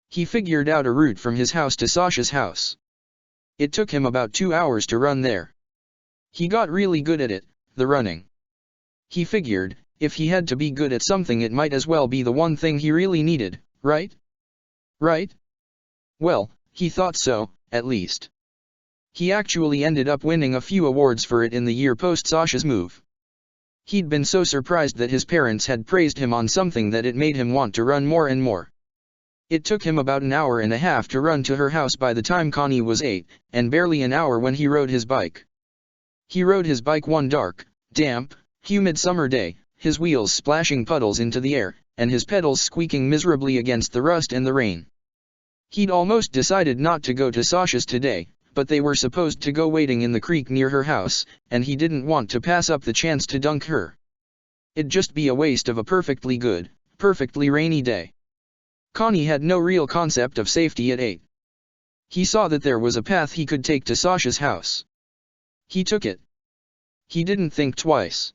He figured out a route from his house to Sasha's house. It took him about 2 hours to run there. He got really good at it, the running. He figured, if he had to be good at something it might as well be the one thing he really needed, right? Right? Well, he thought so, at least. He actually ended up winning a few awards for it in the year post Sasha's move. He'd been so surprised that his parents had praised him on something that it made him want to run more and more. It took him about an hour and a half to run to her house by the time Connie was 8, and barely an hour when he rode his bike. He rode his bike one dark, damp, humid summer day, his wheels splashing puddles into the air, and his pedals squeaking miserably against the rust and the rain. He'd almost decided not to go to Sasha's today, but they were supposed to go wading in the creek near her house, and he didn't want to pass up the chance to dunk her. It'd just be a waste of a perfectly good, perfectly rainy day. Connie had no real concept of safety at 8. He saw that there was a path he could take to Sasha's house. He took it. He didn't think twice.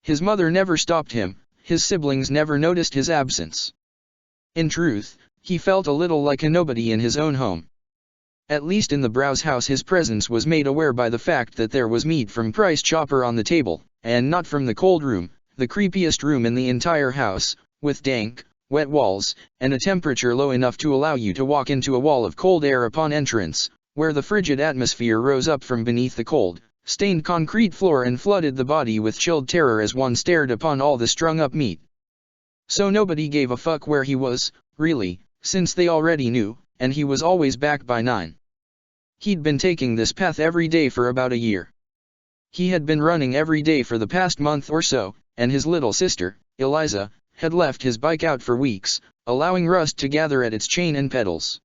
His mother never stopped him, his siblings never noticed his absence. In truth, he felt a little like a nobody in his own home. At least in the Browse house his presence was made aware by the fact that there was meat from Price Chopper on the table, and not from the cold room, the creepiest room in the entire house, with dank, wet walls, and a temperature low enough to allow you to walk into a wall of cold air upon entrance, where the frigid atmosphere rose up from beneath the cold, stained concrete floor and flooded the body with chilled terror as one stared upon all the strung-up meat. So nobody gave a fuck where he was, really, since they already knew, and he was always back by 9. He'd been taking this path every day for about a year. He had been running every day for the past month or so, and his little sister, Eliza, had left his bike out for weeks, allowing rust to gather at its chain and pedals.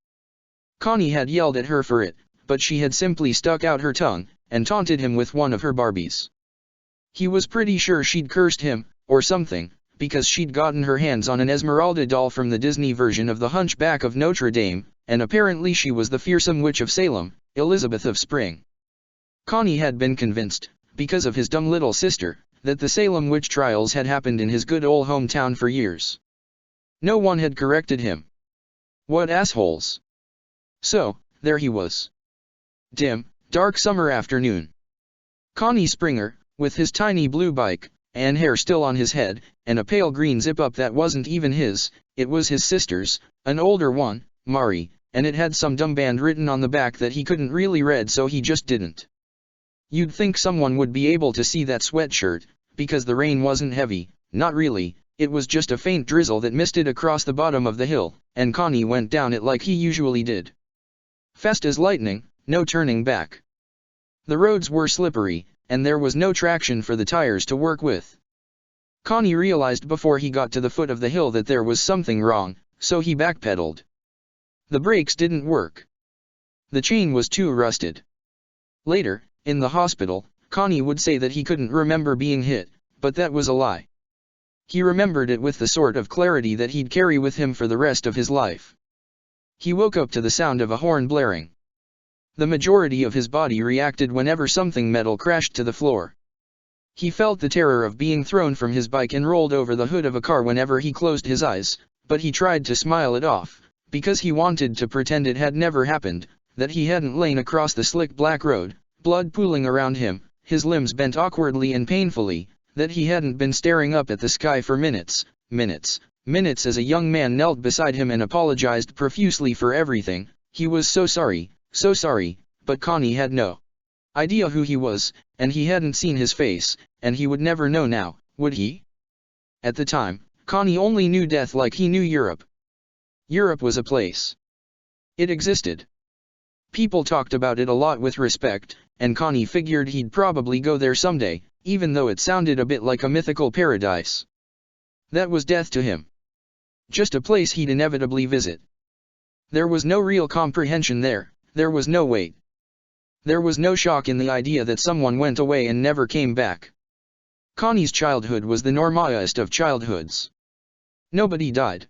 Connie had yelled at her for it, but she had simply stuck out her tongue, and taunted him with one of her Barbies. He was pretty sure she'd cursed him, or something, because she'd gotten her hands on an Esmeralda doll from the Disney version of the Hunchback of Notre Dame, and apparently she was the fearsome Witch of Salem, Elizabeth of Spring. Connie had been convinced, because of his dumb little sister, that the Salem witch trials had happened in his good old hometown for years. No one had corrected him. What assholes! So, there he was. Dim, dark summer afternoon. Connie Springer, with his tiny blue bike, and hair still on his head, and a pale green zip-up that wasn't even his, it was his sister's, an older one, Mari, and it had some dumb band written on the back that he couldn't really read so he just didn't. You'd think someone would be able to see that sweatshirt, because the rain wasn't heavy, not really, it was just a faint drizzle that misted across the bottom of the hill, and Connie went down it like he usually did. Fast as lightning, no turning back. The roads were slippery, and there was no traction for the tires to work with. Connie realized before he got to the foot of the hill that there was something wrong, so he backpedaled. The brakes didn't work. The chain was too rusted. Later, in the hospital, Connie would say that he couldn't remember being hit, but that was a lie. He remembered it with the sort of clarity that he'd carry with him for the rest of his life. He woke up to the sound of a horn blaring. The majority of his body reacted whenever something metal crashed to the floor. He felt the terror of being thrown from his bike and rolled over the hood of a car whenever he closed his eyes, but he tried to smile it off, because he wanted to pretend it had never happened, that he hadn't lain across the slick black road, blood pooling around him, his limbs bent awkwardly and painfully, that he hadn't been staring up at the sky for minutes as a young man knelt beside him and apologized profusely for everything. He was so sorry, but Connie had no idea who he was, and he hadn't seen his face, and he would never know now, would he? At the time, Connie only knew death like he knew Europe. Europe was a place. It existed. People talked about it a lot with respect, and Connie figured he'd probably go there someday, even though it sounded a bit like a mythical paradise. That was death to him. Just a place he'd inevitably visit. There was no real comprehension there, there was no wait. There was no shock in the idea that someone went away and never came back. Connie's childhood was the normiest of childhoods. Nobody died.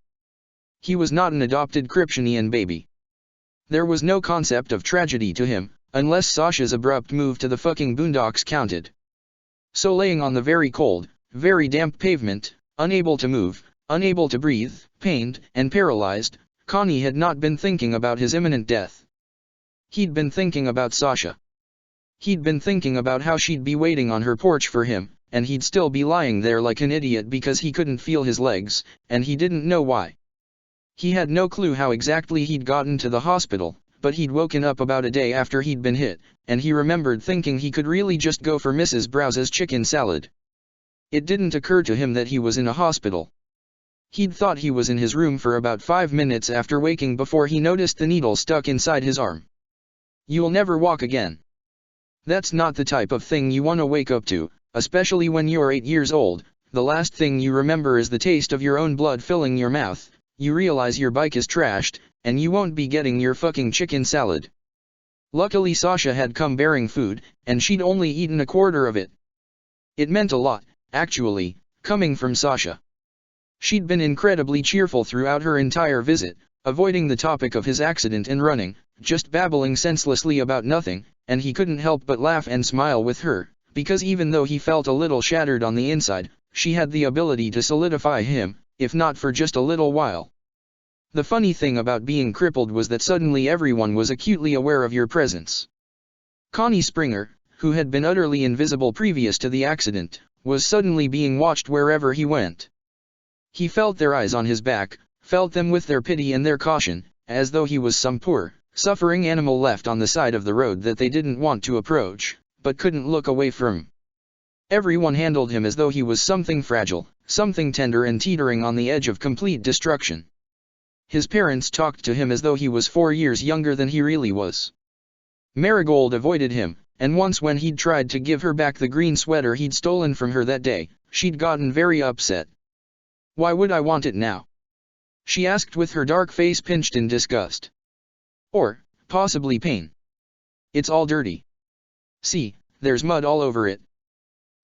He was not an adopted Kryptonian baby. There was no concept of tragedy to him, unless Sasha's abrupt move to the fucking boondocks counted. So laying on the very cold, very damp pavement, unable to move, unable to breathe, pained, and paralyzed, Connie had not been thinking about his imminent death. He'd been thinking about Sasha. He'd been thinking about how she'd be waiting on her porch for him, and he'd still be lying there like an idiot because he couldn't feel his legs, and he didn't know why. He had no clue how exactly he'd gotten to the hospital, but he'd woken up about a day after he'd been hit, and he remembered thinking he could really just go for Mrs. Browse's chicken salad. It didn't occur to him that he was in a hospital. He'd thought he was in his room for about 5 minutes after waking before he noticed the needle stuck inside his arm. You'll never walk again. That's not the type of thing you want to wake up to, especially when you're 8 years old. The last thing you remember is the taste of your own blood filling your mouth. You realize your bike is trashed, and you won't be getting your fucking chicken salad. Luckily Sasha had come bearing food, and she'd only eaten a quarter of it. It meant a lot, actually, coming from Sasha. She'd been incredibly cheerful throughout her entire visit, avoiding the topic of his accident and running, just babbling senselessly about nothing, and he couldn't help but laugh and smile with her, because even though he felt a little shattered on the inside, she had the ability to solidify him, if not for just a little while. The funny thing about being crippled was that suddenly everyone was acutely aware of your presence. Connie Springer, who had been utterly invisible previous to the accident, was suddenly being watched wherever he went. He felt their eyes on his back, felt them with their pity and their caution, as though he was some poor, suffering animal left on the side of the road that they didn't want to approach, but couldn't look away from. Everyone handled him as though he was something fragile, something tender and teetering on the edge of complete destruction. His parents talked to him as though he was 4 years younger than he really was. Marigold avoided him, and once when he'd tried to give her back the green sweater he'd stolen from her that day, she'd gotten very upset. "Why would I want it now?" she asked with her dark face pinched in disgust. "Or, possibly pain. It's all dirty. See, there's mud all over it."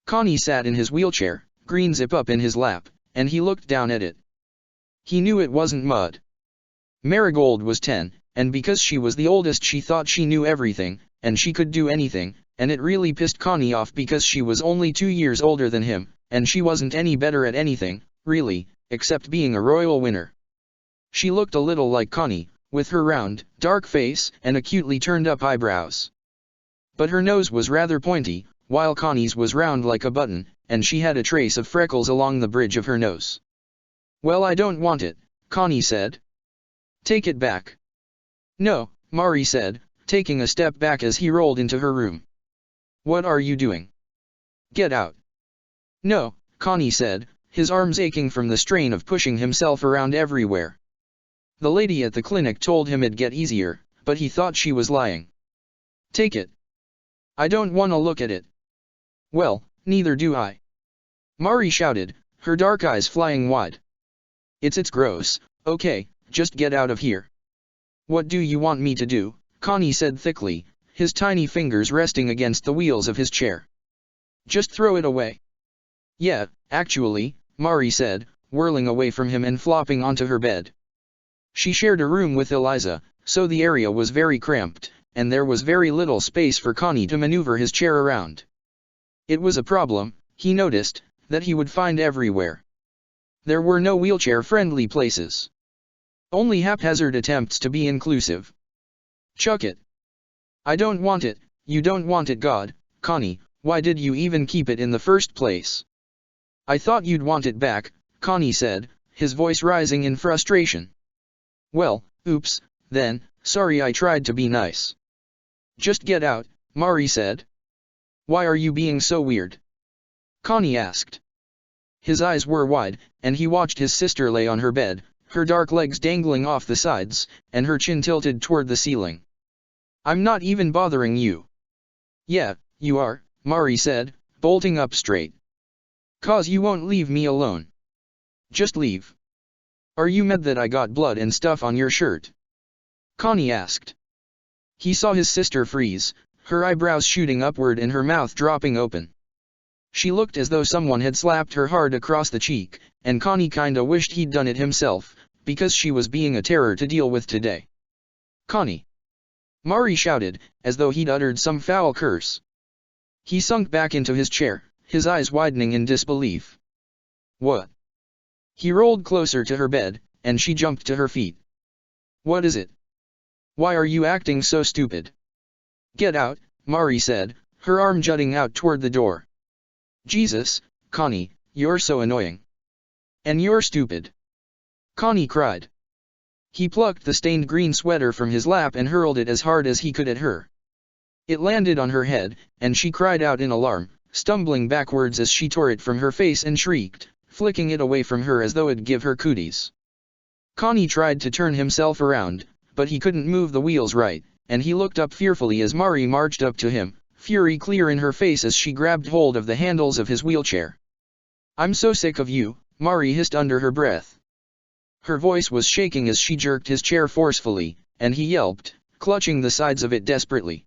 Connie sat in his wheelchair, green zip up in his lap, and he looked down at it. He knew it wasn't mud. Marigold was 10, and because she was the oldest she thought she knew everything, and she could do anything, and it really pissed Connie off because she was only 2 years older than him, and she wasn't any better at anything, really, except being a royal winner. She looked a little like Connie, with her round, dark face and acutely turned-up eyebrows. But her nose was rather pointy, while Connie's was round like a button, and she had a trace of freckles along the bridge of her nose. "Well, I don't want it," Connie said. "Take it back." "No," Mari said, taking a step back as he rolled into her room. "What are you doing? Get out." "No," Connie said, his arms aching from the strain of pushing himself around everywhere. The lady at the clinic told him it'd get easier, but he thought she was lying. "Take it." "I don't want to look at it." "Well, neither do I," Mari shouted, her dark eyes flying wide. It's gross, okay, just get out of here." "What do you want me to do?" Connie said thickly, his tiny fingers resting against the wheels of his chair. "Just throw it away." "Yeah, actually," Mari said, whirling away from him and flopping onto her bed. She shared a room with Eliza, so the area was very cramped, and there was very little space for Connie to maneuver his chair around. It was a problem, he noticed, that he would find everywhere. There were no wheelchair-friendly places. Only haphazard attempts to be inclusive. "Chuck it." "I don't want it." "You don't want it, God, Connie, why did you even keep it in the first place?" "I thought you'd want it back," Connie said, his voice rising in frustration. "Well, oops, then, sorry I tried to be nice." "Just get out," Mari said. "Why are you being so weird?" Connie asked. His eyes were wide, and he watched his sister lay on her bed, her dark legs dangling off the sides, and her chin tilted toward the ceiling. "I'm not even bothering you." "Yeah, you are," Mari said, bolting up straight. "'Cause you won't leave me alone. Just leave." "Are you mad that I got blood and stuff on your shirt?" Connie asked. He saw his sister freeze, her eyebrows shooting upward and her mouth dropping open. She looked as though someone had slapped her hard across the cheek, and Connie kinda wished he'd done it himself, because she was being a terror to deal with today. "Connie!" Mari shouted, as though he'd uttered some foul curse. He sunk back into his chair, his eyes widening in disbelief. "What?" He rolled closer to her bed, and she jumped to her feet. "What is it? Why are you acting so stupid?" "Get out," Mari said, her arm jutting out toward the door. "Jesus, Connie, you're so annoying. And you're stupid," Connie cried. He plucked the stained green sweater from his lap and hurled it as hard as he could at her. It landed on her head, and she cried out in alarm, stumbling backwards as she tore it from her face and shrieked, flicking it away from her as though it'd give her cooties. Connie tried to turn himself around, but he couldn't move the wheels right, and he looked up fearfully as Mari marched up to him, fury clear in her face as she grabbed hold of the handles of his wheelchair. "I'm so sick of you," Mari hissed under her breath. Her voice was shaking as she jerked his chair forcefully, and he yelped, clutching the sides of it desperately.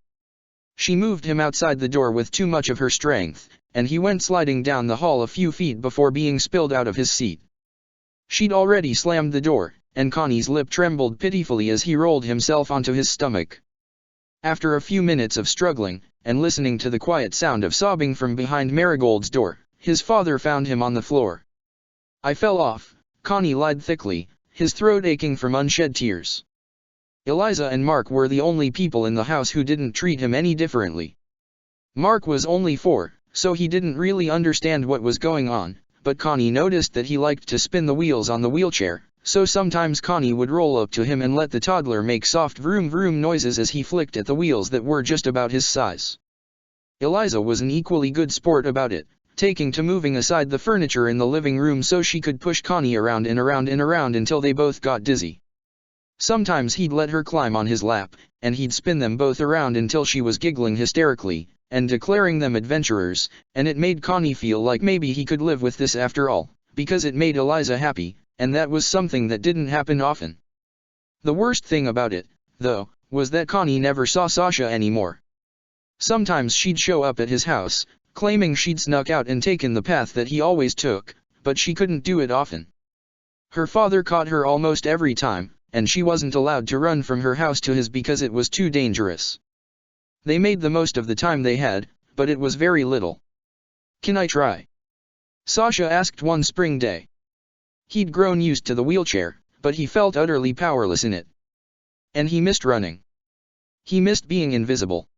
She moved him outside the door with too much of her strength, and he went sliding down the hall a few feet before being spilled out of his seat. She'd already slammed the door, and Connie's lip trembled pitifully as he rolled himself onto his stomach. After a few minutes of struggling, and listening to the quiet sound of sobbing from behind Marigold's door, his father found him on the floor. "I fell off," Connie lied thickly, his throat aching from unshed tears. Eliza and Mark were the only people in the house who didn't treat him any differently. Mark was only 4, so he didn't really understand what was going on, but Connie noticed that he liked to spin the wheels on the wheelchair, so sometimes Connie would roll up to him and let the toddler make soft vroom vroom noises as he flicked at the wheels that were just about his size. Eliza was an equally good sport about it, taking to moving aside the furniture in the living room so she could push Connie around and around and around until they both got dizzy. Sometimes he'd let her climb on his lap, and he'd spin them both around until she was giggling hysterically, and declaring them adventurers, and it made Connie feel like maybe he could live with this after all, because it made Eliza happy, and that was something that didn't happen often. The worst thing about it, though, was that Connie never saw Sasha anymore. Sometimes she'd show up at his house, claiming she'd snuck out and taken the path that he always took, but she couldn't do it often. Her father caught her almost every time, and she wasn't allowed to run from her house to his because it was too dangerous. They made the most of the time they had, but it was very little. "Can I try?" Sasha asked one spring day. He'd grown used to the wheelchair, but he felt utterly powerless in it. And he missed running. He missed being invisible.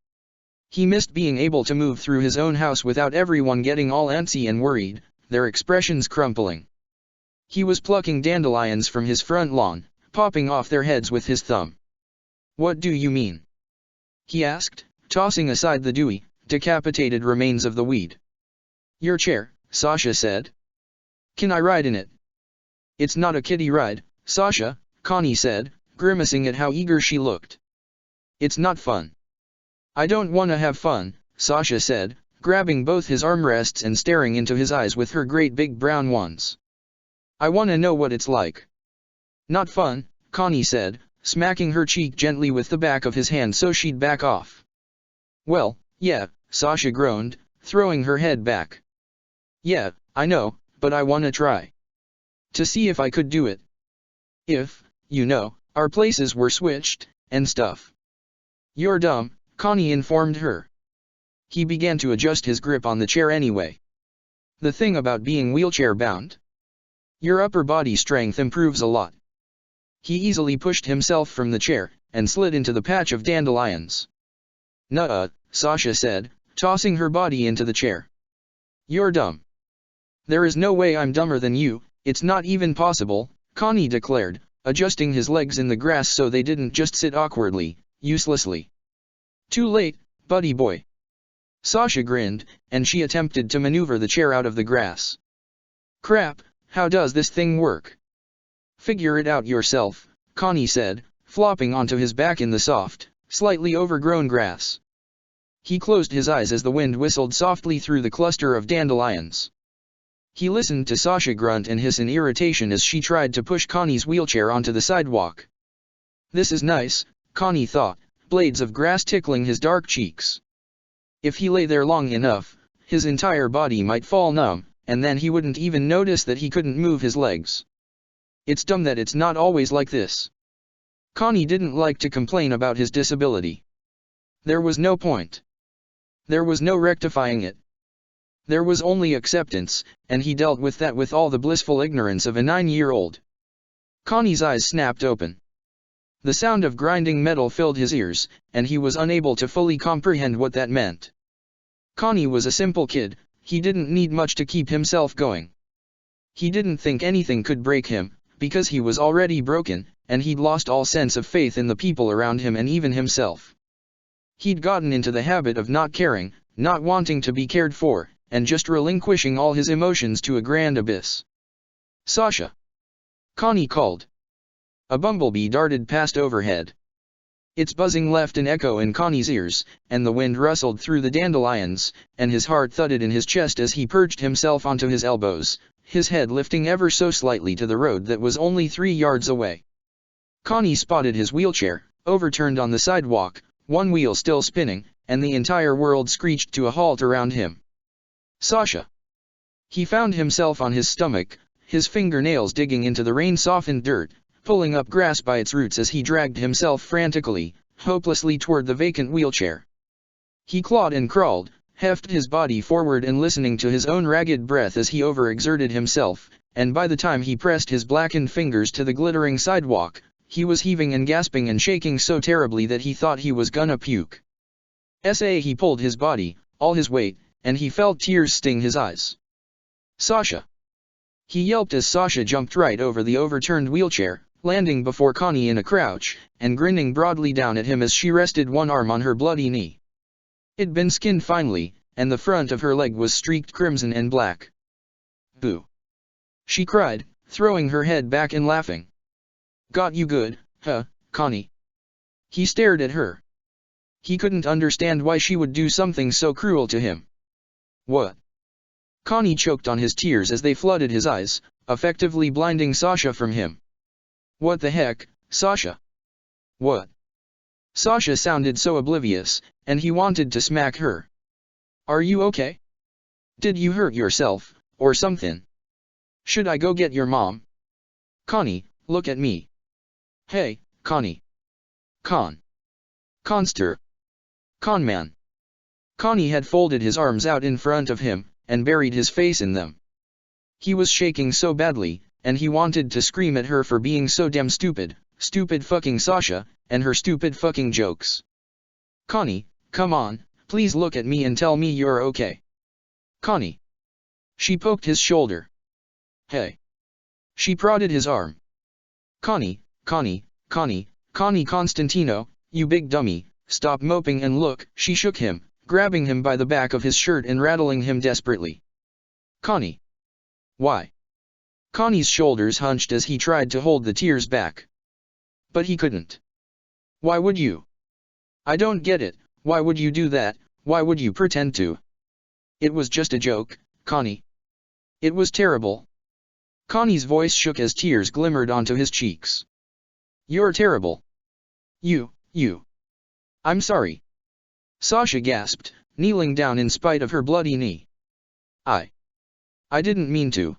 He missed being able to move through his own house without everyone getting all antsy and worried, their expressions crumpling. He was plucking dandelions from his front lawn, popping off their heads with his thumb. "What do you mean?" he asked, tossing aside the dewy, decapitated remains of the weed. "Your chair," Sasha said. "Can I ride in it?" "It's not a kiddie ride, Sasha," Connie said, grimacing at how eager she looked. "It's not fun." "I don't want to have fun," Sasha said, grabbing both his armrests and staring into his eyes with her great big brown ones. "I want to know what it's like." "Not fun," Connie said, smacking her cheek gently with the back of his hand so she'd back off. "Well, yeah," Sasha groaned, throwing her head back. "Yeah, I know, but I want to try. To see if I could do it. If, our places were switched, and stuff." "You're dumb," Connie informed her. He began to adjust his grip on the chair anyway. "The thing about being wheelchair-bound? Your upper body strength improves a lot." He easily pushed himself from the chair, and slid into the patch of dandelions. "Nuh-uh," Sasha said, tossing her body into the chair. "You're dumb." "There is no way I'm dumber than you, it's not even possible," Connie declared, adjusting his legs in the grass so they didn't just sit awkwardly, uselessly. "Too late, buddy boy." Sasha grinned, and she attempted to maneuver the chair out of the grass. "Crap, how does this thing work?" "Figure it out yourself," Connie said, flopping onto his back in the soft, slightly overgrown grass. He closed his eyes as the wind whistled softly through the cluster of dandelions. He listened to Sasha grunt and hiss in irritation as she tried to push Connie's wheelchair onto the sidewalk. "This is nice," Connie thought, blades of grass tickling his dark cheeks. If he lay there long enough, his entire body might fall numb, and then he wouldn't even notice that he couldn't move his legs. It's dumb that it's not always like this. Connie didn't like to complain about his disability. There was no point. There was no rectifying it. There was only acceptance, and he dealt with that with all the blissful ignorance of a 9-year-old. Connie's eyes snapped open. The sound of grinding metal filled his ears, and he was unable to fully comprehend what that meant. Connie was a simple kid, he didn't need much to keep himself going. He didn't think anything could break him, because he was already broken, and he'd lost all sense of faith in the people around him and even himself. He'd gotten into the habit of not caring, not wanting to be cared for, and just relinquishing all his emotions to a grand abyss. "Sasha!" Connie called. A bumblebee darted past overhead. Its buzzing left an echo in Connie's ears, and the wind rustled through the dandelions, and his heart thudded in his chest as he perched himself onto his elbows, his head lifting ever so slightly to the road that was only 3 yards away. Connie spotted his wheelchair, overturned on the sidewalk, one wheel still spinning, and the entire world screeched to a halt around him. Sasha. He found himself on his stomach, his fingernails digging into the rain-softened dirt, pulling up grass by its roots as he dragged himself frantically, hopelessly toward the vacant wheelchair. He clawed and crawled, hefted his body forward and listening to his own ragged breath as he overexerted himself, and by the time he pressed his blackened fingers to the glittering sidewalk, he was heaving and gasping and shaking so terribly that he thought he was gonna puke. He pulled his body, all his weight, and he felt tears sting his eyes. Sasha! He yelped as Sasha jumped right over the overturned wheelchair, landing before Connie in a crouch, and grinning broadly down at him as she rested one arm on her bloody knee. It'd been skinned finely, and the front of her leg was streaked crimson and black. Boo! She cried, throwing her head back and laughing. Got you good, huh, Connie? He stared at her. He couldn't understand why she would do something so cruel to him. What? Connie choked on his tears as they flooded his eyes, effectively blinding Sasha from him. What the heck, Sasha? What? Sasha sounded so oblivious, and he wanted to smack her. Are you okay? Did you hurt yourself, or something? Should I go get your mom? Connie, look at me. Hey, Connie. Conster. Conman. Connie had folded his arms out in front of him, and buried his face in them. He was shaking so badly, and he wanted to scream at her for being so damn stupid, stupid fucking Sasha, and her stupid fucking jokes. Connie, come on, please look at me and tell me you're okay. Connie. She poked his shoulder. Hey. She prodded his arm. Connie Constantino, you big dummy, stop moping and look, she shook him, grabbing him by the back of his shirt and rattling him desperately. Connie. Why? Connie's shoulders hunched as he tried to hold the tears back. But he couldn't. Why would you? I don't get it, why would you do that, why would you pretend to? It was just a joke, Connie. It was terrible. Connie's voice shook as tears glimmered onto his cheeks. You're terrible. You. I'm sorry. Sasha gasped, kneeling down in spite of her bloody knee. I didn't mean to.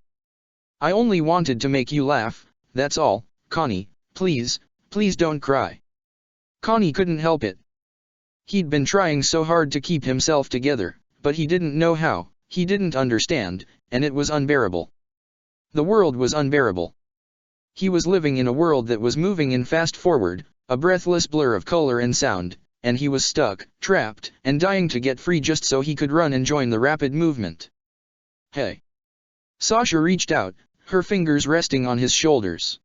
I only wanted to make you laugh, that's all, Connie, please don't cry. Connie couldn't help it. He'd been trying so hard to keep himself together, but he didn't know how, he didn't understand, and it was unbearable. The world was unbearable. He was living in a world that was moving in fast forward, a breathless blur of color and sound, and he was stuck, trapped, and dying to get free just so he could run and join the rapid movement. Hey. Sasha reached out, her fingers resting on his shoulders.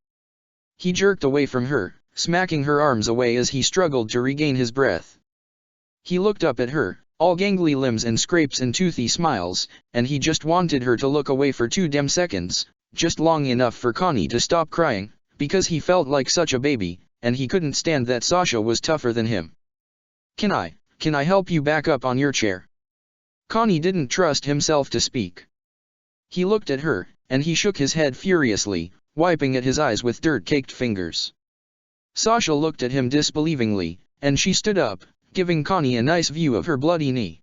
He jerked away from her, smacking her arms away as he struggled to regain his breath. He looked up at her, all gangly limbs and scrapes and toothy smiles, and he just wanted her to look away for 2 damn seconds, just long enough for Connie to stop crying, because he felt like such a baby, and he couldn't stand that Sasha was tougher than him. Can I help you back up on your chair? Connie didn't trust himself to speak. He looked at her, and he shook his head furiously, wiping at his eyes with dirt-caked fingers. Sasha looked at him disbelievingly, and she stood up, giving Connie a nice view of her bloody knee.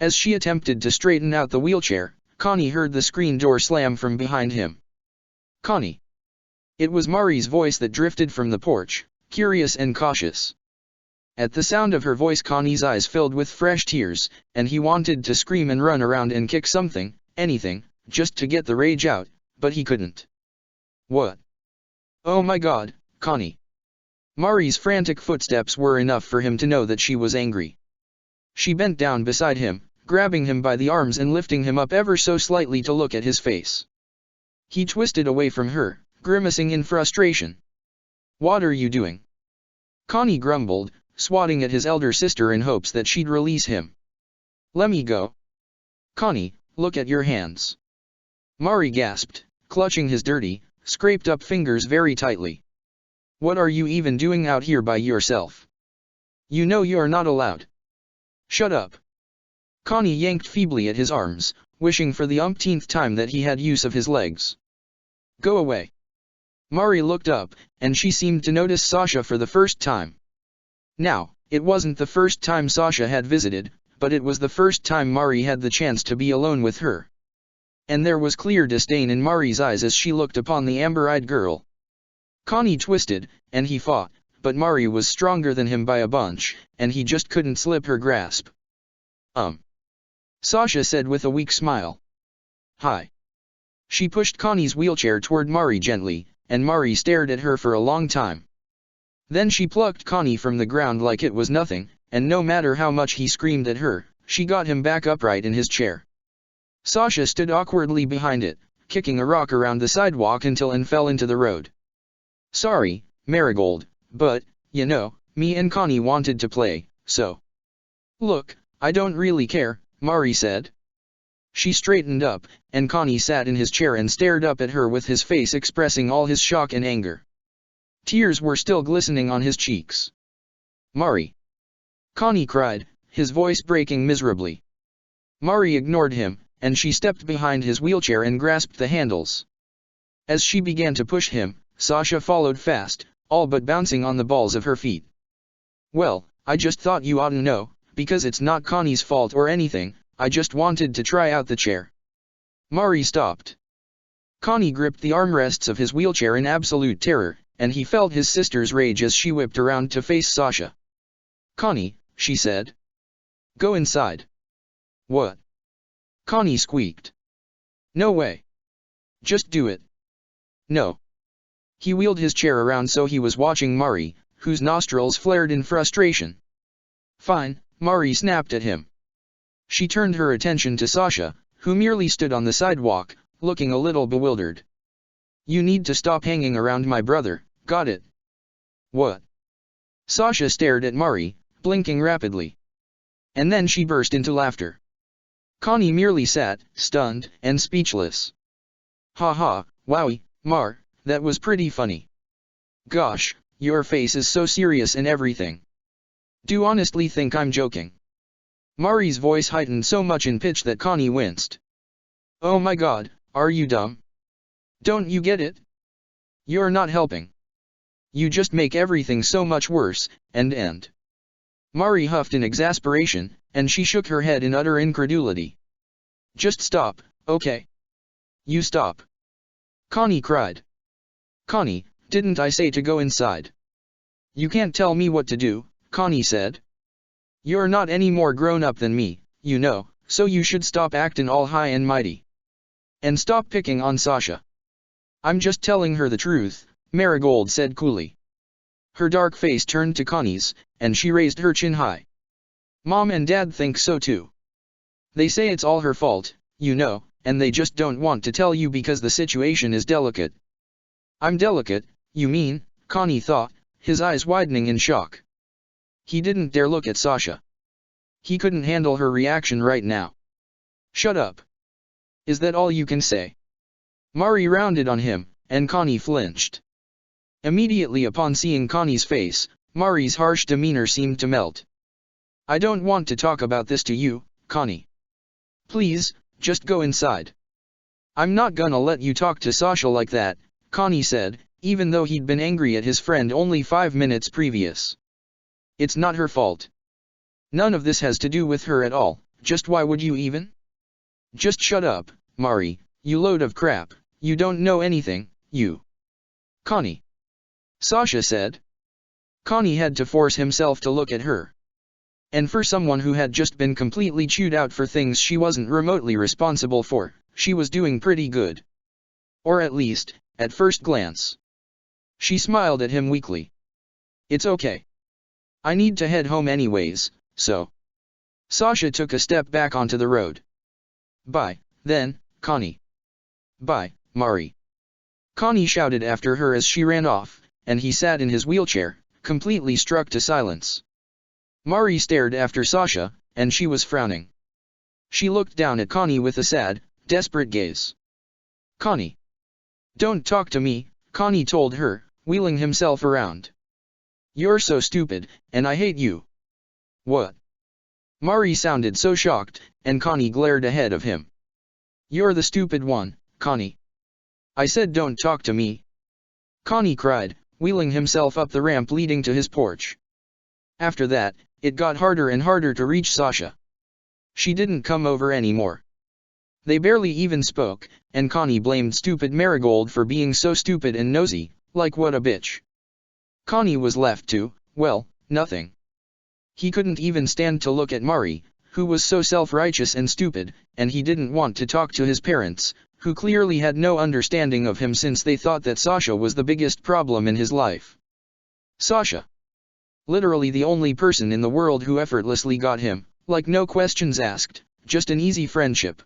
As she attempted to straighten out the wheelchair, Connie heard the screen door slam from behind him. Connie. It was Mari's voice that drifted from the porch, curious and cautious. At the sound of her voice Connie's eyes filled with fresh tears, and he wanted to scream and run around and kick something, anything, just to get the rage out, but he couldn't. What? Oh my God, Connie. Mari's frantic footsteps were enough for him to know that she was angry. She bent down beside him, grabbing him by the arms and lifting him up ever so slightly to look at his face. He twisted away from her, grimacing in frustration. What are you doing? Connie grumbled, swatting at his elder sister in hopes that she'd release him. Let me go. Connie, look at your hands. Mari gasped, clutching his dirty, scraped-up fingers very tightly. What are you even doing out here by yourself? You know you're not allowed. Shut up. Connie yanked feebly at his arms, wishing for the umpteenth time that he had use of his legs. Go away. Mari looked up, and she seemed to notice Sasha for the first time. Now, it wasn't the first time Sasha had visited, but it was the first time Mari had the chance to be alone with her. And there was clear disdain in Mari's eyes as she looked upon the amber-eyed girl. Connie twisted, and he fought, but Mari was stronger than him by a bunch, and he just couldn't slip her grasp. Sasha said with a weak smile. Hi. She pushed Connie's wheelchair toward Mari gently, and Mari stared at her for a long time. Then she plucked Connie from the ground like it was nothing, and no matter how much he screamed at her, she got him back upright in his chair. Sasha stood awkwardly behind it, kicking a rock around the sidewalk until it fell into the road. Sorry, Marigold, but, you know, me and Connie wanted to play, so. Look, I don't really care, Mari said. She straightened up, and Connie sat in his chair and stared up at her with his face expressing all his shock and anger. Tears were still glistening on his cheeks. Mari! Connie cried, his voice breaking miserably. Mari ignored him, and she stepped behind his wheelchair and grasped the handles. As she began to push him, Sasha followed fast, all but bouncing on the balls of her feet. Well, I just thought you ought to know, because it's not Connie's fault or anything, I just wanted to try out the chair. Mari stopped. Connie gripped the armrests of his wheelchair in absolute terror, and he felt his sister's rage as she whipped around to face Sasha. Connie, she said. Go inside. What? Connie squeaked. No way. Just do it. No. He wheeled his chair around so he was watching Mari, whose nostrils flared in frustration. Fine, Mari snapped at him. She turned her attention to Sasha, who merely stood on the sidewalk, looking a little bewildered. You need to stop hanging around my brother, got it? What? Sasha stared at Mari, blinking rapidly. And then she burst into laughter. Connie merely sat, stunned, and speechless. Ha ha, wowie, Mar, that was pretty funny. Gosh, your face is so serious and everything. Do you honestly think I'm joking? Mari's voice heightened so much in pitch that Connie winced. Oh my god, are you dumb? Don't you get it? You're not helping. You just make everything so much worse, and. Mari huffed in exasperation, and she shook her head in utter incredulity. Just stop, okay? You stop. Connie cried. Connie, didn't I say to go inside? You can't tell me what to do, Connie said. You're not any more grown up than me, you know, so you should stop acting all high and mighty. And stop picking on Sasha. I'm just telling her the truth, Marigold said coolly. Her dark face turned to Connie's, and she raised her chin high. Mom and Dad think so too. They say it's all her fault, you know, and they just don't want to tell you because the situation is delicate. I'm delicate, you mean? Connie thought, his eyes widening in shock. He didn't dare look at Sasha. He couldn't handle her reaction right now. Shut up. Is that all you can say? Mari rounded on him, and Connie flinched. Immediately upon seeing Connie's face, Mari's harsh demeanor seemed to melt. I don't want to talk about this to you, Connie. Please, just go inside. I'm not gonna let you talk to Sasha like that, Connie said, even though he'd been angry at his friend only 5 minutes previous. It's not her fault. None of this has to do with her at all, just why would you even? Just shut up, Mari, you load of crap, you don't know anything, you. Connie. Sasha said. Connie had to force himself to look at her. And for someone who had just been completely chewed out for things she wasn't remotely responsible for, she was doing pretty good. Or at least, at first glance. She smiled at him weakly. It's okay. I need to head home anyways, so. Sasha took a step back onto the road. Bye, then, Connie. Bye, Mari. Connie shouted after her as she ran off, and he sat in his wheelchair, completely struck to silence. Mari stared after Sasha, and she was frowning. She looked down at Connie with a sad, desperate gaze. Connie. Don't talk to me, Connie told her, wheeling himself around. You're so stupid, and I hate you. What? Mari sounded so shocked, and Connie glared ahead of him. You're the stupid one, Connie. I said don't talk to me. Connie cried, wheeling himself up the ramp leading to his porch. After that, it got harder and harder to reach Sasha. She didn't come over anymore. They barely even spoke, and Connie blamed stupid Marigold for being so stupid and nosy, like what a bitch. Connie was left to, well, nothing. He couldn't even stand to look at Mari, who was so self-righteous and stupid, and he didn't want to talk to his parents, who clearly had no understanding of him since they thought that Sasha was the biggest problem in his life. Sasha. Literally the only person in the world who effortlessly got him, like no questions asked, just an easy friendship.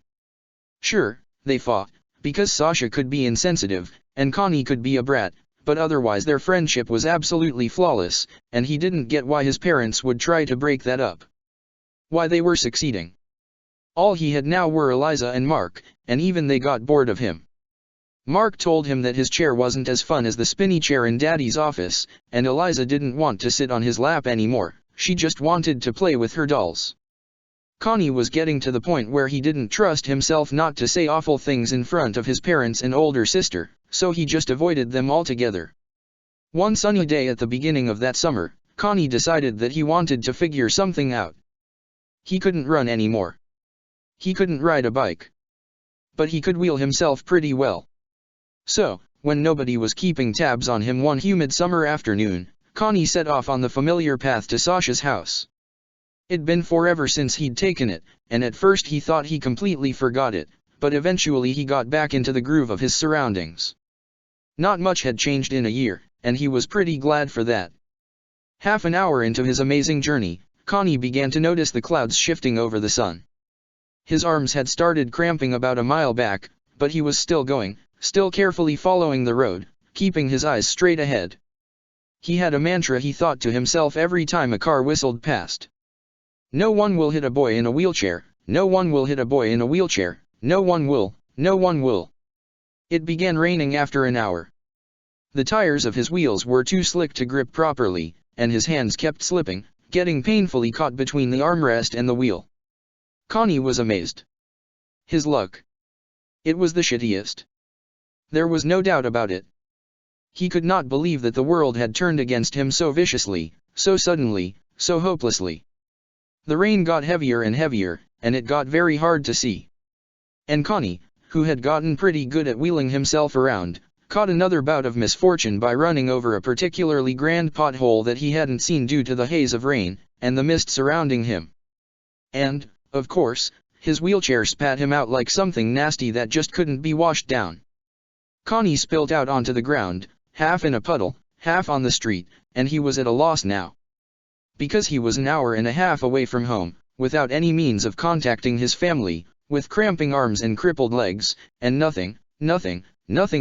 Sure, they fought, because Sasha could be insensitive, and Connie could be a brat, but otherwise their friendship was absolutely flawless, and he didn't get why his parents would try to break that up. Why they were succeeding. All he had now were Eliza and Mark, and even they got bored of him. Mark told him that his chair wasn't as fun as the spinny chair in Daddy's office, and Eliza didn't want to sit on his lap anymore, she just wanted to play with her dolls. Connie was getting to the point where he didn't trust himself not to say awful things in front of his parents and older sister, so he just avoided them altogether. One sunny day at the beginning of that summer, Connie decided that he wanted to figure something out. He couldn't run anymore. He couldn't ride a bike. But he could wheel himself pretty well. So, when nobody was keeping tabs on him one humid summer afternoon, Connie set off on the familiar path to Sasha's house. It'd been forever since he'd taken it, and at first he thought he completely forgot it, but eventually he got back into the groove of his surroundings. Not much had changed in a year, and he was pretty glad for that. Half an hour into his amazing journey, Connie began to notice the clouds shifting over the sun. His arms had started cramping about a mile back, but he was still going, still carefully following the road, keeping his eyes straight ahead. He had a mantra he thought to himself every time a car whistled past. No one will hit a boy in a wheelchair, no one will hit a boy in a wheelchair, no one will, no one will. It began raining after an hour. The tires of his wheels were too slick to grip properly, and his hands kept slipping, getting painfully caught between the armrest and the wheel. Connie was amazed. His luck. It was the shittiest. There was no doubt about it. He could not believe that the world had turned against him so viciously, so suddenly, so hopelessly. The rain got heavier and heavier, and it got very hard to see. And Connie, who had gotten pretty good at wheeling himself around, caught another bout of misfortune by running over a particularly grand pothole that he hadn't seen due to the haze of rain, and the mist surrounding him. And, of course, his wheelchair spat him out like something nasty that just couldn't be washed down. Connie spilt out onto the ground, half in a puddle, half on the street, and he was at a loss now. Because he was an hour and a half away from home, without any means of contacting his family, with cramping arms and crippled legs, and nothing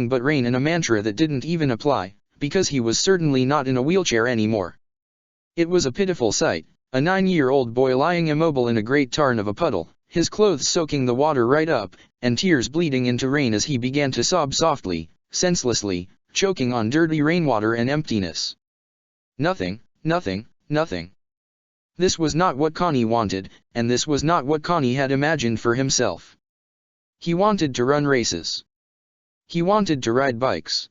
but rain and a mantra that didn't even apply, because he was certainly not in a wheelchair anymore. It was a pitiful sight, a 9-year-old boy lying immobile in a great tarn of a puddle, his clothes soaking the water right up, and tears bleeding into rain as he began to sob softly, senselessly, choking on dirty rainwater and emptiness. Nothing. This was not what Connie wanted, and this was not what Connie had imagined for himself. He wanted to run races. He wanted to ride bikes.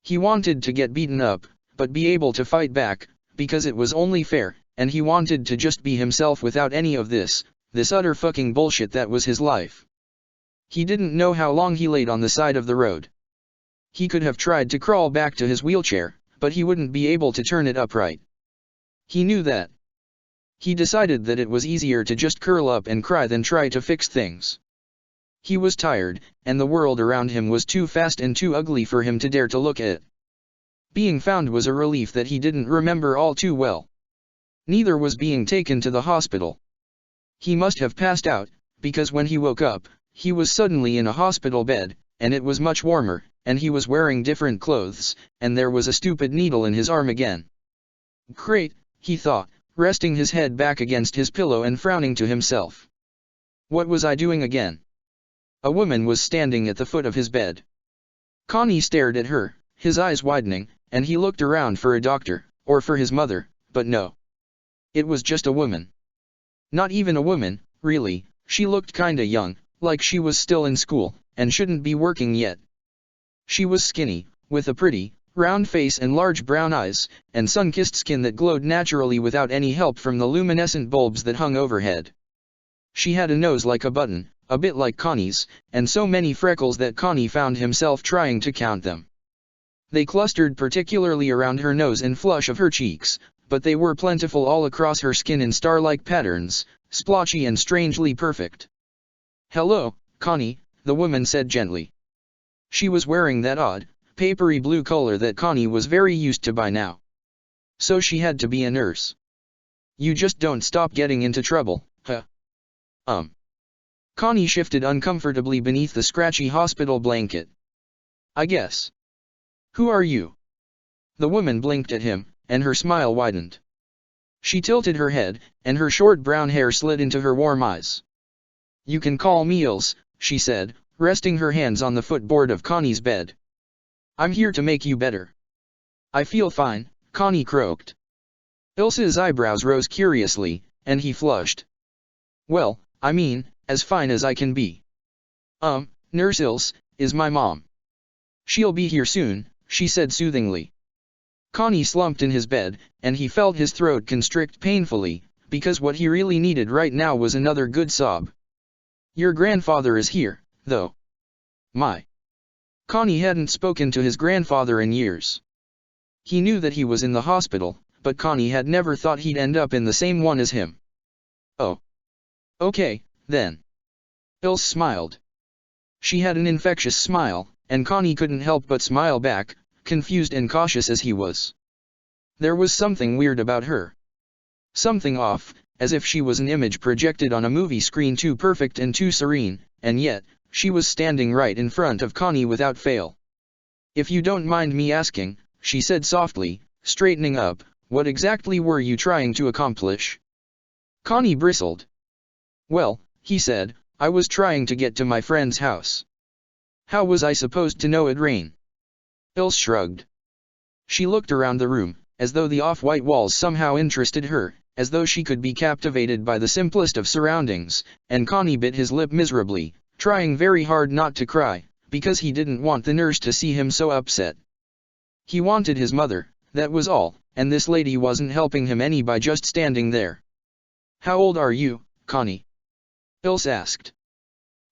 He wanted to get beaten up, but be able to fight back, because it was only fair, and he wanted to just be himself without any of this utter fucking bullshit that was his life. He didn't know how long he laid on the side of the road. He could have tried to crawl back to his wheelchair, but he wouldn't be able to turn it upright. He knew that. He decided that it was easier to just curl up and cry than try to fix things. He was tired, and the world around him was too fast and too ugly for him to dare to look at. Being found was a relief that he didn't remember all too well. Neither was being taken to the hospital. He must have passed out, because when he woke up, he was suddenly in a hospital bed, and it was much warmer, and he was wearing different clothes, and there was a stupid needle in his arm again. Great, he thought, resting his head back against his pillow and frowning to himself. What was I doing again? A woman was standing at the foot of his bed. Connie stared at her, his eyes widening, and he looked around for a doctor, or for his mother, but no. It was just a woman. Not even a woman, really, she looked kinda young, like she was still in school, and shouldn't be working yet. She was skinny, with a pretty, round face and large brown eyes, and sun-kissed skin that glowed naturally without any help from the luminescent bulbs that hung overhead. She had a nose like a button, a bit like Connie's, and so many freckles that Connie found himself trying to count them. They clustered particularly around her nose and flush of her cheeks, but they were plentiful all across her skin in star-like patterns, splotchy and strangely perfect. "Hello, Connie," the woman said gently. She was wearing that odd, papery blue color that Connie was very used to by now. So she had to be a nurse. "You just don't stop getting into trouble, huh?" Connie shifted uncomfortably beneath the scratchy hospital blanket. "I guess." "Who are you?" The woman blinked at him, and her smile widened. She tilted her head, and her short brown hair slid into her warm eyes. "You can call me Ilse," she said, resting her hands on the footboard of Connie's bed. "I'm here to make you better." "I feel fine," Connie croaked. Ilse's eyebrows rose curiously, and he flushed. "Well, I mean, as fine as I can be. Nurse Ilse is my mom. She'll be here soon," she said soothingly. Connie slumped in his bed, and he felt his throat constrict painfully, because what he really needed right now was another good sob. "Your grandfather is here, though." "My." Connie hadn't spoken to his grandfather in years. He knew that he was in the hospital, but Connie had never thought he'd end up in the same one as him. "Oh. Okay, then." Ilse smiled. She had an infectious smile, and Connie couldn't help but smile back, confused and cautious as he was. There was something weird about her. Something off, as if she was an image projected on a movie screen too perfect and too serene, and yet, she was standing right in front of Connie without fail. "If you don't mind me asking," she said softly, straightening up, "what exactly were you trying to accomplish?" Connie bristled. "Well," he said, "I was trying to get to my friend's house." "How was I supposed to know it'd rain?" Ilse shrugged. She looked around the room, as though the off-white walls somehow interested her, as though she could be captivated by the simplest of surroundings, and Connie bit his lip miserably, trying very hard not to cry, because he didn't want the nurse to see him so upset. He wanted his mother, that was all, and this lady wasn't helping him any by just standing there. "How old are you, Connie?" Ilse asked.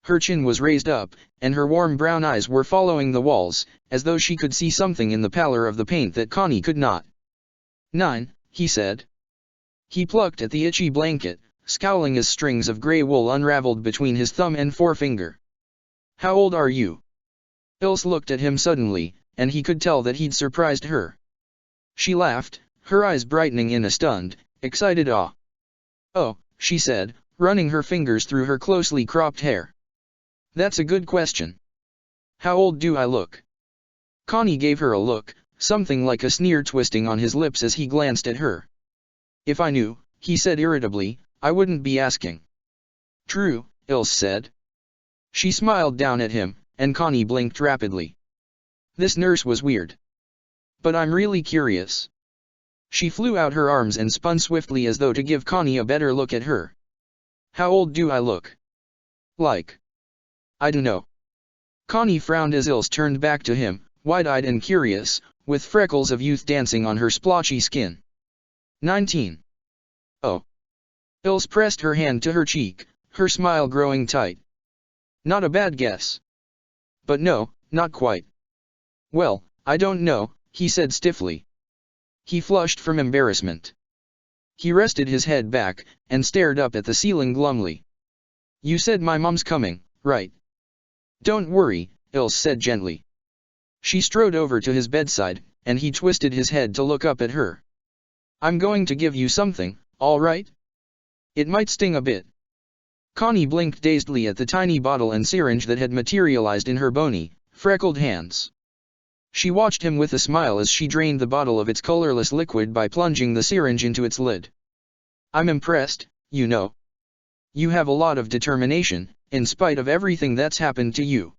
Her chin was raised up, and her warm brown eyes were following the walls, as though she could see something in the pallor of the paint that Connie could not. "9, he said. He plucked at the itchy blanket, scowling as strings of gray wool unraveled between his thumb and forefinger. "How old are you?" Ilse looked at him suddenly, and he could tell that he'd surprised her. She laughed, her eyes brightening in a stunned, excited awe. "Oh," she said, running her fingers through her closely cropped hair. "That's a good question. How old do I look?" Connie gave her a look, something like a sneer twisting on his lips as he glanced at her. "If I knew," he said irritably, "I wouldn't be asking." "True," Ilse said. She smiled down at him, and Connie blinked rapidly. This nurse was weird. "But I'm really curious." She flew out her arms and spun swiftly as though to give Connie a better look at her. "How old do I look? Like? I dunno." Connie frowned as Ilse turned back to him, wide-eyed and curious, with freckles of youth dancing on her splotchy skin. 19. "Oh." Ilse pressed her hand to her cheek, her smile growing tight. "Not a bad guess. But no, not quite." "Well, I don't know," he said stiffly. He flushed from embarrassment. He rested his head back, and stared up at the ceiling glumly. "You said my mom's coming, right?" "Don't worry," Ilse said gently. She strode over to his bedside, and he twisted his head to look up at her. "I'm going to give you something, all right? It might sting a bit." Connie blinked dazedly at the tiny bottle and syringe that had materialized in her bony, freckled hands. She watched him with a smile as she drained the bottle of its colorless liquid by plunging the syringe into its lid. "I'm impressed, you know. You have a lot of determination, in spite of everything that's happened to you.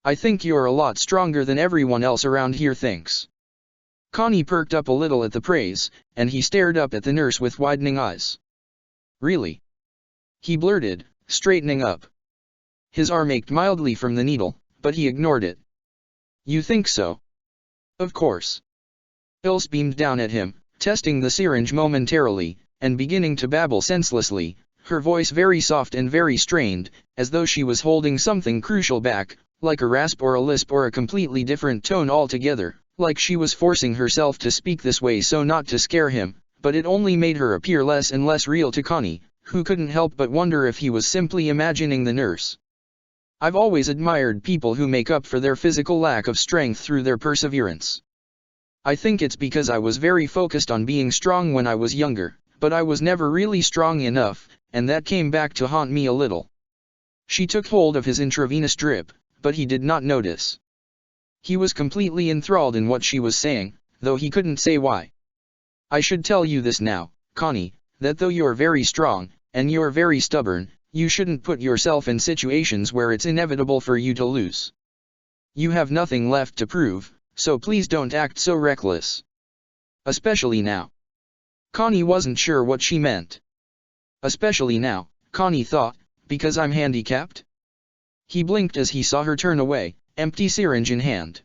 I think you're a lot stronger than everyone else around here thinks." Connie perked up a little at the praise, and he stared up at the nurse with widening eyes. "Really?" he blurted, straightening up. His arm ached mildly from the needle, but he ignored it. "You think so?" "Of course." Ilse beamed down at him, testing the syringe momentarily, and beginning to babble senselessly, her voice very soft and very strained, as though she was holding something crucial back, like a rasp or a lisp or a completely different tone altogether, like she was forcing herself to speak this way so not to scare him, but it only made her appear less and less real to Connie, who couldn't help but wonder if he was simply imagining the nurse. I've always admired people who make up for their physical lack of strength through their perseverance. I think it's because I was very focused on being strong when I was younger, but I was never really strong enough, and that came back to haunt me a little. She took hold of his intravenous drip, but he did not notice. He was completely enthralled in what she was saying, though he couldn't say why. I should tell you this now, Connie, that though you're very strong, and you're very stubborn, you shouldn't put yourself in situations where it's inevitable for you to lose. You have nothing left to prove, so please don't act so reckless. Especially now. Connie wasn't sure what she meant. Especially now, Connie thought, because I'm handicapped? He blinked as he saw her turn away, empty syringe in hand.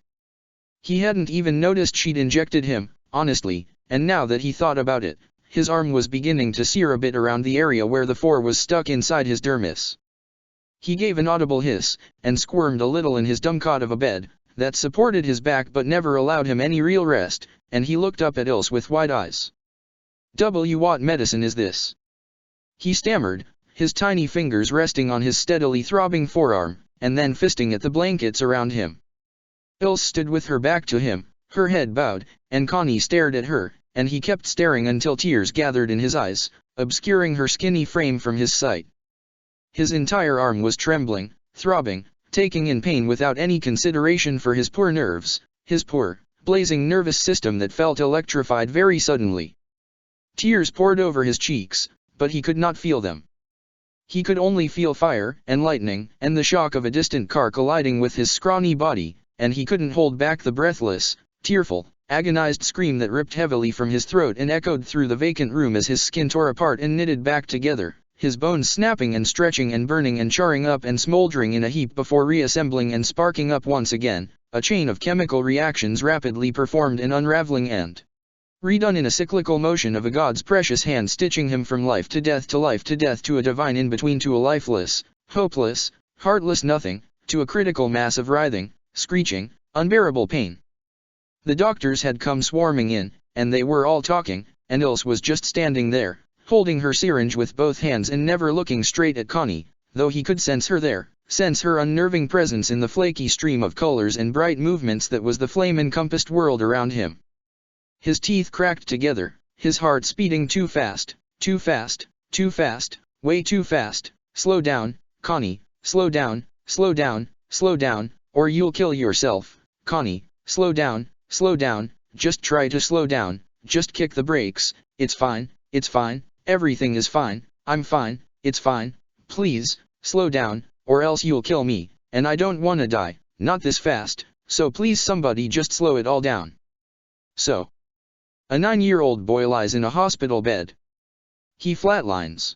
He hadn't even noticed she'd injected him, honestly, and now that he thought about it, his arm was beginning to sear a bit around the area where the 4 was stuck inside his dermis. He gave an audible hiss, and squirmed a little in his dumb cot of a bed, that supported his back but never allowed him any real rest, and he looked up at Ilse with wide eyes. What medicine is this? He stammered, his tiny fingers resting on his steadily throbbing forearm, and then fisting at the blankets around him. Ilse stood with her back to him, her head bowed, and Connie stared at her, and he kept staring until tears gathered in his eyes, obscuring her skinny frame from his sight. His entire arm was trembling, throbbing, taking in pain without any consideration for his poor nerves, his poor, blazing nervous system that felt electrified very suddenly. Tears poured over his cheeks, but he could not feel them. He could only feel fire and lightning and the shock of a distant car colliding with his scrawny body, and he couldn't hold back the breathless, tearful, agonized scream that ripped heavily from his throat and echoed through the vacant room as his skin tore apart and knitted back together, his bones snapping and stretching and burning and charring up and smoldering in a heap before reassembling and sparking up once again, a chain of chemical reactions rapidly performed and unraveling and redone in a cyclical motion of a God's precious hand stitching him from life to death to a divine in-between to a lifeless, hopeless, heartless nothing, to a critical mass of writhing, screeching, unbearable pain. The doctors had come swarming in, and they were all talking, and Ilse was just standing there, holding her syringe with both hands and never looking straight at Connie, though he could sense her there, sense her unnerving presence in the flaky stream of colors and bright movements that was the flame-encompassed world around him. His teeth cracked together, his heart speeding too fast, too fast, too fast, way too fast. Slow down, Connie, slow down, slow down, slow down, or you'll kill yourself, Connie, slow down, just try to slow down, just kick the brakes, it's fine, everything is fine, I'm fine, it's fine, please, slow down, or else you'll kill me, and I don't wanna die, not this fast, so please somebody just slow it all down. So. A 9-year-old boy lies in a hospital bed. He flatlines.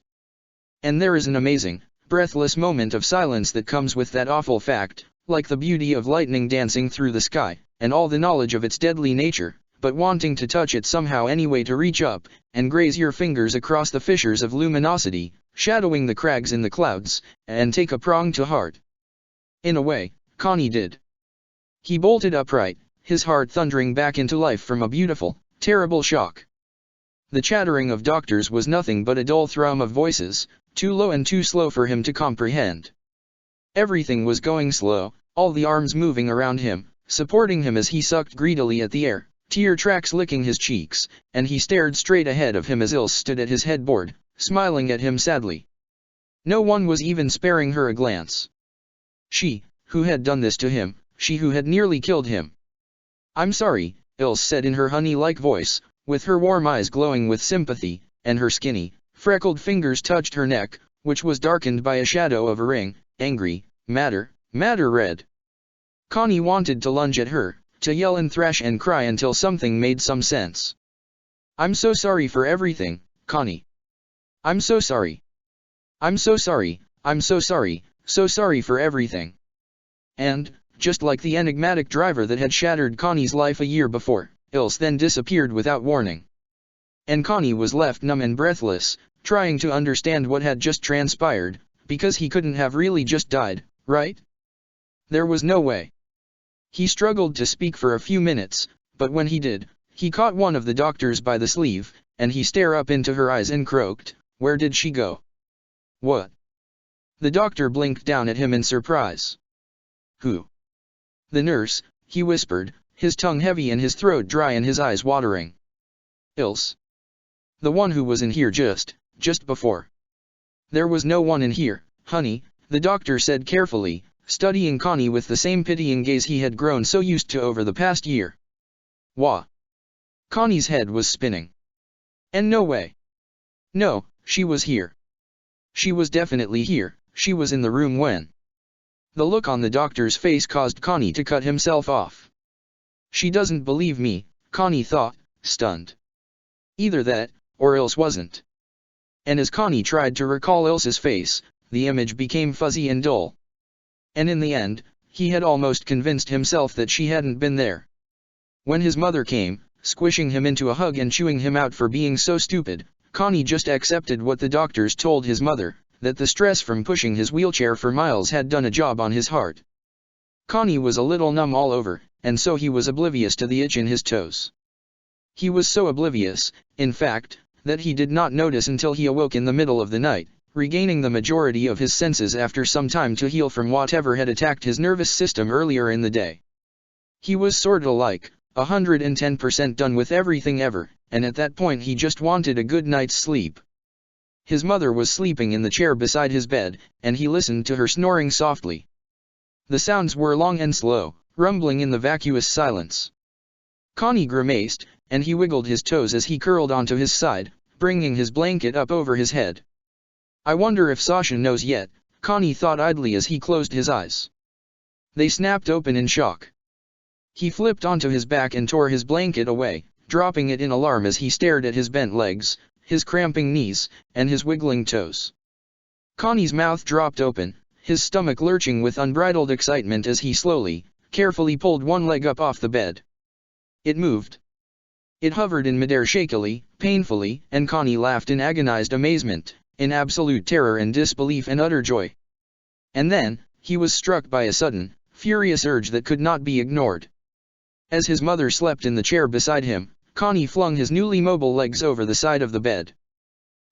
And there is an amazing, breathless moment of silence that comes with that awful fact, like the beauty of lightning dancing through the sky, and all the knowledge of its deadly nature, but wanting to touch it somehow anyway, to reach up, and graze your fingers across the fissures of luminosity, shadowing the crags in the clouds, and take a prong to heart. In a way, Connie did. He bolted upright, his heart thundering back into life from a beautiful, terrible shock. The chattering of doctors was nothing but a dull thrum of voices, too low and too slow for him to comprehend. Everything was going slow, all the arms moving around him, supporting him as he sucked greedily at the air, tear tracks licking his cheeks, and he stared straight ahead of him as Ilse stood at his headboard, smiling at him sadly. No one was even sparing her a glance. She, who had done this to him, she who had nearly killed him. I'm sorry, Ilse said in her honey-like voice, with her warm eyes glowing with sympathy, and her skinny, freckled fingers touched her neck, which was darkened by a shadow of a ring, angry, madder red. Connie wanted to lunge at her, to yell and thrash and cry until something made some sense. I'm so sorry for everything, Connie. I'm so sorry. I'm so sorry, so sorry for everything. And, just like the enigmatic driver that had shattered Connie's life a year before, Ilse then disappeared without warning. And Connie was left numb and breathless, trying to understand what had just transpired, because he couldn't have really just died, right? There was no way. He struggled to speak for a few minutes, but when he did, he caught one of the doctors by the sleeve, and he stared up into her eyes and croaked, "Where did she go?" "What?" The doctor blinked down at him in surprise. "Who?" "The nurse," he whispered, his tongue heavy and his throat dry and his eyes watering. "Ilse. The one who was in here just before." "There was no one in here, honey," the doctor said carefully, studying Connie with the same pitying gaze he had grown so used to over the past year. "Wha?" Connie's head was spinning. "And no way. No, she was here. She was definitely here, she was in the room when." The look on the doctor's face caused Connie to cut himself off. She doesn't believe me, Connie thought, stunned. Either that, or Ilse wasn't. And as Connie tried to recall Ilse's face, the image became fuzzy and dull. And in the end, he had almost convinced himself that she hadn't been there. When his mother came, squishing him into a hug and chewing him out for being so stupid, Connie just accepted what the doctors told his mother, that the stress from pushing his wheelchair for miles had done a job on his heart. Connie was a little numb all over, and so he was oblivious to the itch in his toes. He was so oblivious, in fact, that he did not notice until he awoke in the middle of the night, regaining the majority of his senses after some time to heal from whatever had attacked his nervous system earlier in the day. He was sorta like 110% done with everything ever, and at that point he just wanted a good night's sleep. His mother was sleeping in the chair beside his bed, and he listened to her snoring softly. The sounds were long and slow, rumbling in the vacuous silence. Connie grimaced, and he wiggled his toes as he curled onto his side, bringing his blanket up over his head. "I wonder if Sasha knows yet," Connie thought idly as he closed his eyes. They snapped open in shock. He flipped onto his back and tore his blanket away, dropping it in alarm as he stared at his bent legs, his cramping knees, and his wiggling toes. Connie's mouth dropped open, his stomach lurching with unbridled excitement as he slowly, carefully pulled one leg up off the bed. It moved. It hovered in midair shakily, painfully, and Connie laughed in agonized amazement, in absolute terror and disbelief and utter joy. And then, he was struck by a sudden, furious urge that could not be ignored. As his mother slept in the chair beside him, Connie flung his newly mobile legs over the side of the bed.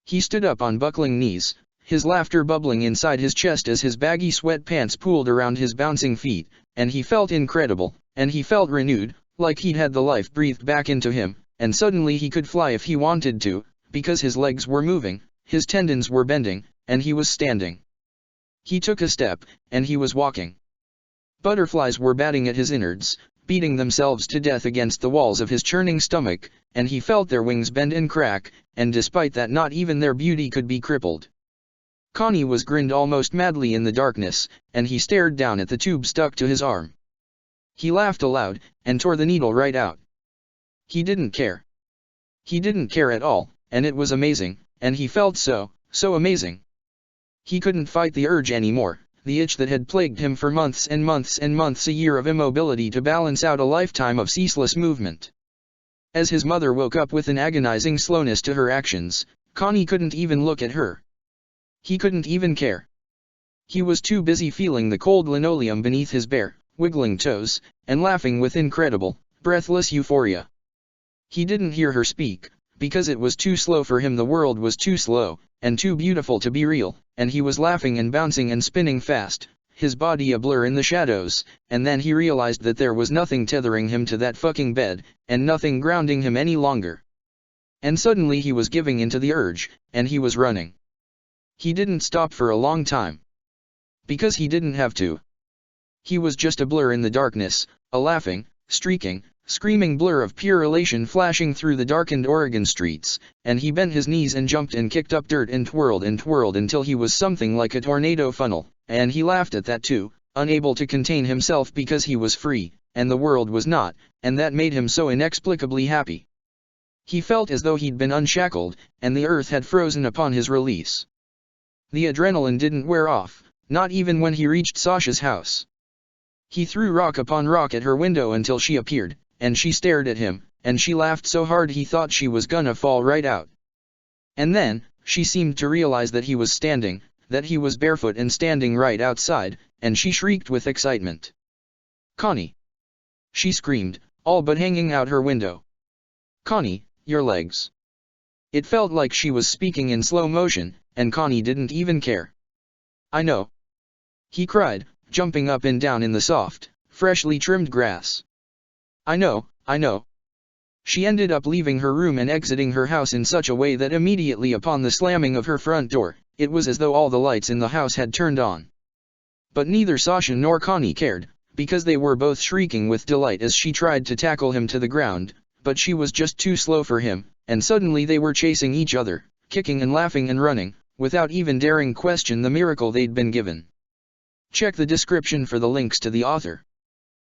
He stood up on buckling knees, his laughter bubbling inside his chest as his baggy sweatpants pooled around his bouncing feet, and he felt incredible, and he felt renewed, like he'd had the life breathed back into him, and suddenly he could fly if he wanted to, because his legs were moving, his tendons were bending, and he was standing. He took a step, and he was walking. Butterflies were batting at his innards, beating themselves to death against the walls of his churning stomach, and he felt their wings bend and crack, and despite that not even their beauty could be crippled. Connie was grinned almost madly in the darkness, and he stared down at the tube stuck to his arm. He laughed aloud, and tore the needle right out. He didn't care. He didn't care at all, and it was amazing, and he felt so amazing. He couldn't fight the urge anymore, the itch that had plagued him for months and months and months, a year of immobility to balance out a lifetime of ceaseless movement. As his mother woke up with an agonizing slowness to her actions, Connie couldn't even look at her. He couldn't even care. He was too busy feeling the cold linoleum beneath his bare, wiggling toes, and laughing with incredible, breathless euphoria. He didn't hear her speak, because it was too slow for him. The world was too slow, and too beautiful to be real, and he was laughing and bouncing and spinning fast, his body a blur in the shadows, and then he realized that there was nothing tethering him to that fucking bed, and nothing grounding him any longer. And suddenly he was giving into the urge, and he was running. He didn't stop for a long time. Because he didn't have to. He was just a blur in the darkness, a laughing, streaking, screaming blur of pure elation flashing through the darkened Oregon streets, and he bent his knees and jumped and kicked up dirt and twirled until he was something like a tornado funnel, and he laughed at that too, unable to contain himself because he was free, and the world was not, and that made him so inexplicably happy. He felt as though he'd been unshackled, and the earth had frozen upon his release. The adrenaline didn't wear off, not even when he reached Sasha's house. He threw rock upon rock at her window until she appeared, and she stared at him, and she laughed so hard he thought she was gonna fall right out. And then, She seemed to realize that he was standing, that he was barefoot and standing right outside, and she shrieked with excitement. "Connie!" she screamed, all but hanging out her window. "Connie, your legs!" It felt like she was speaking in slow motion, and Connie didn't even care. "I know," he cried, jumping up and down in the soft, freshly trimmed grass. I know." She ended up leaving her room and exiting her house in such a way that immediately upon the slamming of her front door, it was as though all the lights in the house had turned on. But neither Sasha nor Connie cared, because they were both shrieking with delight as she tried to tackle him to the ground, but she was just too slow for him, and suddenly they were chasing each other, kicking and laughing and running, without even daring question the miracle they'd been given. Check the description for the links to the author.